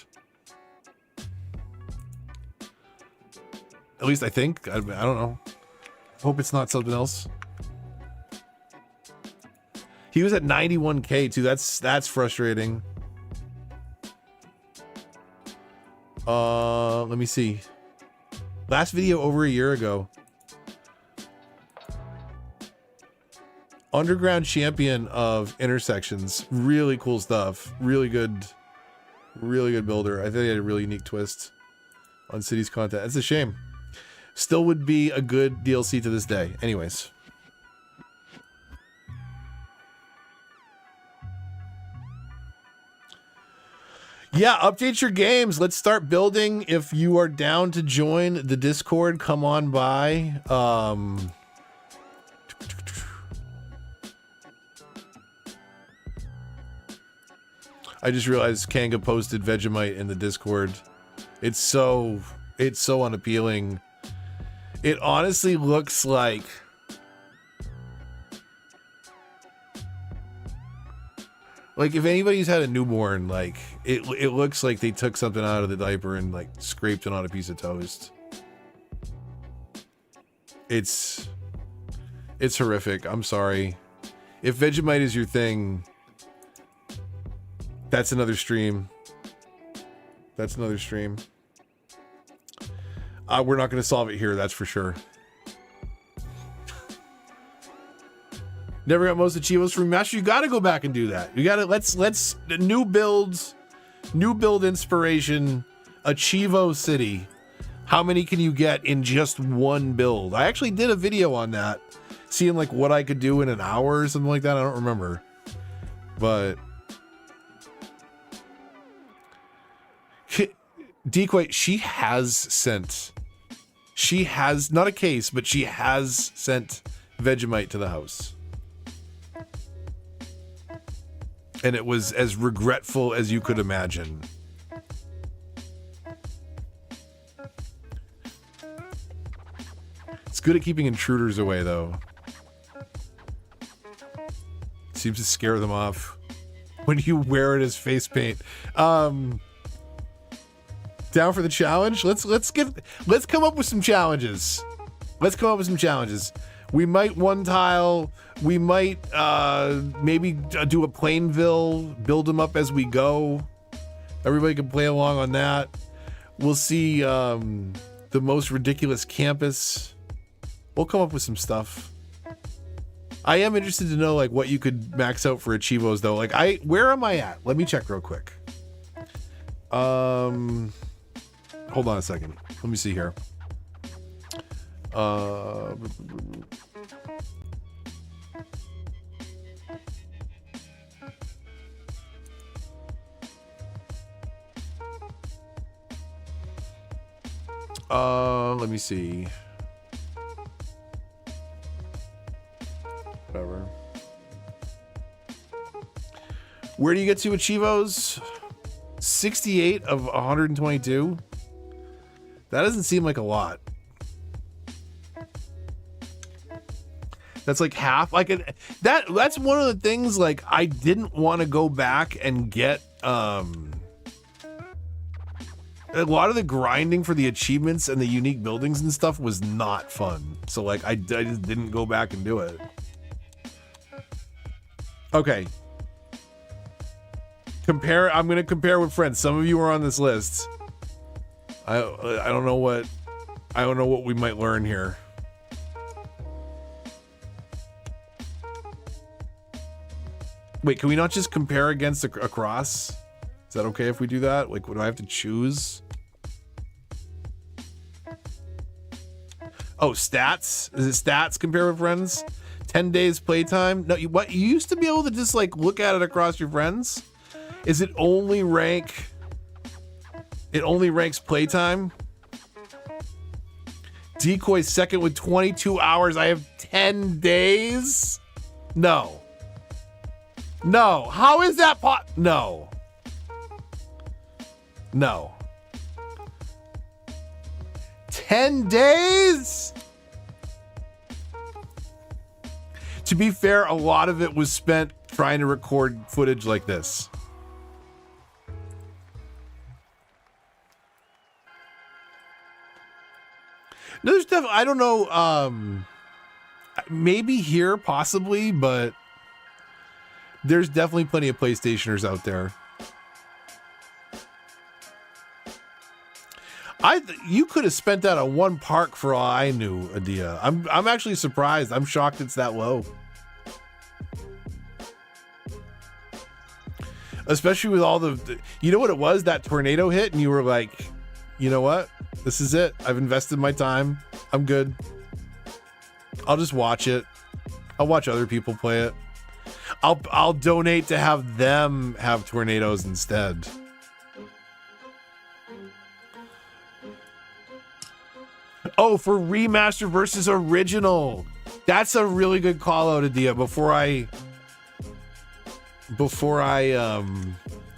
At least I think. I don't know. Hope it's not something else. He was at 91K too. That's frustrating. Let me see. Last video over a year ago. Underground champion of intersections. Really cool stuff. Really good builder. I think they had a really unique twist on Cities content. It's a shame. Still would be a good DLC to this day. Anyways. Yeah, update your games. Let's start building. If you are down to join the Discord, come on by. I just realized Kanga posted Vegemite in the Discord. It's so unappealing. It honestly looks like if anybody's had a newborn, like it looks like they took something out of the diaper and like scraped it on a piece of toast. It's horrific. I'm sorry. If Vegemite is your thing, that's another stream. That's another stream. We're not going to solve it here, that's for sure. Never got most Achievos from Master. You got to go back and do that. You got to let's new build inspiration. Achivo City. How many can you get in just one build? I actually did a video on that, seeing like what I could do in an hour or something like that. I don't remember, but Decoy, she has not a case, but she has sent Vegemite to the house. And it was as regretful as you could imagine. It's good at keeping intruders away, though. Seems to scare them off when you wear it as face paint. Down for the challenge? Let's come up with some challenges. We might one tile. We might maybe do a Plainville, build them up as we go. Everybody can play along on that. We'll see the most ridiculous campus. We'll come up with some stuff. I am interested to know like what you could max out for Achievos though. Like where am I at? Let me check real quick. Hold on a second. Let me see here. Let me see. Whatever. Where do you get to Achievos? 68 of 122? That doesn't seem like a lot. That's like half. Like that's one of the things, like, I didn't want to go back and get a lot of the grinding for the achievements and the unique buildings and stuff was not fun. So like I just didn't go back and do it. Okay. I'm going to compare with friends. Some of you are on this list. I don't know what we might learn here. Wait, can we not just compare against across? Is that okay if we do that? Like, would I have to choose? Oh, stats? Is it stats compare with friends? 10 days playtime? No, you used to be able to just like look at it across your friends? Is it only rank? It only ranks playtime? Decoy second with 22 hours. I have 10 days? No. No. How is that No. No. 10 days? To be fair, a lot of it was spent trying to record footage like this. No, there's definitely, I don't know, maybe here, possibly, but there's definitely plenty of PlayStationers out there. You could have spent that on one park for all I knew, Adia. I'm actually surprised. I'm shocked it's that low. Especially with all the you know what it was? That tornado hit and you were like, you know what? This is it. I've invested my time. I'm good. I'll just watch it. I'll watch other people play it. I'll donate to have them have tornadoes instead. Oh, for remaster versus original. That's a really good call out, Adia. Before I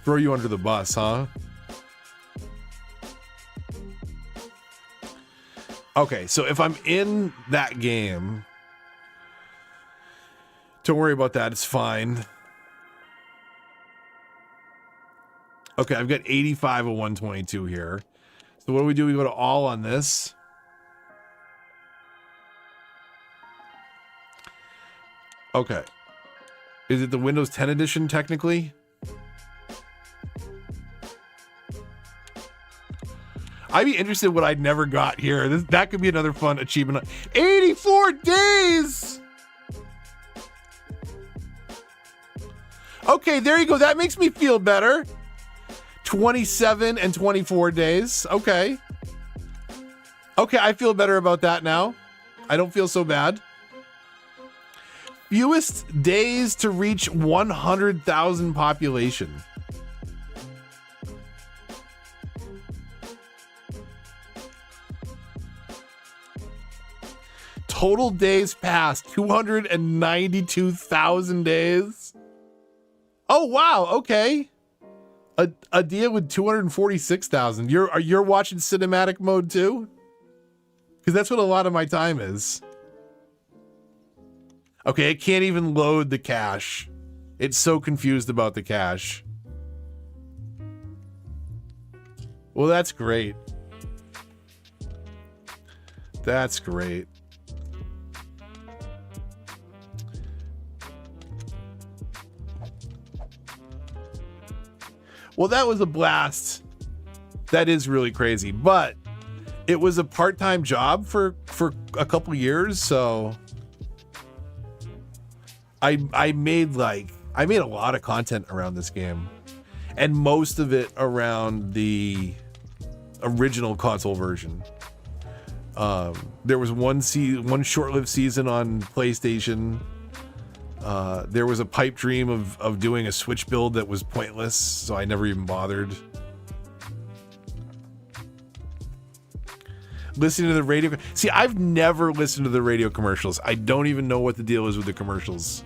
throw you under the bus, huh? Okay, so if I'm in that game, don't worry about that. It's fine. Okay, I've got 85 of 122 here. So what do? We go to all on this. Okay. Is it the Windows 10 edition technically? I'd be interested in what I'd never got here. That could be another fun achievement. 84 days! Okay, there you go. That makes me feel better. 27 and 24 days. Okay. Okay, I feel better about that now. I don't feel so bad. Fewest days to reach 100,000 population. Total days passed 292,000 days. Oh wow, okay. A deal with 246,000. You're watching cinematic mode too? Because that's what a lot of my time is. Okay, it can't even load the cache. It's so confused about the cache. Well, that's great. That's great. Well, that was a blast. That is really crazy, but it was a part-time job for a couple years, so I made a lot of content around this game. and most of it around the original console version. There was one short-lived season on PlayStation. There was a pipe dream of doing a Switch build that was pointless, so I never even bothered. Listening to the radio. See, I've never listened to the radio commercials. I don't even know what the deal is with the commercials.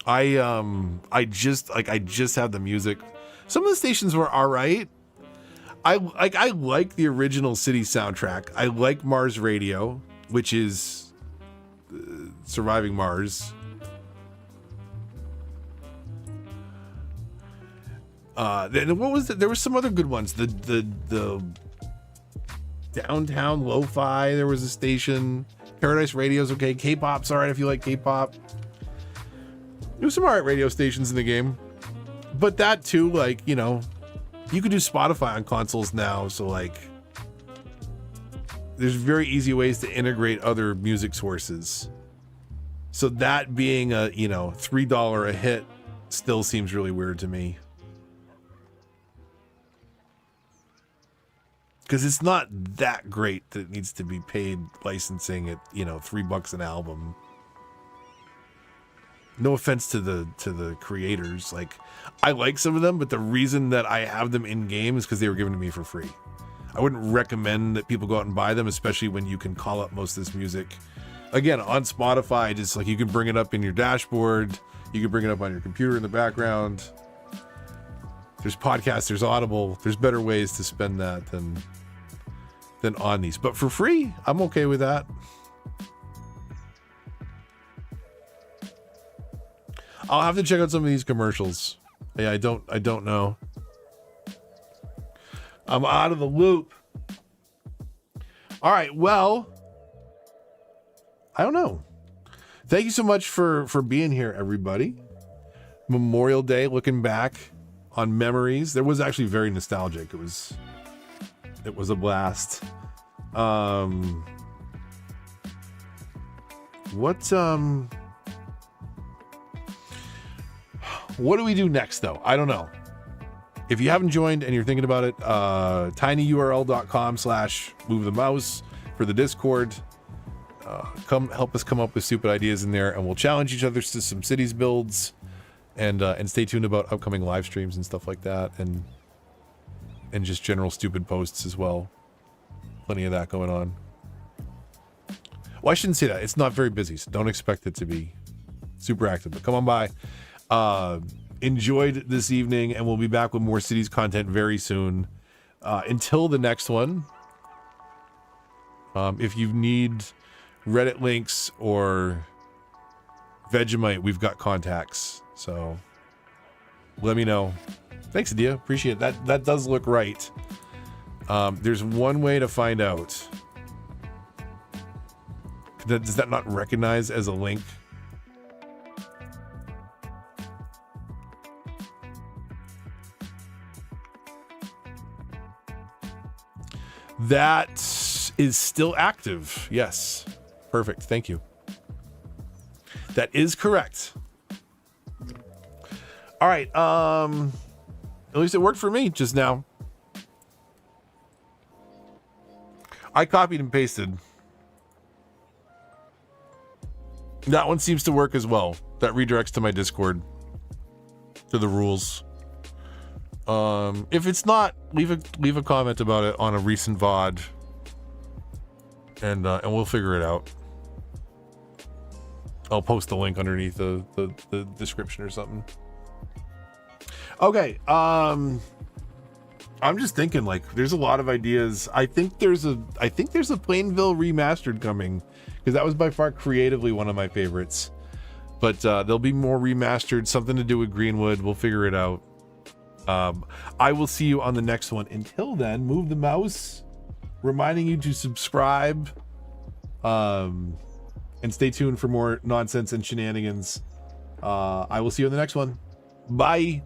I just have the music. Some of the stations were all right. I like the original City soundtrack. I like Mars Radio, which is Surviving Mars. Then what was it? There were some other good ones. The Downtown Lo-Fi. There was a station. Paradise Radio's okay. K-pop's all right if you like K-pop. There's some alright radio stations in the game, but that too, like, you know, you could do Spotify on consoles now, so like, there's very easy ways to integrate other music sources. So that being a, you know, $3 a hit still seems really weird to me. Because it's not that great that it needs to be paid licensing at, you know, $3 an album. No offense to the creators. Like, I like some of them, but the reason that I have them in game is because they were given to me for free. I wouldn't recommend that people go out and buy them, especially when you can call up most of this music. Again, on Spotify, just like you can bring it up in your dashboard. You can bring it up on your computer in the background. There's podcasts, there's Audible. There's better ways to spend that than on these. But for free, I'm okay with that. I'll have to check out some of these commercials. Yeah, I don't know. I'm out of the loop. All right, well, I don't know. Thank you so much for being here, everybody. Memorial Day, looking back on memories. There was actually very nostalgic. It was a blast. What do we do next, though? I don't know. If you haven't joined and you're thinking about it, tinyurl.com/move the mouse for the Discord. Come help us come up with stupid ideas in there, and we'll challenge each other to some cities builds, and stay tuned about upcoming live streams and stuff like that, and just general stupid posts as well. Plenty of that going on. Well, I shouldn't say that. It's not very busy, so don't expect it to be super active, but come on by. Enjoyed this evening, and we'll be back with more cities content very soon. Until the next one, if you need Reddit links or Vegemite, we've got contacts, so let me know. Thanks, Adia. Appreciate it. That does look right. There's one way to find out. Does that not recognize as a link? That is still active. Yes. Perfect. Thank you. That is correct. All right. At least it worked for me just now. I copied and pasted. That one seems to work as well. That redirects to my Discord. To the rules. If it's not, leave a comment about it on a recent VOD, and we'll figure it out. I'll post the link underneath the description or something. Okay, I'm just thinking, like, there's a lot of ideas. I think there's a Plainville remastered coming, because that was by far creatively one of my favorites. But there'll be more remastered, something to do with Greenwood. We'll figure it out. I will see you on the next one. Until then, move the mouse, reminding you to subscribe, and stay tuned for more nonsense and shenanigans. I will see you on the next one. Bye.